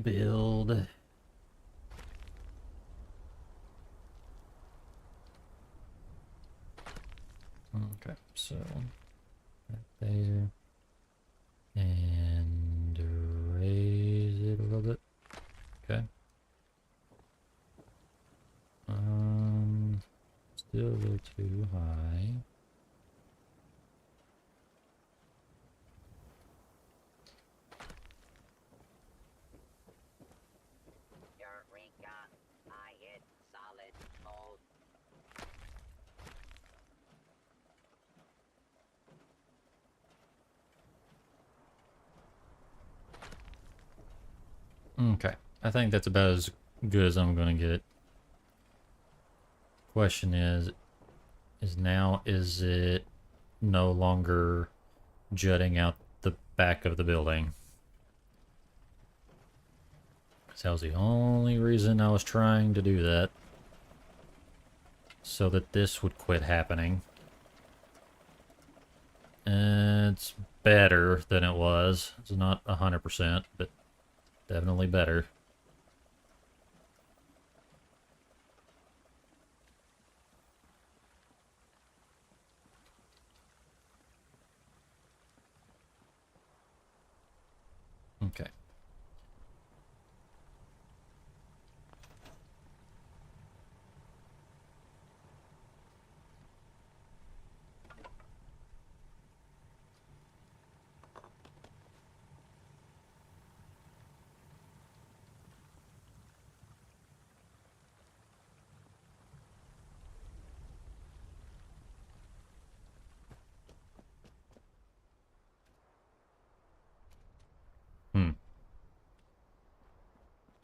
build. Okay, so right there. And raise it a little bit. Okay. Still a little too high. Eureka! I hit solid gold. Okay, I think that's about as good as I'm gonna get. Question is it no longer jutting out the back of the building? That was the only reason I was trying to do that. So that this would quit happening. It's better than it was. It's not 100%, but definitely better. Okay.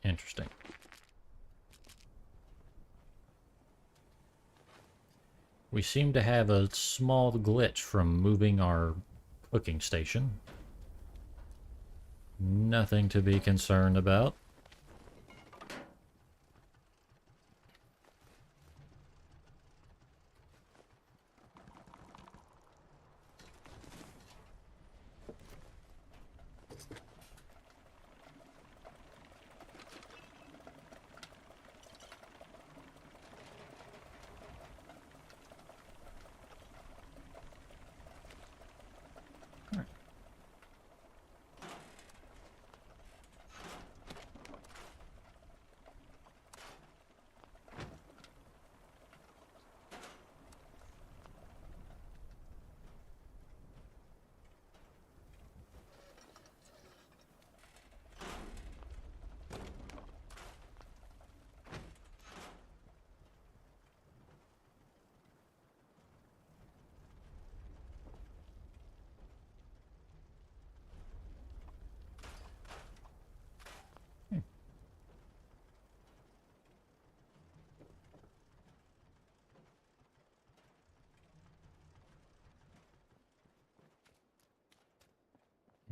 Interesting. We seem to have a small glitch from moving our cooking station. Nothing to be concerned about.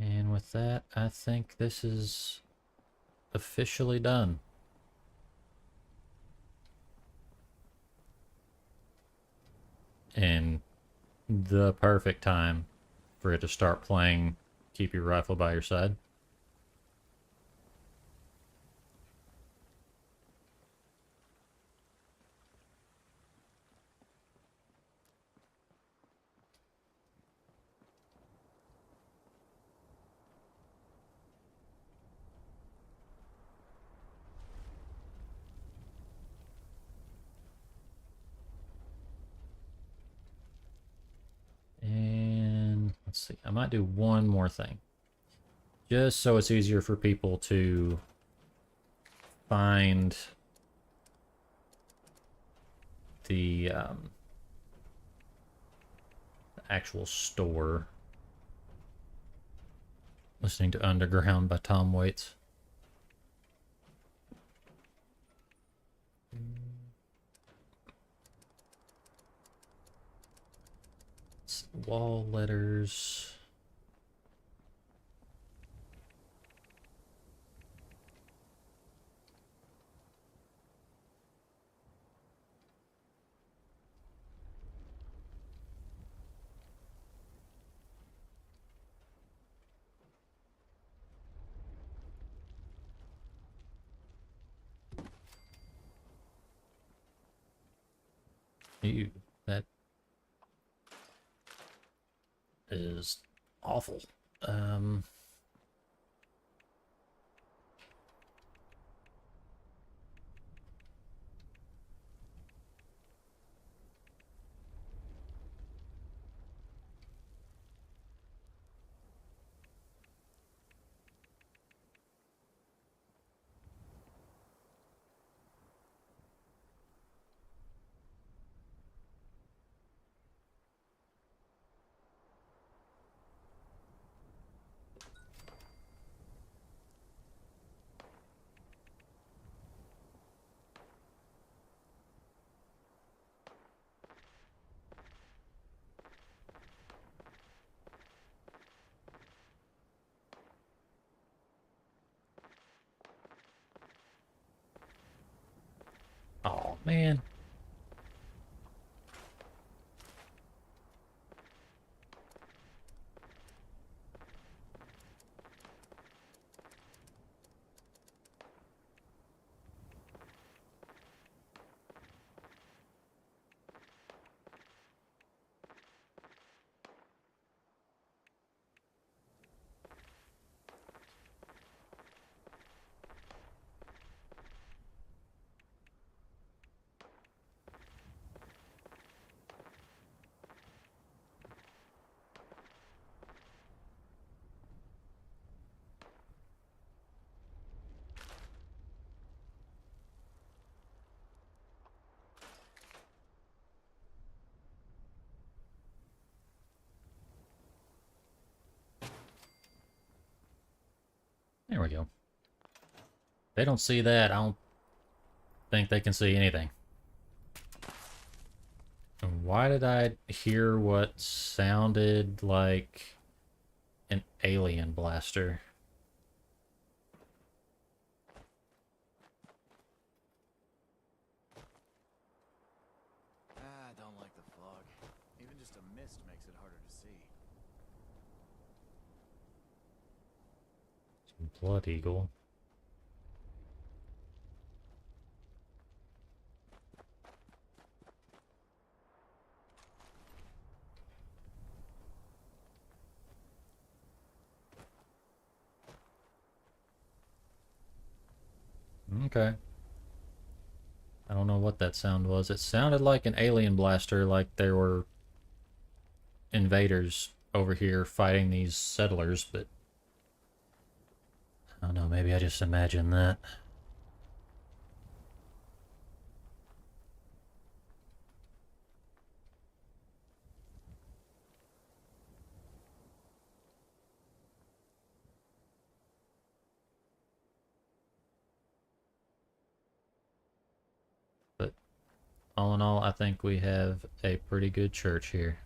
And with that, I think this is officially done. And the perfect time for it to start playing Keep Your Rifle by Your Side. And let's see, I might do one more thing. Just so it's easier for people to find the actual store. Listening to Underground by Tom Waits. Wall letters. Ew, that is awful. Um, oh man. There we go. They don't see that. I don't think they can see anything. And why did I hear what sounded like an alien blaster? Ah, I don't like the fog. Even just a mist makes it harder to see. Some blood eagle. Okay. I don't know what that sound was. It sounded like an alien blaster, like there were invaders over here fighting these settlers, but I don't know, maybe I just imagined that. But all in all, I think we have a pretty good church here.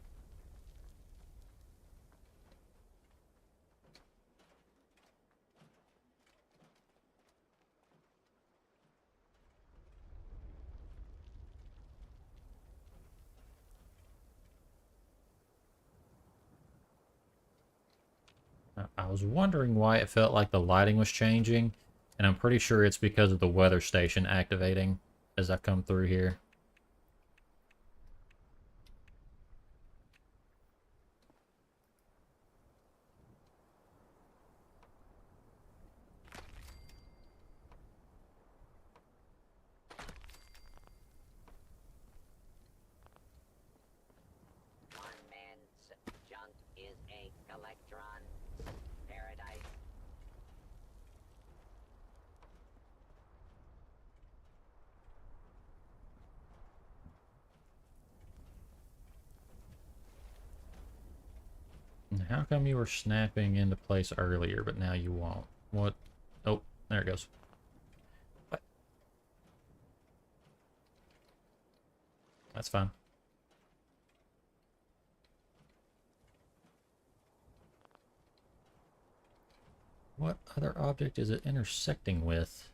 I was wondering why it felt like the lighting was changing, and I'm pretty sure it's because of the weather station activating as I come through here. One man's junk is a electron paradise. How come you were snapping into place earlier, but now you won't? What? Oh, there it goes. What? That's fine. What other object is it intersecting with?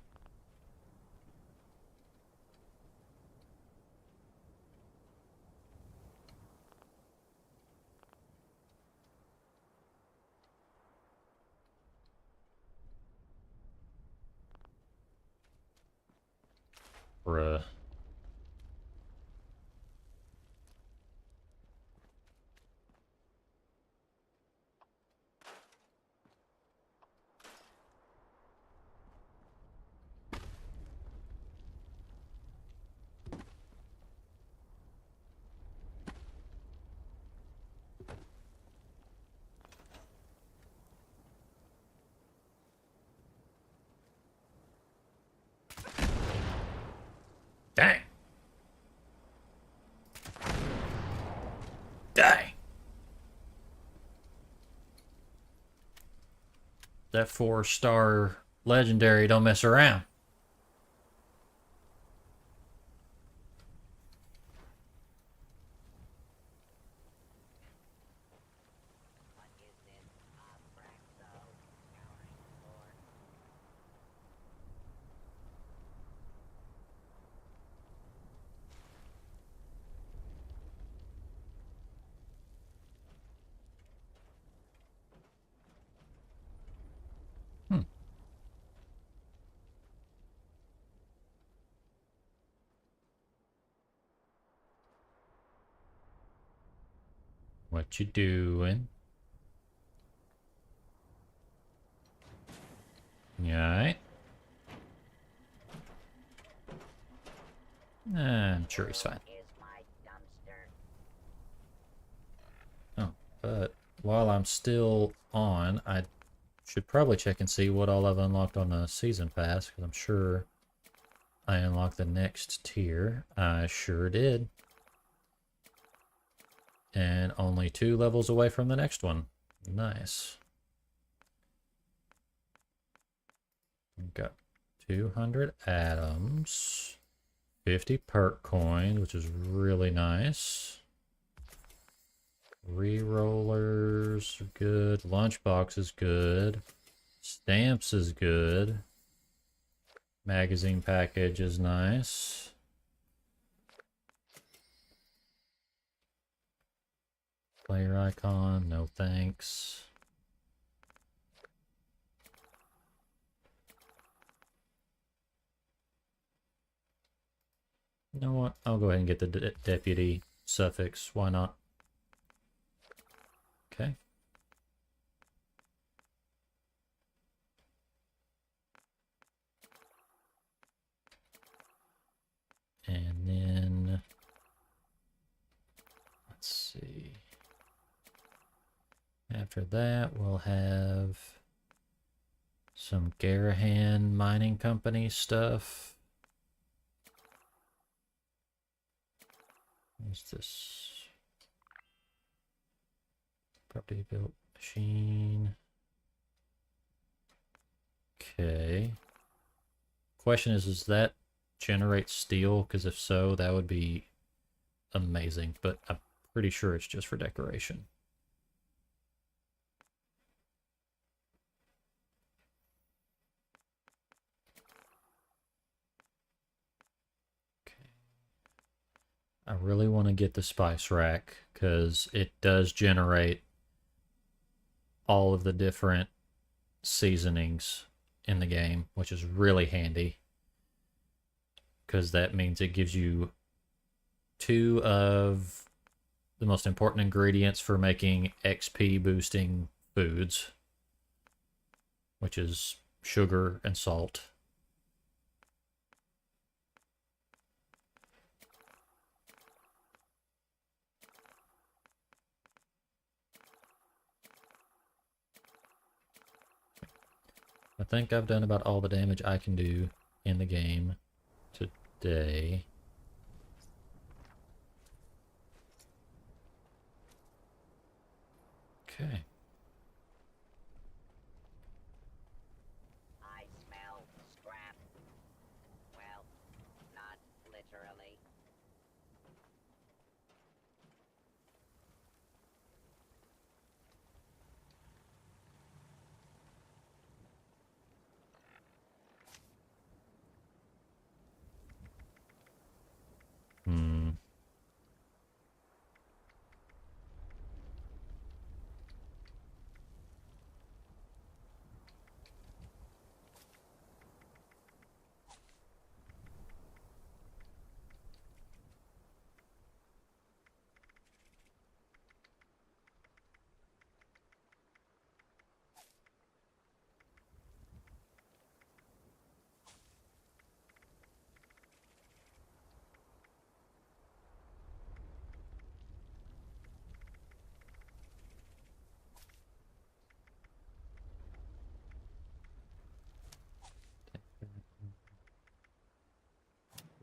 Bruh. That 4-star legendary don't mess around. What is this? Abraxo. Scouring for. Hmm. What you doing? You alright? I'm sure he's fine. Is my dumpster. Oh, but while I'm still on, I should probably check and see what all I've unlocked on the season pass, because I'm sure I unlocked the next tier. I sure did. And only 2 levels away from the next one. Nice. We've got 200 atoms, 50 perk coin, which is really nice. Rerollers are good. Lunchbox is good. Stamps is good. Magazine package is nice. Player icon, no thanks. You know what? I'll go ahead and get the deputy suffix. Why not? Okay. And then let's see. After that, we'll have some Garahan Mining Company stuff. What's this? Property built machine. Okay. Question is, does that generate steel? Because if so, that would be amazing. But I'm pretty sure it's just for decoration. I really want to get the spice rack because it does generate all of the different seasonings in the game, which is really handy because that means it gives you 2 of the most important ingredients for making XP boosting foods, which is sugar and salt. I think I've done about all the damage I can do in the game today. Okay. I smell scrap. Well, not literally. Hmm.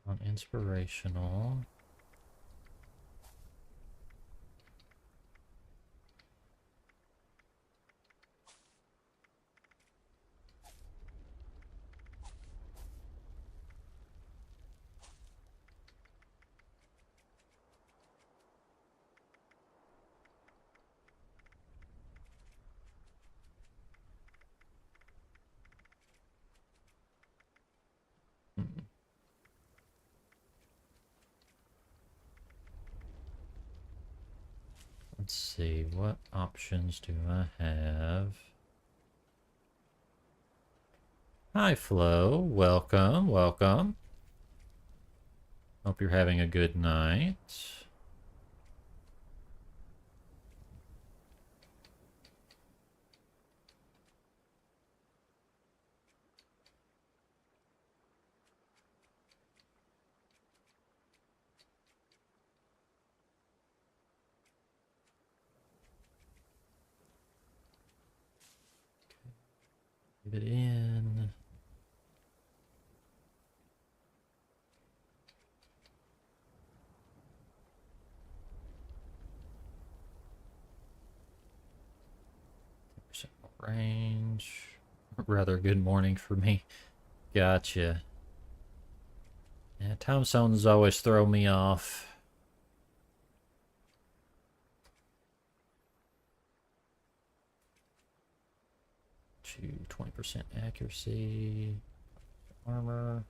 On inspirational. Let's see, what options do I have? Hi, Flo. Welcome, welcome. Hope you're having a good night. Leave it in. Range. Rather good morning for me. Gotcha. Yeah, time zones always throw me off. To 20% accuracy. Armor.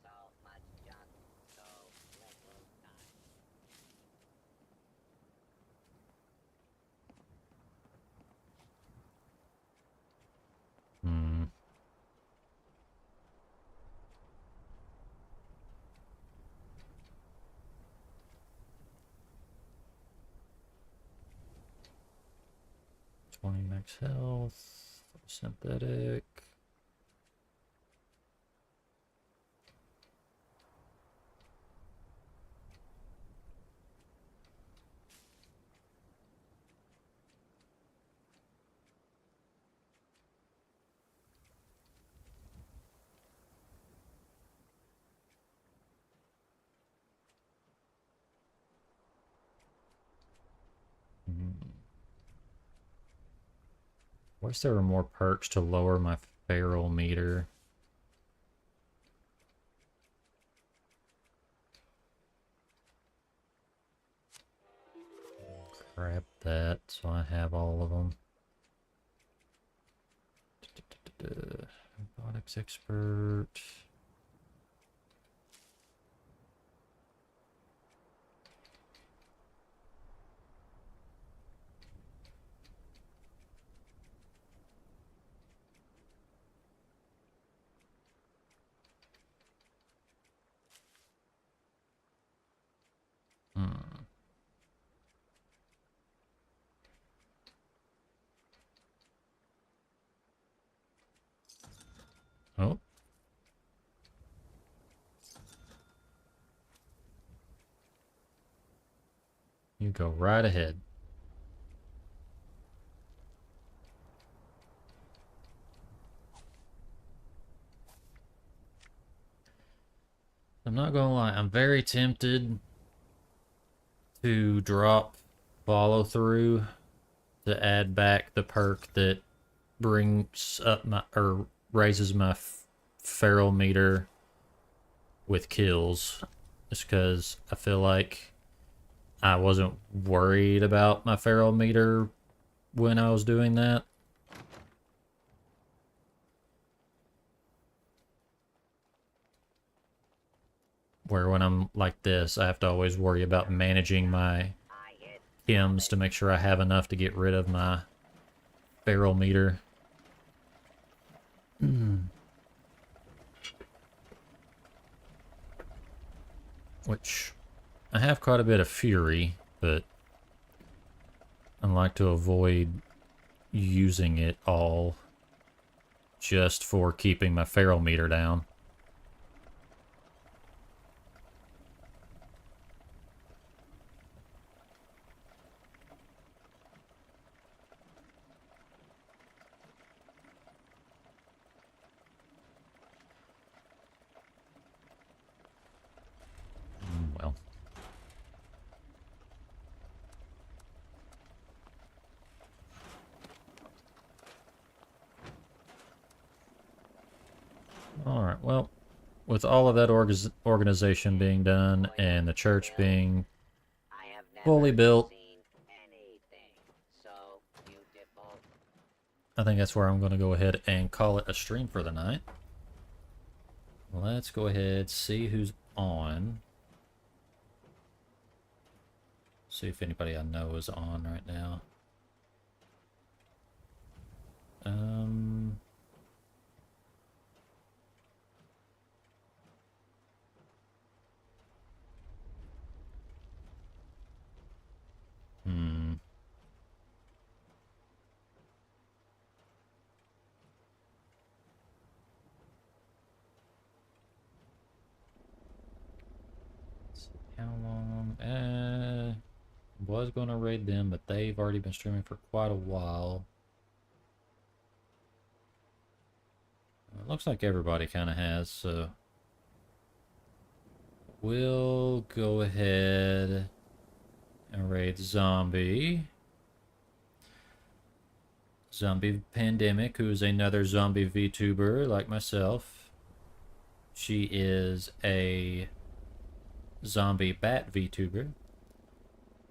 So much junk, so little time. Hmm. Max health. Synthetic. Wish there were more perks to lower my feral meter. Grab that so I have all of them. Robotics expert. Oh. You go right ahead. I'm not gonna lie, I'm very tempted to drop follow through to add back the perk that brings up my, or raises my feral meter with kills, just because I feel like I wasn't worried about my feral meter when I was doing that. Where when I'm like this, I have to always worry about managing my chems to make sure I have enough to get rid of my feral meter. Which, I have quite a bit of fury, but I like to avoid using it all just for keeping my feral meter down. Well. Alright, well, with all of that organization being done and the church being I have never fully built, seen anything so beautiful. I think that's where I'm going to go ahead and call it a stream for the night. Let's go ahead, see who's on. See if anybody I know is on right now. How long? Was going to raid them, but they've already been streaming for quite a while. It looks like everybody kind of has, so we'll go ahead and raid Zombie. Zombie Pandemic, who is another zombie VTuber like myself. She is a zombie bat VTuber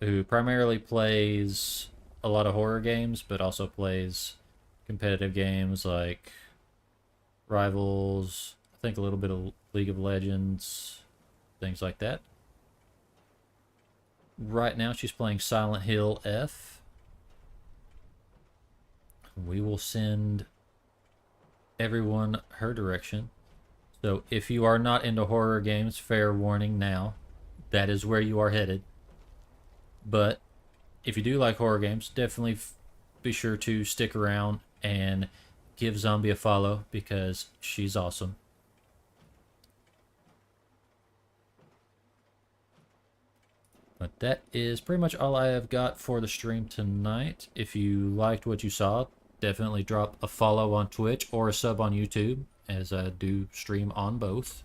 who primarily plays a lot of horror games, but also plays competitive games like Rivals, I think a little bit of League of Legends, things like that. Right now she's playing Silent Hill F. We will send everyone her direction. So if you are not into horror games, fair warning now, that is where you are headed. But if you do like horror games, definitely be sure to stick around and give Zombie a follow because she's awesome. But that is pretty much all I have got for the stream tonight. If you liked what you saw, definitely drop a follow on Twitch or a sub on YouTube, as I do stream on both.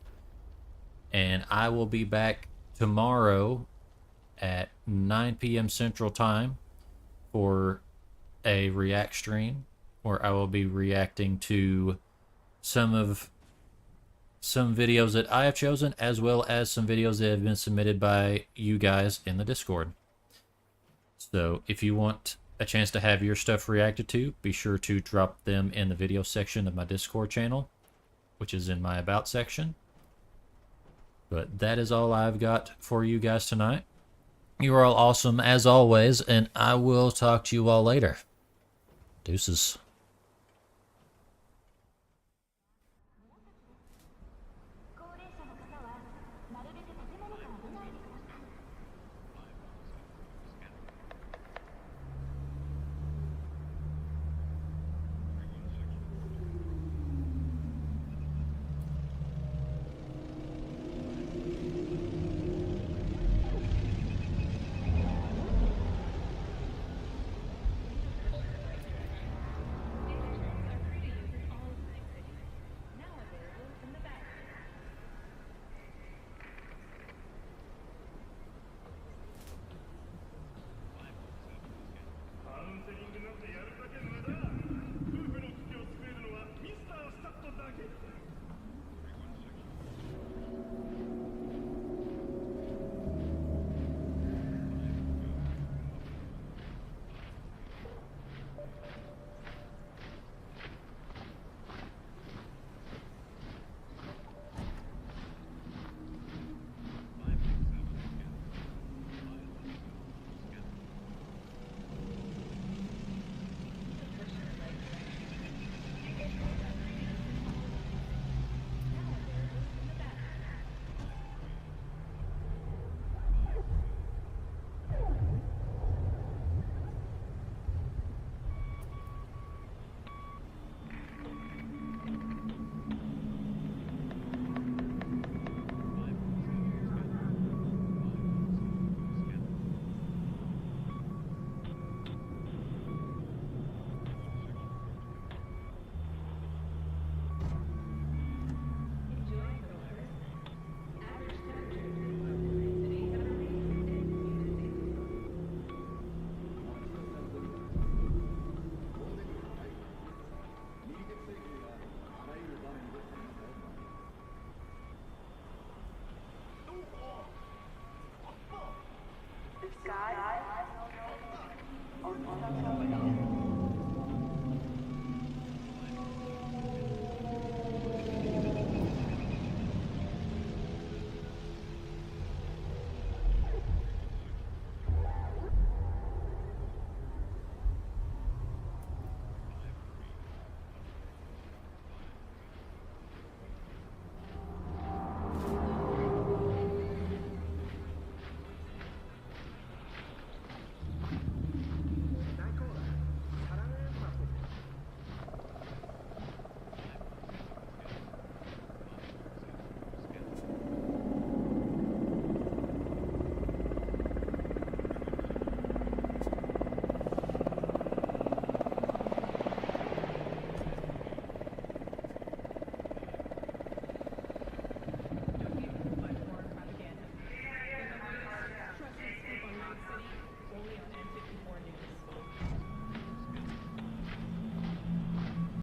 And I will be back tomorrow at 9 p.m. Central Time for a react stream where I will be reacting to some videos that I have chosen, as well as some videos that have been submitted by you guys in the Discord. So if you want a chance to have your stuff reacted to, be sure to drop them in the video section of my Discord channel, which is in my About section. But that is all I've got for you guys tonight. You are all awesome as always, and I will talk to you all later. Deuces.